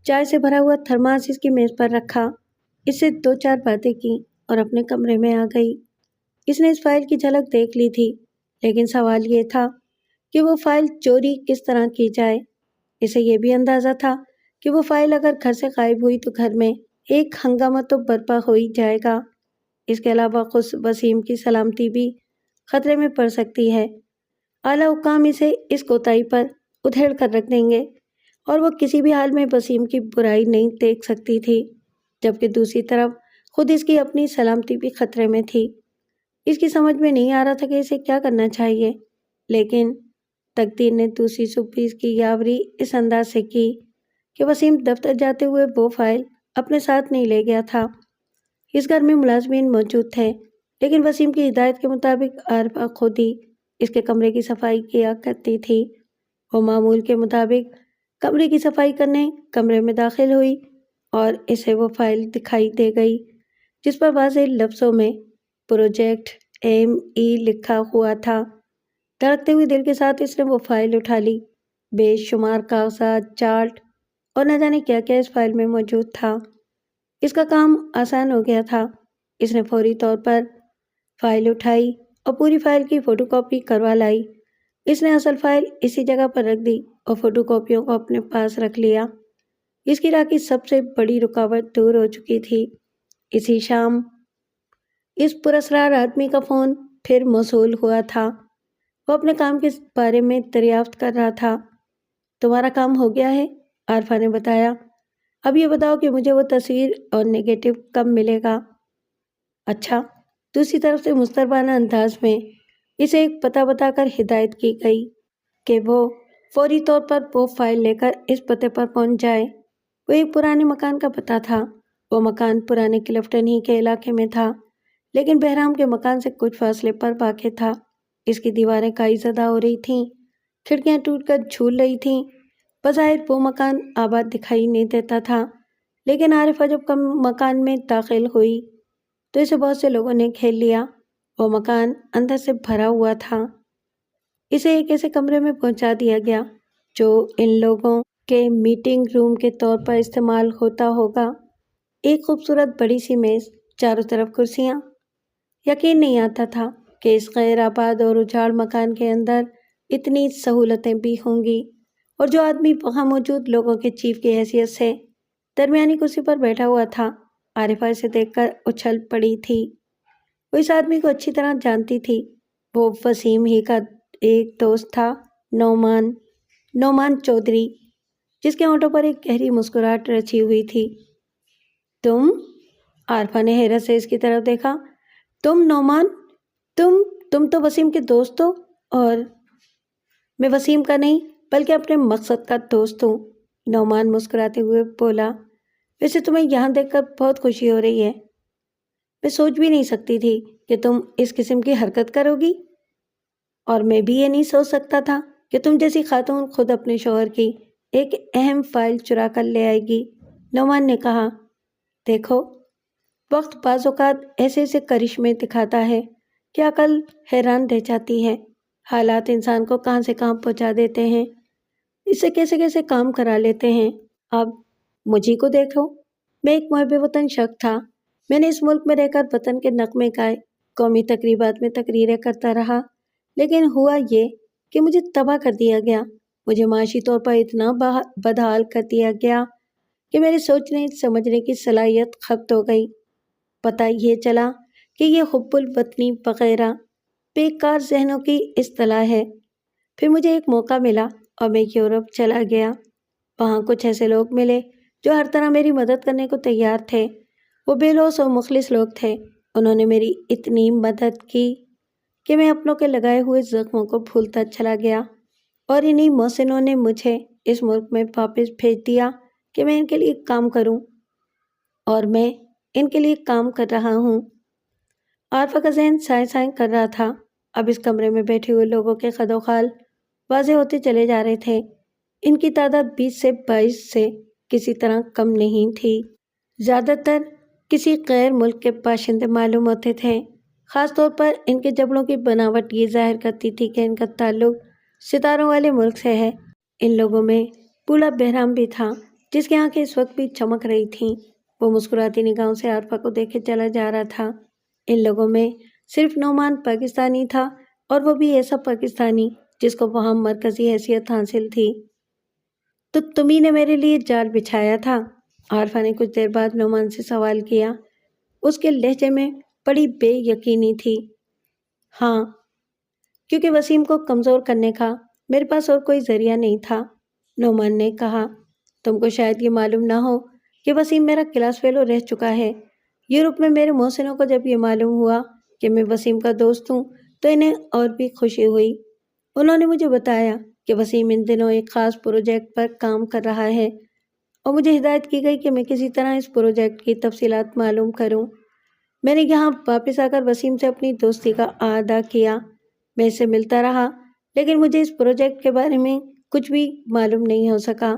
A: چائے سے بھرا ہوا تھرماس اس کی میز پر رکھا، اس سے 2-4 باتیں کی اور اپنے کمرے میں آ گئی۔ اس نے اس فائل کی جھلک دیکھ لی تھی، لیکن سوال یہ تھا کہ وہ فائل چوری کس طرح کی جائے۔ اسے یہ بھی اندازہ تھا کہ وہ فائل اگر گھر سے غائب ہوئی تو گھر میں ایک ہنگامہ تو برپا ہو ہی جائے گا۔ اس کے علاوہ خود وسیم کی سلامتی بھی خطرے میں پڑ سکتی ہے۔ اعلیٰ حکام اسے اس کوتاہی پر ادھیڑ کر رکھ دیں گے اور وہ کسی بھی حال میں وسیم کی برائی نہیں دیکھ سکتی تھی، جبکہ دوسری طرف خود اس کی اپنی سلامتی بھی خطرے میں تھی۔ اس کی سمجھ میں نہیں آ رہا تھا کہ اسے کیا کرنا چاہیے، لیکن تقدیر نے دوسری صبح اس کی یاوری اس انداز سے کی کہ وسیم دفتر جاتے ہوئے وہ فائل اپنے ساتھ نہیں لے گیا تھا۔ اس گھر میں ملازمین موجود تھے، لیکن وسیم کی ہدایت کے مطابق عارفہ خود ہی اس کے کمرے کی صفائی کیا کرتی تھی۔ وہ معمول کے مطابق کمرے کی صفائی کرنے کمرے میں داخل ہوئی اور اسے وہ فائل دکھائی دے گئی جس پر واضح لفظوں میں پروجیکٹ ME لکھا ہوا تھا۔ دھڑکتے ہوئے دل کے ساتھ اس نے وہ فائل اٹھا لی۔ بے شمار کاغذات، چارٹ اور نہ جانے کیا کیا اس فائل میں موجود تھا۔ اس کا کام آسان ہو گیا تھا۔ اس نے فوری طور پر فائل اٹھائی اور پوری فائل کی فوٹو کاپی کروا لائی۔ اس نے اصل فائل اسی جگہ پر رکھ دی اور فوٹو کاپیوں کو اپنے پاس رکھ لیا۔ اس کی راہ کی سب سے بڑی رکاوٹ دور ہو چکی تھی۔ اسی شام اس پراسرار آدمی کا فون پھر موصول ہوا تھا۔ وہ اپنے کام کے بارے میں دریافت کر رہا تھا۔ تمہارا کام ہو گیا ہے، عارفہ نے بتایا۔ اب یہ بتاؤ کہ مجھے وہ تصویر اور نیگیٹو کب ملے گا؟ اچھا۔ دوسری طرف سے مستربانہ انداز میں اسے ایک پتہ بتا کر ہدایت کی گئی کہ وہ فوری طور پر وہ فائل لے کر اس پتے پر پہنچ جائے۔ وہ ایک پرانے مکان کا پتہ تھا۔ وہ مکان پرانے کلفٹن ہی کے علاقے میں تھا، لیکن بہرام کے مکان سے کچھ فاصلے پر واقع تھا۔ اس کی دیواریں کائی زدہ ہو رہی تھیں، کھڑکیاں ٹوٹ کر جھول رہی تھیں۔ بظاہر وہ مکان آباد دکھائی نہیں دیتا تھا، لیکن عارفہ جب مکان میں داخل ہوئی تو اسے بہت سے لوگوں نے گھیر لیا۔ وہ مکان اندر سے بھرا ہوا تھا۔ اسے ایک ایسے کمرے میں پہنچا دیا گیا جو ان لوگوں کے میٹنگ روم کے طور پر استعمال ہوتا ہوگا۔ ایک خوبصورت بڑی سی میز، چاروں طرف کرسیاں۔ یقین نہیں آتا تھا کہ اس غیر آباد اور اجاڑ مکان کے اندر اتنی سہولتیں بھی ہوں گی، اور جو آدمی وہاں موجود لوگوں کے چیف کی حیثیت سے درمیانی کرسی پر بیٹھا ہوا تھا، عارفہ اسے دیکھ کر اچھل پڑی تھی۔ وہ اس آدمی کو اچھی طرح جانتی تھی۔ وہ وسیم ہی کا ایک دوست تھا، نعمان چودھری، جس کے ہونٹوں پر ایک گہری مسکراہٹ رچی ہوئی تھی۔ تم؟ عارفہ نے حیرت سے اس کی طرف دیکھا۔ تم نعمان؟ تم تو وسیم کے دوست ہو، اور میں وسیم کا نہیں بلکہ اپنے مقصد کا دوست ہوں، نعمان مسکراتے ہوئے بولا۔ ویسے تمہیں یہاں دیکھ کر بہت خوشی ہو رہی ہے۔ میں سوچ بھی نہیں سکتی تھی کہ تم اس قسم کی حرکت کرو گی، اور میں بھی یہ نہیں سوچ سکتا تھا کہ تم جیسی خاتون خود اپنے شوہر کی ایک اہم فائل چرا کر لے آئے گی، نعمان نے کہا۔ دیکھو، وقت بعض اوقات ایسے ایسے کرشمے دکھاتا ہے کہ عقل حیران رہ جاتی ہے۔ حالات انسان کو کہاں سے کہاں پہنچا دیتے ہیں، اس سے کیسے کیسے کام کرا لیتے ہیں۔ اب مجھے کو دیکھو، میں ایک محب وطن شخص تھا۔ میں نے اس ملک میں رہ کر وطن کے نغمے گائے، قومی تقریبات میں تقریریں کرتا رہا، لیکن ہوا یہ کہ مجھے تباہ کر دیا گیا۔ مجھے معاشی طور پر اتنا بدحال کر دیا گیا کہ میرے سوچنے سمجھنے کی صلاحیت ختم ہو گئی۔ پتہ یہ چلا کہ یہ حب الوطنی وغیرہ بیکار ذہنوں کی اصطلاح ہے۔ پھر مجھے ایک موقع ملا اور میں یورپ چلا گیا۔ وہاں کچھ ایسے لوگ ملے جو ہر طرح میری مدد کرنے کو تیار تھے۔ وہ بے لوث اور مخلص لوگ تھے۔ انہوں نے میری اتنی مدد کی کہ میں اپنوں کے لگائے ہوئے زخموں کو بھولتا چلا گیا، اور انہی محسنوں نے مجھے اس ملک میں واپس بھیج دیا کہ میں ان کے لیے کام کروں، اور میں ان کے لیے کام کر رہا ہوں۔ عارفہ کا ذہن سائیں سائیں کر رہا تھا۔ اب اس کمرے میں بیٹھے ہوئے لوگوں کے خد و خال واضح ہوتے چلے جا رہے تھے۔ ان کی تعداد 20 سے 22 سے کسی طرح کم نہیں تھی۔ زیادہ تر کسی غیر ملک کے باشندے معلوم ہوتے تھے۔ خاص طور پر ان کے جبڑوں کی بناوٹ یہ ظاہر کرتی تھی کہ ان کا تعلق ستاروں والے ملک سے ہے۔ ان لوگوں میں بوڑھا بہرام بھی تھا، جس کی آنکھیں اس وقت بھی چمک رہی تھیں۔ وہ مسکراتی نگاہوں سے عارفہ کو دیکھے چلا جا رہا تھا۔ ان لوگوں میں صرف نعمان پاکستانی تھا، اور وہ بھی ایسا پاکستانی جس کو وہاں مرکزی حیثیت حاصل تھی۔ تو تمہیں نے میرے لیے جال بچھایا تھا؟ عارفہ نے کچھ دیر بعد نعمان سے سوال کیا۔ اس کے لہجے میں بڑی بے یقینی تھی۔ ہاں، کیونکہ وسیم کو کمزور کرنے کا میرے پاس اور کوئی ذریعہ نہیں تھا، نعمان نے کہا۔ تم کو شاید یہ معلوم نہ ہو کہ وسیم میرا کلاس فیلو رہ چکا ہے۔ یورپ میں میرے محسنوں کو جب یہ معلوم ہوا کہ میں وسیم کا دوست ہوں تو انہیں اور بھی خوشی ہوئی۔ انہوں نے مجھے بتایا کہ وسیم ان دنوں ایک خاص پروجیکٹ پر کام کر رہا ہے، اور مجھے ہدایت کی گئی کہ میں کسی طرح اس پروجیکٹ کی تفصیلات معلوم کروں۔ میں نے یہاں واپس آ کر وسیم سے اپنی دوستی کا اعادہ کیا۔ میں اس سے ملتا رہا، لیکن مجھے اس پروجیکٹ کے بارے میں کچھ بھی معلوم نہیں ہو سکا۔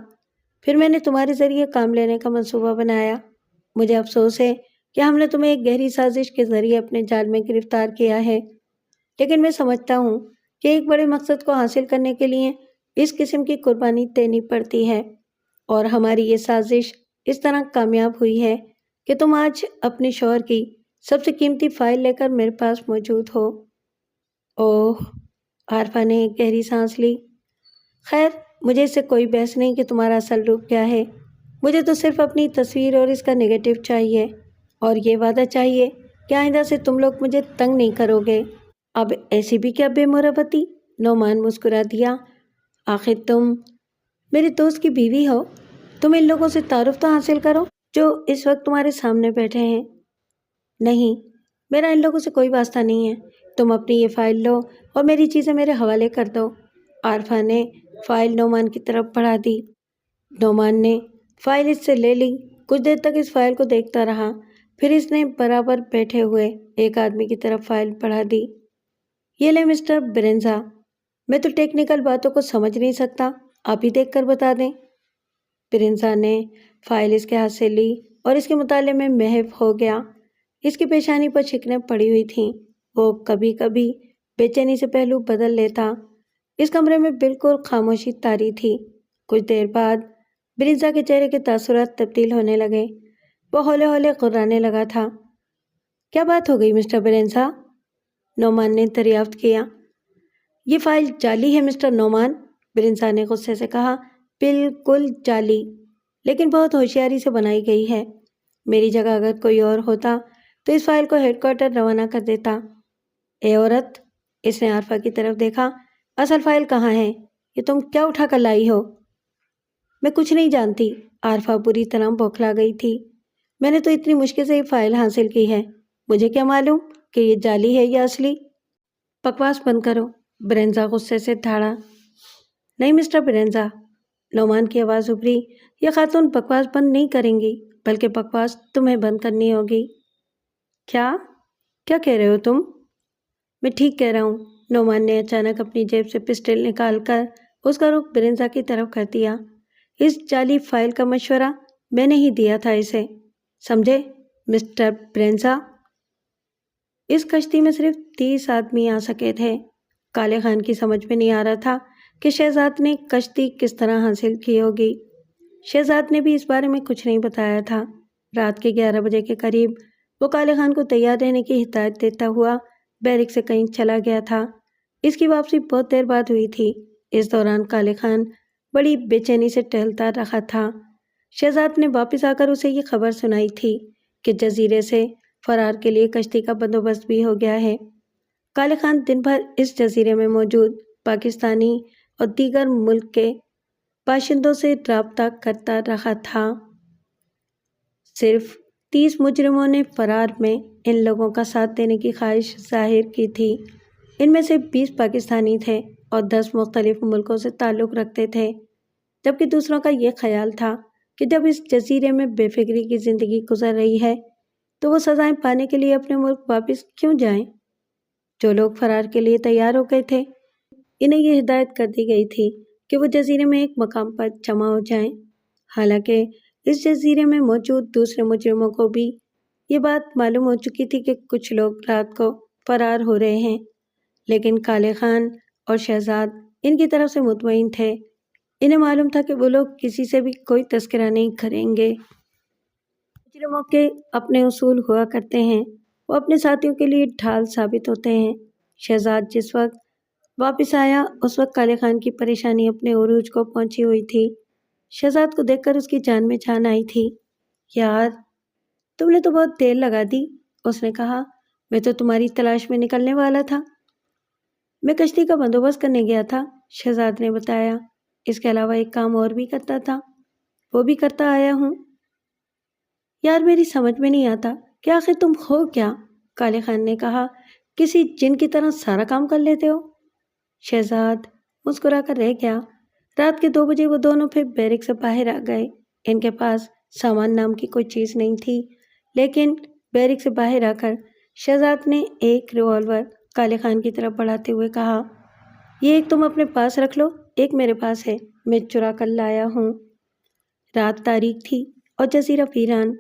A: پھر میں نے تمہارے ذریعے کام لینے کا منصوبہ بنایا۔ مجھے افسوس ہے کہ ہم نے تمہیں ایک گہری سازش کے ذریعے اپنے جال میں گرفتار کیا ہے، لیکن میں سمجھتا ہوں کہ ایک بڑے مقصد کو حاصل کرنے کے لیے اس قسم کی قربانی دینی پڑتی ہے، اور ہماری یہ سازش اس طرح کامیاب ہوئی ہے کہ تم آج اپنے شوہر کی سب سے قیمتی فائل لے کر میرے پاس موجود ہو۔ اوہ، عارفہ نے ایک گہری سانس لی۔ خیر، مجھے اس سے کوئی بحث نہیں کہ تمہارا اصل روپ کیا ہے۔ مجھے تو صرف اپنی تصویر اور اس کا نیگیٹو چاہیے، اور یہ وعدہ چاہیے کہ آئندہ سے تم لوگ مجھے تنگ نہیں کرو گے۔ اب ایسی بھی کیا بے مروتی؟ نعمان مسکرا دیا۔ آخر تم میرے دوست کی بیوی ہو۔ تم ان لوگوں سے تعارف تو حاصل کرو جو اس وقت تمہارے سامنے بیٹھے ہیں۔ نہیں، میرا ان لوگوں سے کوئی واسطہ نہیں ہے۔ تم اپنی یہ فائل لو اور میری چیزیں میرے حوالے کر دو۔ عارفہ نے فائل نعمان کی طرف بڑھا دی۔ نعمان نے فائل اس سے لے لی۔ کچھ دیر تک اس فائل کو دیکھتا رہا، پھر اس نے برابر بیٹھے ہوئے ایک آدمی کی طرف فائل بڑھا دی۔ یہ لے مسٹر برنزا، میں تو ٹیکنیکل باتوں کو سمجھ نہیں سکتا، آپ ہی دیکھ کر بتا دیں۔ برنزا نے فائل اس کے ہاتھ سے لی اور اس کے مطالعے میں محو ہو گیا۔ اس کی پیشانی پر شکنیں پڑی ہوئی تھیں۔ وہ کبھی کبھی بے چینی سے پہلو بدل لیتا۔ اس کمرے میں بالکل خاموشی طاری تھی۔ کچھ دیر بعد برنزا کے چہرے کے تاثرات تبدیل ہونے لگے۔ وہ ہولے ہولے غرانے لگا تھا۔ کیا بات ہو گئی مسٹر برنزا؟ نعمان نے دریافت کیا۔ یہ فائل جعلی ہے مسٹر نعمان، برنزا نے غصے سے کہا۔ بالکل جعلی، لیکن بہت ہوشیاری سے بنائی گئی ہے۔ میری جگہ اگر کوئی اور ہوتا تو اس فائل کو ہیڈ کوارٹر روانہ کر دیتا۔ اے عورت، اس نے عارفہ کی طرف دیکھا، اصل فائل کہاں ہے؟ یہ تم کیا اٹھا کر لائی ہو؟ میں کچھ نہیں جانتی، عارفہ بری طرح بوکھلا گئی تھی۔ میں نے تو اتنی مشکل سے یہ فائل حاصل کی ہے، مجھے کیا معلوم کہ یہ جعلی ہے یا اصلی؟ بکواس بند کرو، برنزا غصے سے دھاڑا۔ نہیں مسٹر برنزا، نعمان کی آواز ابھری، یہ خاتون بکواس بند نہیں کریں گی، بلکہ بکواس تمہیں بند کرنی ہوگی۔ کیا کہہ رہے ہو تم؟ میں ٹھیک کہہ رہا ہوں، نعمان نے اچانک اپنی جیب سے پسٹل نکال کر اس کا رخ برنزا کی طرف کر دیا۔ اس جعلی فائل کا مشورہ میں نے ہی دیا تھا اسے، سمجھے مسٹر برنزا؟ اس کشتی میں صرف 30 آدمی آ سکے تھے۔ کالے خان کی سمجھ میں نہیں آ رہا تھا کہ شہزاد نے کشتی کس طرح حاصل کی ہوگی۔ شہزاد نے بھی اس بارے میں کچھ نہیں بتایا تھا۔ رات کے 11 بجے کے قریب وہ کالے خان کو تیار رہنے کی ہدایت دیتا ہوا بیرک سے کہیں چلا گیا تھا۔ اس کی واپسی بہت دیر بعد ہوئی تھی۔ اس دوران کالے خان بڑی بے چینی سے ٹہلتا رہا تھا۔ شہزاد نے واپس آ کر اسے یہ خبر سنائی تھی کہ جزیرے سے فرار کے لیے کشتی کا بندوبست بھی ہو گیا ہے۔ کالے خان دن بھر اس جزیرے میں موجود پاکستانی اور دیگر ملک کے باشندوں سے رابطہ کرتا رہا تھا۔ صرف 30 مجرموں نے فرار میں ان لوگوں کا ساتھ دینے کی خواہش ظاہر کی تھی۔ ان میں سے 20 پاکستانی تھے اور 10 مختلف ملکوں سے تعلق رکھتے تھے، جبکہ دوسروں کا یہ خیال تھا کہ جب اس جزیرے میں بے فکری کی زندگی گزر رہی ہے تو وہ سزائیں پانے کے لیے اپنے ملک واپس کیوں جائیں۔ جو لوگ فرار کے لیے تیار ہو گئے تھے، انہیں یہ ہدایت کر دی گئی تھی کہ وہ جزیرے میں ایک مقام پر جمع ہو جائیں۔ حالانکہ اس جزیرے میں موجود دوسرے مجرموں کو بھی یہ بات معلوم ہو چکی تھی کہ کچھ لوگ رات کو فرار ہو رہے ہیں، لیکن کالے خان اور شہزاد ان کی طرف سے مطمئن تھے۔ انہیں معلوم تھا کہ وہ لوگ کسی سے بھی کوئی تذکرہ نہیں کریں گے۔ مجرموں کے اپنے اصول ہوا کرتے ہیں، وہ اپنے ساتھیوں کے لیے ڈھال ثابت ہوتے ہیں۔ شہزاد جس وقت واپس آیا اس وقت کالے خان کی پریشانی اپنے عروج کو پہنچی ہوئی تھی۔ شہزاد کو دیکھ کر اس کی جان میں جان آئی تھی۔ یار، تم نے تو بہت دیر لگا دی، اس نے کہا۔ میں تو تمہاری تلاش میں نکلنے والا تھا۔ میں کشتی کا بندوبست کرنے گیا تھا، شہزاد نے بتایا۔ اس کے علاوہ ایک کام اور بھی کرتا تھا، وہ بھی کرتا آیا ہوں۔ یار، میری سمجھ میں نہیں آتا کہ آخر تم ہو کیا؟ کالے خان نے کہا۔ کسی جن کی طرح سارا کام کر لیتے ہو؟ شہزاد مسکرا کر رہ گیا۔ رات کے 2 بجے وہ دونوں پھر بیرک سے باہر آ گئے۔ ان کے پاس سامان نام کی کوئی چیز نہیں تھی، لیکن بیرک سے باہر آ کر شہزاد نے ایک ریوالور کالے خان کی طرف بڑھاتے ہوئے کہا، یہ ایک تم اپنے پاس رکھ لو، ایک میرے پاس ہے، میں چرا کر لایا ہوں۔ رات تاریک تھی اور جزیرہ ویران۔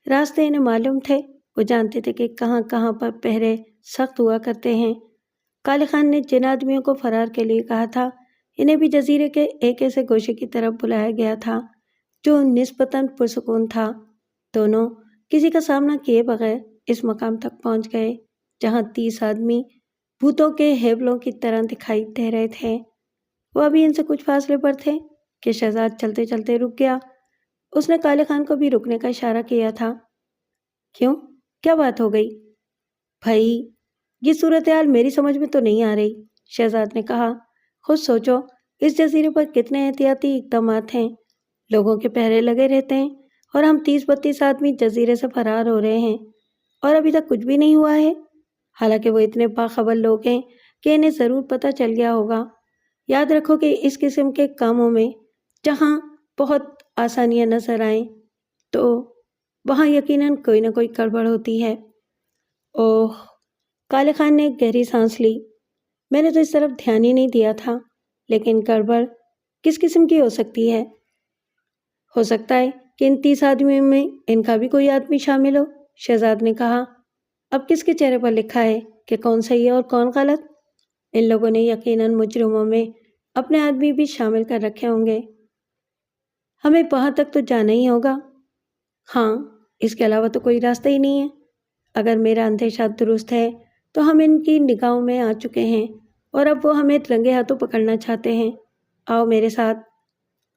A: راستے انہیں معلوم تھے، وہ جانتے تھے کہ کہاں کہاں پر پہرے سخت ہوا کرتے ہیں۔ کالے خان نے جن آدمیوں کو فرار کے لیے کہا تھا، انہیں بھی جزیرے کے ایک ایسے گوشے کی طرف بلایا گیا تھا جو نسبتاً پرسکون تھا۔ دونوں کسی کا سامنا کیے بغیر اس مقام تک پہنچ گئے جہاں 30 آدمی بھوتوں کے ہیبلوں کی طرح دکھائی دے رہے تھے۔ وہ ابھی ان سے کچھ فاصلے پر تھے کہ شہزاد چلتے چلتے رک گیا۔ اس نے کالے خان کو بھی رکنے کا اشارہ کیا تھا۔ کیوں؟ کیا بات ہو گئی؟ بھائی، یہ صورتحال میری سمجھ میں تو نہیں آ رہی، شہزاد نے کہا۔ خود سوچو، اس جزیرے پر کتنے احتیاطی اقدامات ہیں، لوگوں کے پہرے لگے رہتے ہیں، اور ہم 30-32 آدمی جزیرے سے فرار ہو رہے ہیں اور ابھی تک کچھ بھی نہیں ہوا ہے۔ حالانکہ وہ اتنے باخبر لوگ ہیں کہ انہیں ضرور پتہ چل گیا ہوگا۔ یاد رکھو کہ اس قسم کے کاموں میں جہاں بہت آسانیاں نظر آئیں تو وہاں یقیناً کوئی نہ کوئی گڑبڑ ہوتی ہے۔ اوہ، کالے خان نے ایک گہری سانس لی۔ میں نے تو اس طرف دھیان ہی نہیں دیا تھا، لیکن گڑبڑ کس قسم کی ہو سکتی ہے؟ ہو سکتا ہے کہ ان 30 آدمیوں میں ان کا بھی کوئی آدمی شامل ہو، شہزاد نے کہا۔ اب کس کے چہرے پر لکھا ہے کہ کون صحیح ہے اور کون غلط؟ ان لوگوں نے یقیناً مجرموں میں اپنے آدمی بھی شامل کر رکھے ہوں گے۔ ہمیں وہاں تک تو جانا ہی ہوگا۔ ہاں، اس کے علاوہ تو کوئی راستہ ہی نہیں ہے۔ اگر میرا اندیشہ درست ہے تو ہم ان کی نگاہوں میں آ چکے ہیں اور اب وہ ہمیں رنگے ہاتھوں پکڑنا چاہتے ہیں۔ آؤ میرے ساتھ۔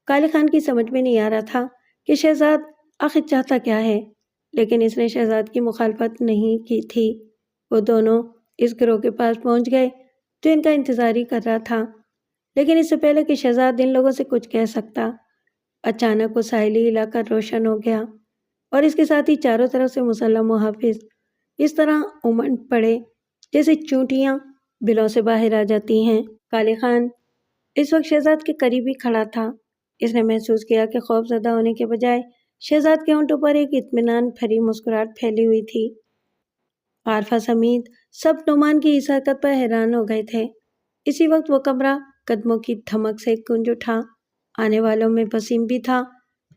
A: کالے خان کی سمجھ میں نہیں آ رہا تھا کہ شہزاد آخر چاہتا کیا ہے، لیکن اس نے شہزاد کی مخالفت نہیں کی تھی۔ وہ دونوں اس گروہ کے پاس پہنچ گئے جو ان کا انتظار ہی کر رہا تھا، لیکن اس سے پہلے کہ شہزاد ان لوگوں سے کچھ کہہ سکتا، اچانک وہ ساحلی علاقہ روشن ہو گیا اور اس کے ساتھ ہی چاروں طرف سے مسلح محافظ اس طرح امنڈ پڑے جیسے چونٹیاں بلوں سے باہر آ جاتی ہیں۔ کالے خان اس وقت شہزاد کے قریب ہی کھڑا تھا۔ اس نے محسوس کیا کہ خوف زدہ ہونے کے بجائے شہزاد کے ہونٹوں پر ایک اطمینان بھری مسکراہٹ پھیلی ہوئی تھی۔ عارفہ سمیت سب نعمان کی اس حرکت پر حیران ہو گئے تھے۔ اسی وقت وہ کمرہ قدموں کی دھمک سے گونج اٹھا۔ آنے والوں میں وسیم بھی تھا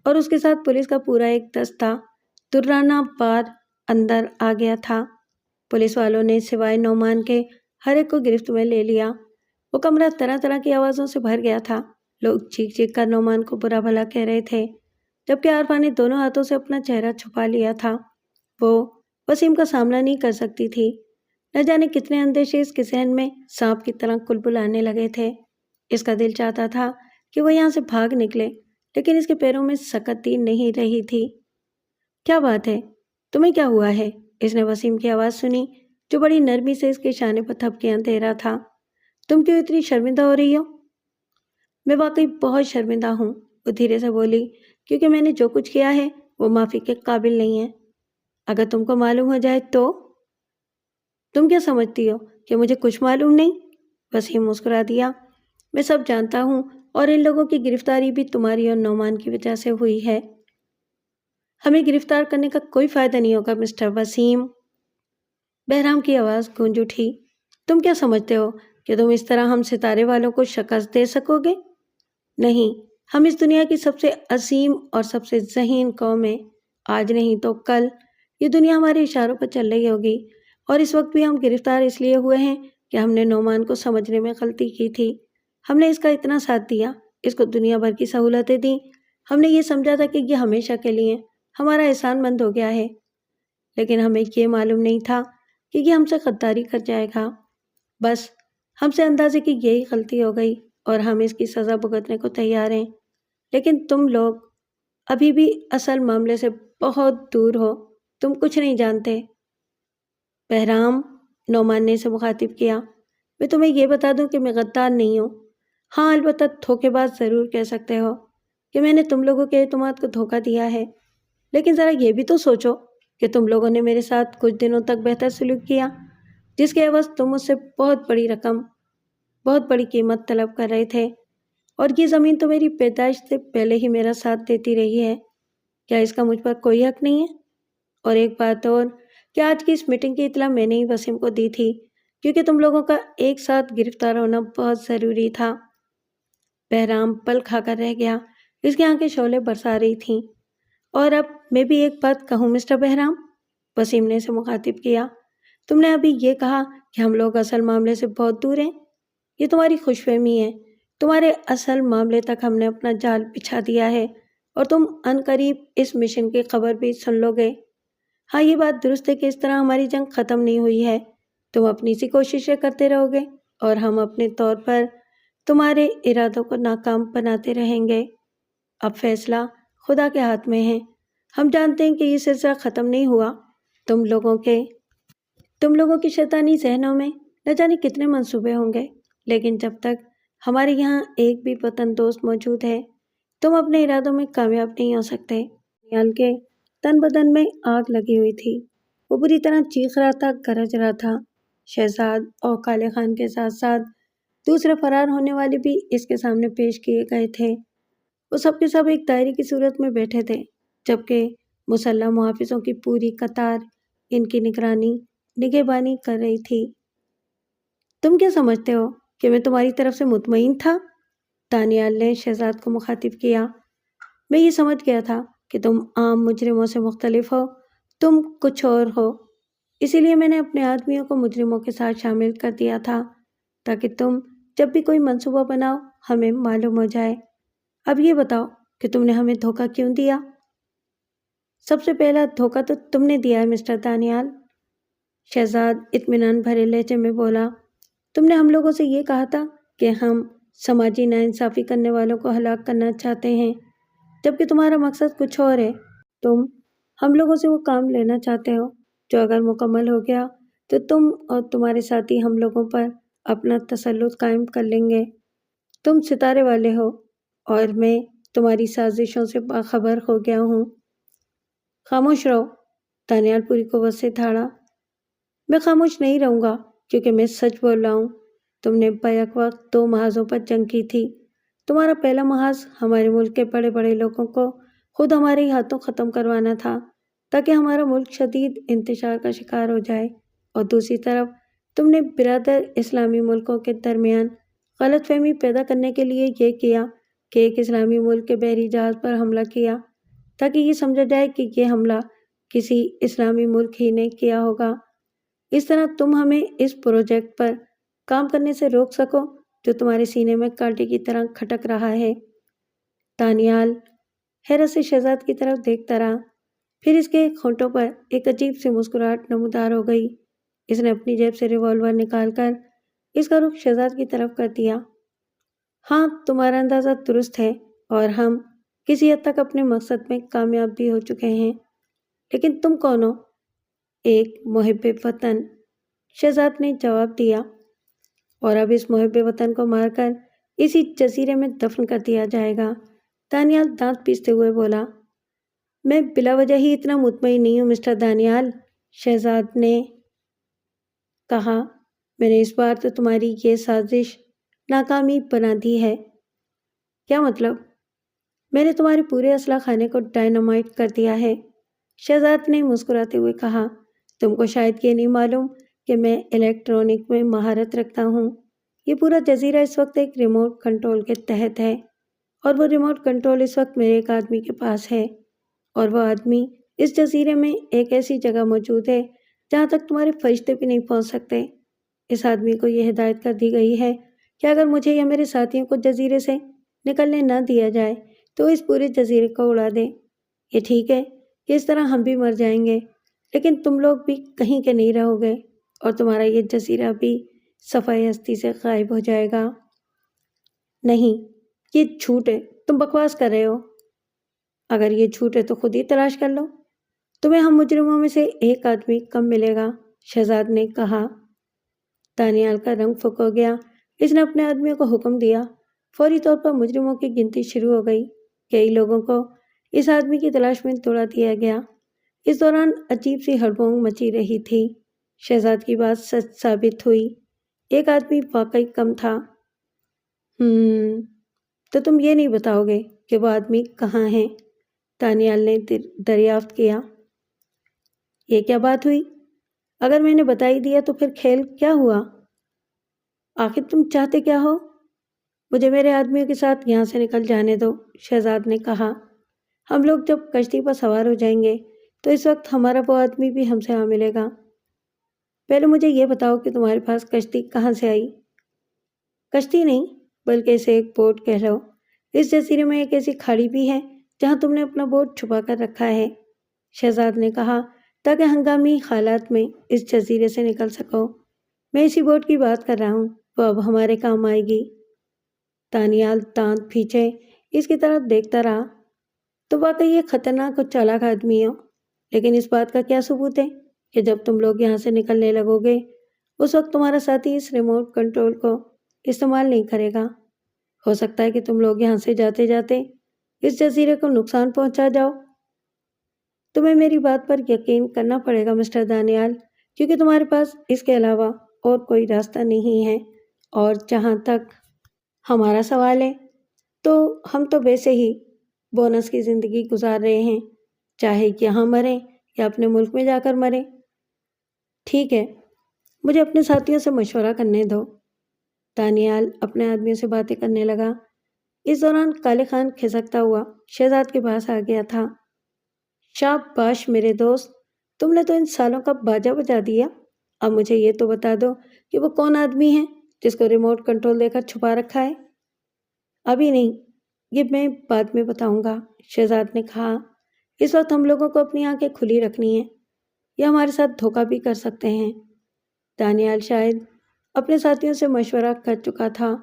A: اور اس کے ساتھ پولیس کا پورا ایک دستہ درانہ بار اندر آ گیا تھا۔ پولیس والوں نے سوائے نعمان کے ہر ایک کو گرفت میں لے لیا۔ وہ کمرہ طرح طرح کی آوازوں سے بھر گیا تھا۔ لوگ چیخ چیخ کر نعمان کو برا بھلا کہہ رہے تھے، جبکہ عارفہ نے دونوں ہاتھوں سے اپنا چہرہ چھپا لیا تھا۔ وہ وسیم کا سامنا نہیں کر سکتی تھی۔ نہ جانے کتنے اندیشے اس کے ذہن میں سانپ کی طرح کلبلانے لگے تھے۔ اس کا دل چاہتا تھا کہ وہ یہاں سے بھاگ نکلے، لیکن اس کے پیروں میں سکتی نہیں رہی تھی۔ کیا بات ہے؟ تمہیں کیا ہوا ہے؟ اس نے وسیم کی آواز سنی جو بڑی نرمی سے اس کے شانے پر تھپکیاں دے رہا تھا۔ تم کیوں اتنی شرمندہ ہو رہی ہو؟ میں واقعی بہت شرمندہ ہوں، وہ دھیرے سے بولی، کیونکہ میں نے جو کچھ کیا ہے وہ معافی کے قابل نہیں ہے۔ اگر تم کو معلوم ہو جائے تو؟ تم کیا سمجھتی ہو کہ مجھے کچھ معلوم نہیں؟ وسیم مسکرا دیا۔ میں سب جانتا ہوں، اور ان لوگوں کی گرفتاری بھی تمہاری اور نعمان کی وجہ سے ہوئی ہے۔ ہمیں گرفتار کرنے کا کوئی فائدہ نہیں ہوگا مسٹر وسیم، بہرام کی آواز گونج اٹھی۔ تم کیا سمجھتے ہو کہ تم اس طرح ہم ستارے والوں کو شکست دے سکو گے؟ نہیں، ہم اس دنیا کی سب سے عظیم اور سب سے ذہین قوم ہیں۔ آج نہیں تو کل یہ دنیا ہمارے اشاروں پر چل رہی ہوگی، اور اس وقت بھی ہم گرفتار اس لیے ہوئے ہیں کہ ہم نے نعمان کو سمجھنے میں غلطی کی تھی۔ ہم نے اس کا اتنا ساتھ دیا، اس کو دنیا بھر کی سہولتیں دیں، ہم نے یہ سمجھا تھا کہ یہ ہمیشہ کے لیے ہمارا احسان مند ہو گیا ہے، لیکن ہمیں یہ معلوم نہیں تھا کہ یہ ہم سے غداری کر جائے گا۔ بس ہم سے اندازے کی یہی غلطی ہو گئی، اور ہم اس کی سزا بھگتنے کو تیار ہیں۔ لیکن تم لوگ ابھی بھی اصل معاملے سے بہت دور ہو، تم کچھ نہیں جانتے۔ بہرام، نعمان نے اسے مخاطب کیا، میں تمہیں یہ بتا دوں کہ میں غدار نہیں ہوں۔ ہاں، البتہ دھوکے باز ضرور کہہ سکتے ہو کہ میں نے تم لوگوں کے اعتماد کو دھوکہ دیا ہے، لیکن ذرا یہ بھی تو سوچو کہ تم لوگوں نے میرے ساتھ کچھ دنوں تک بہتر سلوک کیا، جس کے عوض تم مجھ سے بہت بڑی رقم، بہت بڑی قیمت طلب کر رہے تھے، اور یہ زمین تو میری پیدائش سے پہلے ہی میرا ساتھ دیتی رہی ہے۔ کیا اس کا مجھ پر کوئی حق نہیں ہے؟ اور ایک بات اور، کہ آج کی اس میٹنگ کی اطلاع میں نے ہی وسیم کو دی تھی، کیونکہ تم لوگوں کا ایک ساتھ گرفتار ہونا بہت ضروری تھا۔ بہرام پل کھا کر رہ گیا، اس کی آنکھیں شعلے برسا رہی تھیں۔ اور اب میں بھی ایک بات کہوں مسٹر بہرام، وسیم نے اسے مخاطب کیا، تم نے ابھی یہ کہا کہ ہم لوگ اصل معاملے سے بہت دور ہیں۔ یہ تمہاری خوش فہمی ہے، تمہارے اصل معاملے تک ہم نے اپنا جال بچھا دیا ہے، اور تم عنقریب اس مشن کی خبر بھی سن لو گے۔ ہاں، یہ بات درست ہے کہ اس طرح ہماری جنگ ختم نہیں ہوئی ہے، تم اپنی سی کوششیں کرتے رہو گے، اور ہم اپنے طور پر تمہارے ارادوں کو ناکام بناتے رہیں گے۔ اب فیصلہ خدا کے ہاتھ میں ہے۔ ہم جانتے ہیں کہ یہ سلسلہ ختم نہیں ہوا، تم لوگوں کی شیطانی ذہنوں میں نہ جانے کتنے منصوبے ہوں گے، لیکن جب تک ہمارے یہاں ایک بھی وطن دوست موجود ہے، تم اپنے ارادوں میں کامیاب نہیں ہو سکتے۔ نیال کے تن بدن میں آگ لگی ہوئی تھی، وہ بری طرح چیخ رہا تھا، گرج رہا تھا۔ شہزاد اور کالے خان کے ساتھ ساتھ دوسرے فرار ہونے والے بھی اس کے سامنے پیش کیے گئے تھے۔ وہ سب کے سب ایک دائرے کی صورت میں بیٹھے تھے، جبکہ مسلح محافظوں کی پوری قطار ان کی نگہبانی کر رہی تھی۔ تم کیا سمجھتے ہو کہ میں تمہاری طرف سے مطمئن تھا؟ دانیال نے شہزاد کو مخاطب کیا۔ میں یہ سمجھ گیا تھا کہ تم عام مجرموں سے مختلف ہو، تم کچھ اور ہو، اسی لیے میں نے اپنے آدمیوں کو مجرموں کے ساتھ شامل کر دیا تھا، تاکہ تم جب بھی کوئی منصوبہ بناؤ ہمیں معلوم ہو جائے۔ اب یہ بتاؤ کہ تم نے ہمیں دھوکہ کیوں دیا؟ سب سے پہلا دھوکہ تو تم نے دیا ہے مسٹر دانیال، شہزاد اطمینان بھرے لہجے میں بولا۔ تم نے ہم لوگوں سے یہ کہا تھا کہ ہم سماجی ناانصافی کرنے والوں کو ہلاک کرنا چاہتے ہیں، جبکہ تمہارا مقصد کچھ اور ہے۔ تم ہم لوگوں سے وہ کام لینا چاہتے ہو جو اگر مکمل ہو گیا تو تم اور تمہارے ساتھی ہم لوگوں پر اپنا تسلط قائم کر لیں گے۔ تم ستارے والے ہو، اور میں تمہاری سازشوں سے باخبر ہو گیا ہوں۔ خاموش رہو، دانیال پوری قوت سے دھاڑا۔ میں خاموش نہیں رہوں گا، کیونکہ میں سچ بول رہا ہوں۔ تم نے بیک وقت 2 محاذوں پر جنگ کی تھی۔ تمہارا پہلا محاذ ہمارے ملک کے بڑے بڑے لوگوں کو خود ہمارے ہاتھوں ختم کروانا تھا، تاکہ ہمارا ملک شدید انتشار کا شکار ہو جائے، اور دوسری طرف تم نے برادر اسلامی ملکوں کے درمیان غلط فہمی پیدا کرنے کے لیے یہ کیا کہ ایک اسلامی ملک کے بحری جہاز پر حملہ کیا، تاکہ یہ سمجھا جائے کہ یہ حملہ کسی اسلامی ملک ہی نے کیا ہوگا۔ اس طرح تم ہمیں اس پروجیکٹ پر کام کرنے سے روک سکو جو تمہارے سینے میں کانٹے کی طرح کھٹک رہا ہے۔ دانیال حیرت سے شہزاد کی طرف دیکھتا رہا، پھر اس کے ہونٹوں پر ایک عجیب سی مسکراہٹ نمودار ہو گئی۔ اس نے اپنی جیب سے ریوالور نکال کر اس کا رخ شہزاد کی طرف کر دیا۔ ہاں، تمہارا اندازہ درست ہے اور ہم کسی حد تک اپنے مقصد میں کامیاب بھی ہو چکے ہیں، لیکن تم کون ہو؟ ایک محب وطن، شہزاد نے جواب دیا، اور اب اس محب وطن کو مار کر اسی جزیرے میں دفن کر دیا جائے گا۔ دانیال دانت پیستے ہوئے بولا۔ میں بلا وجہ ہی اتنا مطمئن نہیں ہوں مسٹر دانیال، شہزاد نے کہا۔ میں نے اس بار تو تمہاری یہ سازش ناکامی بنا دی ہے۔ کیا مطلب؟ میں نے تمہارے پورے اسلحہ خانے کو ڈائنامائٹ کر دیا ہے، شہزاد نے مسکراتے ہوئے کہا۔ تم کو شاید یہ نہیں معلوم کہ میں الیکٹرونک میں مہارت رکھتا ہوں۔ یہ پورا جزیرہ اس وقت ایک ریموٹ کنٹرول کے تحت ہے، اور وہ ریموٹ کنٹرول اس وقت میرے ایک آدمی کے پاس ہے، اور وہ آدمی اس جزیرے میں ایک ایسی جگہ موجود ہے جہاں تک تمہارے فرشتے بھی نہیں پہنچ سکتے۔ اس آدمی کو یہ ہدایت کر دی گئی ہے کہ اگر مجھے یا میرے ساتھیوں کو جزیرے سے نکلنے نہ دیا جائے تو اس پورے جزیرے کو اڑا دے۔ یہ ٹھیک ہے کہ اس طرح ہم بھی مر جائیں گے، لیکن تم لوگ بھی کہیں کے نہیں رہو گے، اور تمہارا یہ جزیرہ بھی صفائے ہستی سے غائب ہو جائے گا۔ نہیں، یہ جھوٹ ہے، تم بکواس کر رہے ہو۔ اگر یہ جھوٹ ہے تو خود ہی تلاش کر لو، تمہیں ہم مجرموں میں سے ایک آدمی کم ملے گا، شہزاد نے کہا۔ دانیال کا رنگ پھک ہو گیا۔ اس نے اپنے آدمیوں کو حکم دیا۔ فوری طور پر مجرموں کی گنتی شروع ہو گئی۔ کئی لوگوں کو اس آدمی کی تلاش میں دوڑا دیا گیا۔ اس دوران عجیب سی ہڑبونگ مچی رہی تھی۔ شہزاد کی بات سچ ثابت ہوئی، ایک آدمی واقعی کم تھا۔ تو تم یہ نہیں بتاؤ گے کہ وہ آدمی کہاں ہے؟ دانیال نے دریافت کیا۔ یہ کیا بات ہوئی؟ اگر میں نے بتا ہی دیا تو پھر کھیل کیا ہوا؟ آخر تم چاہتے کیا ہو؟ مجھے میرے آدمیوں کے ساتھ یہاں سے نکل جانے دو، شہزاد نے کہا۔ ہم لوگ جب کشتی پر سوار ہو جائیں گے تو اس وقت ہمارا وہ آدمی بھی ہم سے آ ملے گا۔ پہلے مجھے یہ بتاؤ کہ تمہارے پاس کشتی کہاں سے آئی؟ کشتی نہیں، بلکہ اسے ایک بوٹ کہہ لو۔ اس جزیرے میں ایک ایسی کھاڑی بھی ہے جہاں تم نے اپنا بوٹ چھپا کر رکھا ہے، شہزاد نے کہا، تاکہ ہنگامی حالات میں اس جزیرے سے نکل سکو۔ میں اسی بوٹ کی بات کر رہا ہوں، وہ اب ہمارے کام آئے گی۔ دانیال دانت کھینچے اس کی طرف دیکھتا رہا۔ تو واقعی ایک خطرناک اور چالاک آدمی ہو، لیکن اس بات کا کیا ثبوت ہے کہ جب تم لوگ یہاں سے نکلنے لگو گے اس وقت تمہارا ساتھی اس ریموٹ کنٹرول کو استعمال نہیں کرے گا؟ ہو سکتا ہے کہ تم لوگ یہاں سے جاتے جاتے اس جزیرے کو نقصان پہنچا جاؤ۔ تمہیں میری بات پر یقین کرنا پڑے گا مسٹر دانیال، کیونکہ تمہارے پاس اس کے علاوہ اور کوئی راستہ نہیں ہے، اور جہاں تک ہمارا سوال ہے تو ہم تو ویسے ہی بونس کی زندگی گزار رہے ہیں، چاہے یہاں مریں یا اپنے ملک میں جا کر مریں۔ ٹھیک ہے، مجھے اپنے ساتھیوں سے مشورہ کرنے دو۔ دانیال اپنے آدمیوں سے باتیں کرنے لگا۔ اس دوران کالے خان کھسکتا ہوا شہزاد کے پاس آ گیا تھا۔ شاباش میرے دوست، تم نے تو ان سالوں کا باجا بجا دیا۔ اب مجھے یہ تو بتا دو کہ وہ کون آدمی ہے جس کو ریموٹ کنٹرول دے کر چھپا رکھا ہے۔ ابھی نہیں، یہ میں بعد میں بتاؤں گا، شہزاد نے کہا۔ اس وقت ہم لوگوں کو اپنی آنکھیں کھلی رکھنی ہیں، یہ ہمارے ساتھ دھوکہ بھی کر سکتے ہیں۔ دانیال شاید اپنے ساتھیوں سے مشورہ کر چکا تھا۔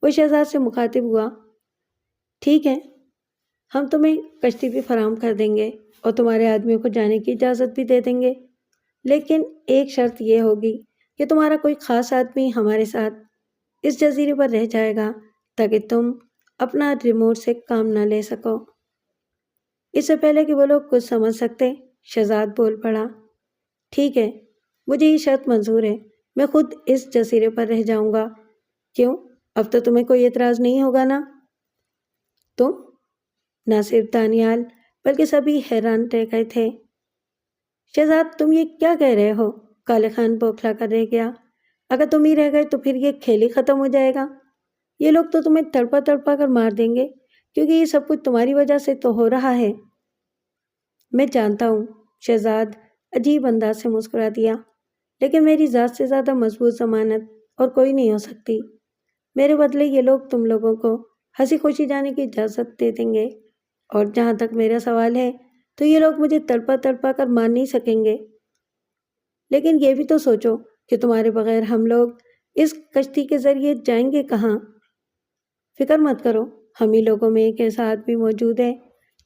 A: وہ شہزاد سے مخاطب ہوا۔ ٹھیک ہے، ہم تمہیں کشتی بھی فراہم کر دیں گے اور تمہارے آدمیوں کو جانے کی اجازت بھی دے دیں گے، لیکن ایک شرط یہ ہوگی کہ تمہارا کوئی خاص آدمی ہمارے ساتھ اس جزیرے پر رہ جائے گا تاکہ تم اپنا ریموٹ سے کام نہ لے سکو۔ اس سے پہلے کہ وہ لوگ کچھ سمجھ سکتے، شہزاد بول پڑا۔ ٹھیک ہے، مجھے یہ شرط منظور ہے، میں خود اس جزیرے پر رہ جاؤں گا۔ کیوں؟ اب تو تمہیں کوئی اعتراض نہیں ہوگا نا؟ تم؟ نہ صرف دانیال بلکہ سبھی حیران رہ گئے تھے۔ شہزاد تم یہ کیا کہہ رہے ہو؟ کالے خان بوکھلا کر رہ گیا۔ اگر تم ہی رہ گئے تو پھر یہ کھیل ہی ختم ہو جائے گا۔ یہ لوگ تو تمہیں تڑپا تڑپا کر مار دیں گے، کیونکہ یہ سب کچھ تمہاری وجہ سے تو ہو رہا ہے۔ میں جانتا ہوں، شہزاد عجیب انداز سے مسکرا دیا، لیکن میری ذات سے زیادہ مضبوط ضمانت اور کوئی نہیں ہو سکتی۔ میرے بدلے یہ لوگ تم لوگوں کو ہنسی خوشی جانے کی اجازت دے دیں گے، اور جہاں تک میرا سوال ہے تو یہ لوگ مجھے تڑپا تڑپا کر مار نہیں سکیں گے۔ لیکن یہ بھی تو سوچو کہ تمہارے بغیر ہم لوگ اس کشتی کے ذریعے جائیں گے کہاں؟ فکر مت کرو، ہم ہی لوگوں میں ایک ایسا آدمی موجود ہے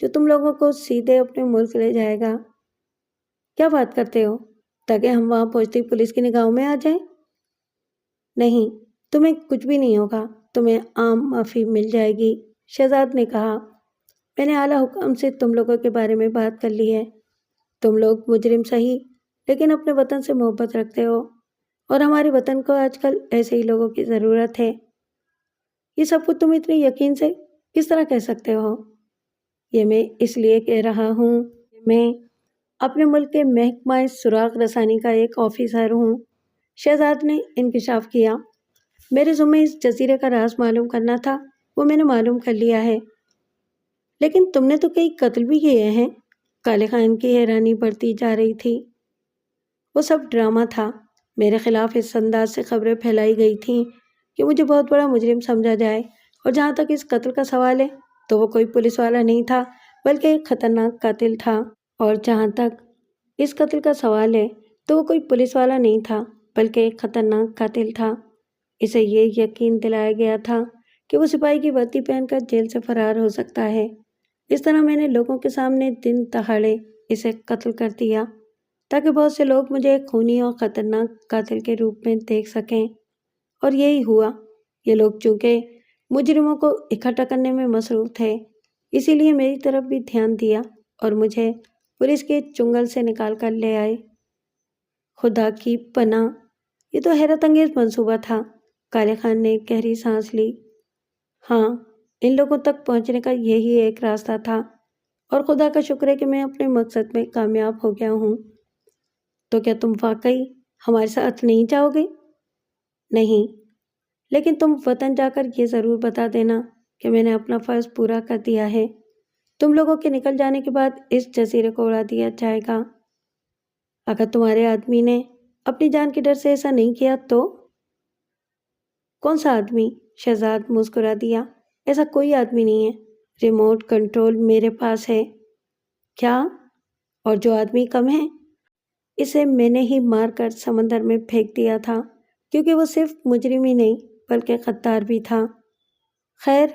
A: جو تم لوگوں کو سیدھے اپنے ملک لے جائے گا۔ کیا بات کرتے ہو؟ تاکہ ہم وہاں پہنچتے ہی پولیس کی نگاہوں میں آ جائیں؟ نہیں، تمہیں کچھ بھی نہیں ہوگا، تمہیں عام معافی مل جائے گی، شہزاد نے کہا۔ میں نے اعلیٰ حکام سے تم لوگوں کے بارے میں بات کر لی ہے۔ تم لوگ مجرم صحیح، لیکن اپنے وطن سے محبت رکھتے ہو، اور ہمارے وطن کو آج کل ایسے ہی لوگوں کی ضرورت ہے۔ یہ سب کچھ تم اتنے یقین سے کس طرح کہہ سکتے ہو؟ یہ میں اس لیے کہہ رہا ہوں کہ میں اپنے ملک کے محکمہ سراغ رسانی کا ایک آفیسر ہوں، شہزاد نے انکشاف کیا۔ میرے ذمہ اس جزیرے کا راز معلوم کرنا تھا، وہ میں نے معلوم کر لیا ہے۔ لیکن تم نے تو کئی قتل بھی کیے ہیں۔ کالے خان کی حیرانی بڑھتی جا رہی تھی۔ وہ سب ڈرامہ تھا، میرے خلاف اس انداز سے خبریں پھیلائی گئی تھیں کہ مجھے بہت بڑا مجرم سمجھا جائے، اور جہاں تک اس قتل کا سوال ہے تو وہ کوئی پولیس والا نہیں تھا بلکہ ایک خطرناک قاتل تھا، اور جہاں تک اس قتل کا سوال ہے تو وہ کوئی پولیس والا نہیں تھا بلکہ ایک خطرناک قاتل تھا۔ اسے یہ یقین دلایا گیا تھا کہ وہ سپاہی کی وردی پہن کر جیل سے فرار ہو سکتا ہے۔ اس طرح میں نے لوگوں کے سامنے دن دہاڑے اسے قتل کر دیا تاکہ بہت سے لوگ مجھے ایک خونی اور خطرناک قاتل کے روپ میں دیکھ سکیں، اور یہی ہوا۔ یہ لوگ چونکہ مجرموں کو اکٹھا کرنے میں مصروف تھے، اسی لیے میری طرف بھی دھیان دیا اور مجھے پولیس کے چنگل سے نکال کر لے آئے۔ خدا کی پناہ، یہ تو حیرت انگیز منصوبہ تھا۔ کالے خان نے گہری سانس لی۔ ہاں، ان لوگوں تک پہنچنے کا یہی ایک راستہ تھا، اور خدا کا شکر ہے کہ میں اپنے مقصد میں کامیاب ہو گیا ہوں۔ تو کیا تم واقعی ہمارے ساتھ نہیں جاؤ گے؟ نہیں، لیکن تم وطن جا کر یہ ضرور بتا دینا کہ میں نے اپنا فرض پورا کر دیا ہے۔ تم لوگوں کے نکل جانے کے بعد اس جزیرے کو اڑا دیا جائے گا۔ اگر تمہارے آدمی نے اپنی جان کے ڈر سے ایسا نہیں کیا تو؟ کون سا آدمی؟ شہزاد مسکرا دیا۔ ایسا کوئی آدمی نہیں ہے، ریموٹ کنٹرول میرے پاس ہے۔ کیا؟ اور جو آدمی کم ہے، اسے میں نے ہی مار کر سمندر میں پھینک دیا تھا، کیونکہ وہ صرف مجرم ہی نہیں بلکہ غدار بھی تھا۔ خیر،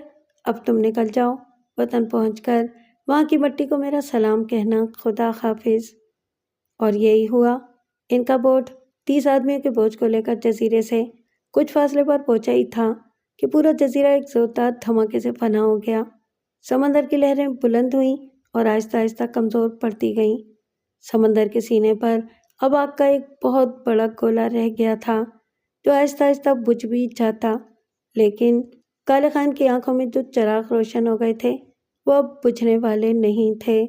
A: اب تم نکل جاؤ، وطن پہنچ کر وہاں کی مٹی کو میرا سلام کہنا۔ خدا حافظ۔ اور یہی ہوا۔ ان کا بوٹ 30 آدمیوں کے بوجھ کو لے کر جزیرے سے کچھ فاصلے پر پہنچا ہی تھا کہ پورا جزیرہ ایک زوردار دھماکے سے فنا ہو گیا۔ سمندر کی لہریں بلند ہوئیں اور آہستہ آہستہ کمزور پڑتی گئیں۔ سمندر کے سینے پر اب آگ کا ایک بہت بڑا گولا رہ گیا تھا جو آہستہ آہستہ بجھ بھی جاتا، لیکن کالے خان کی آنکھوں میں جو چراغ روشن ہو گئے تھے وہ اب بجھنے والے نہیں تھے۔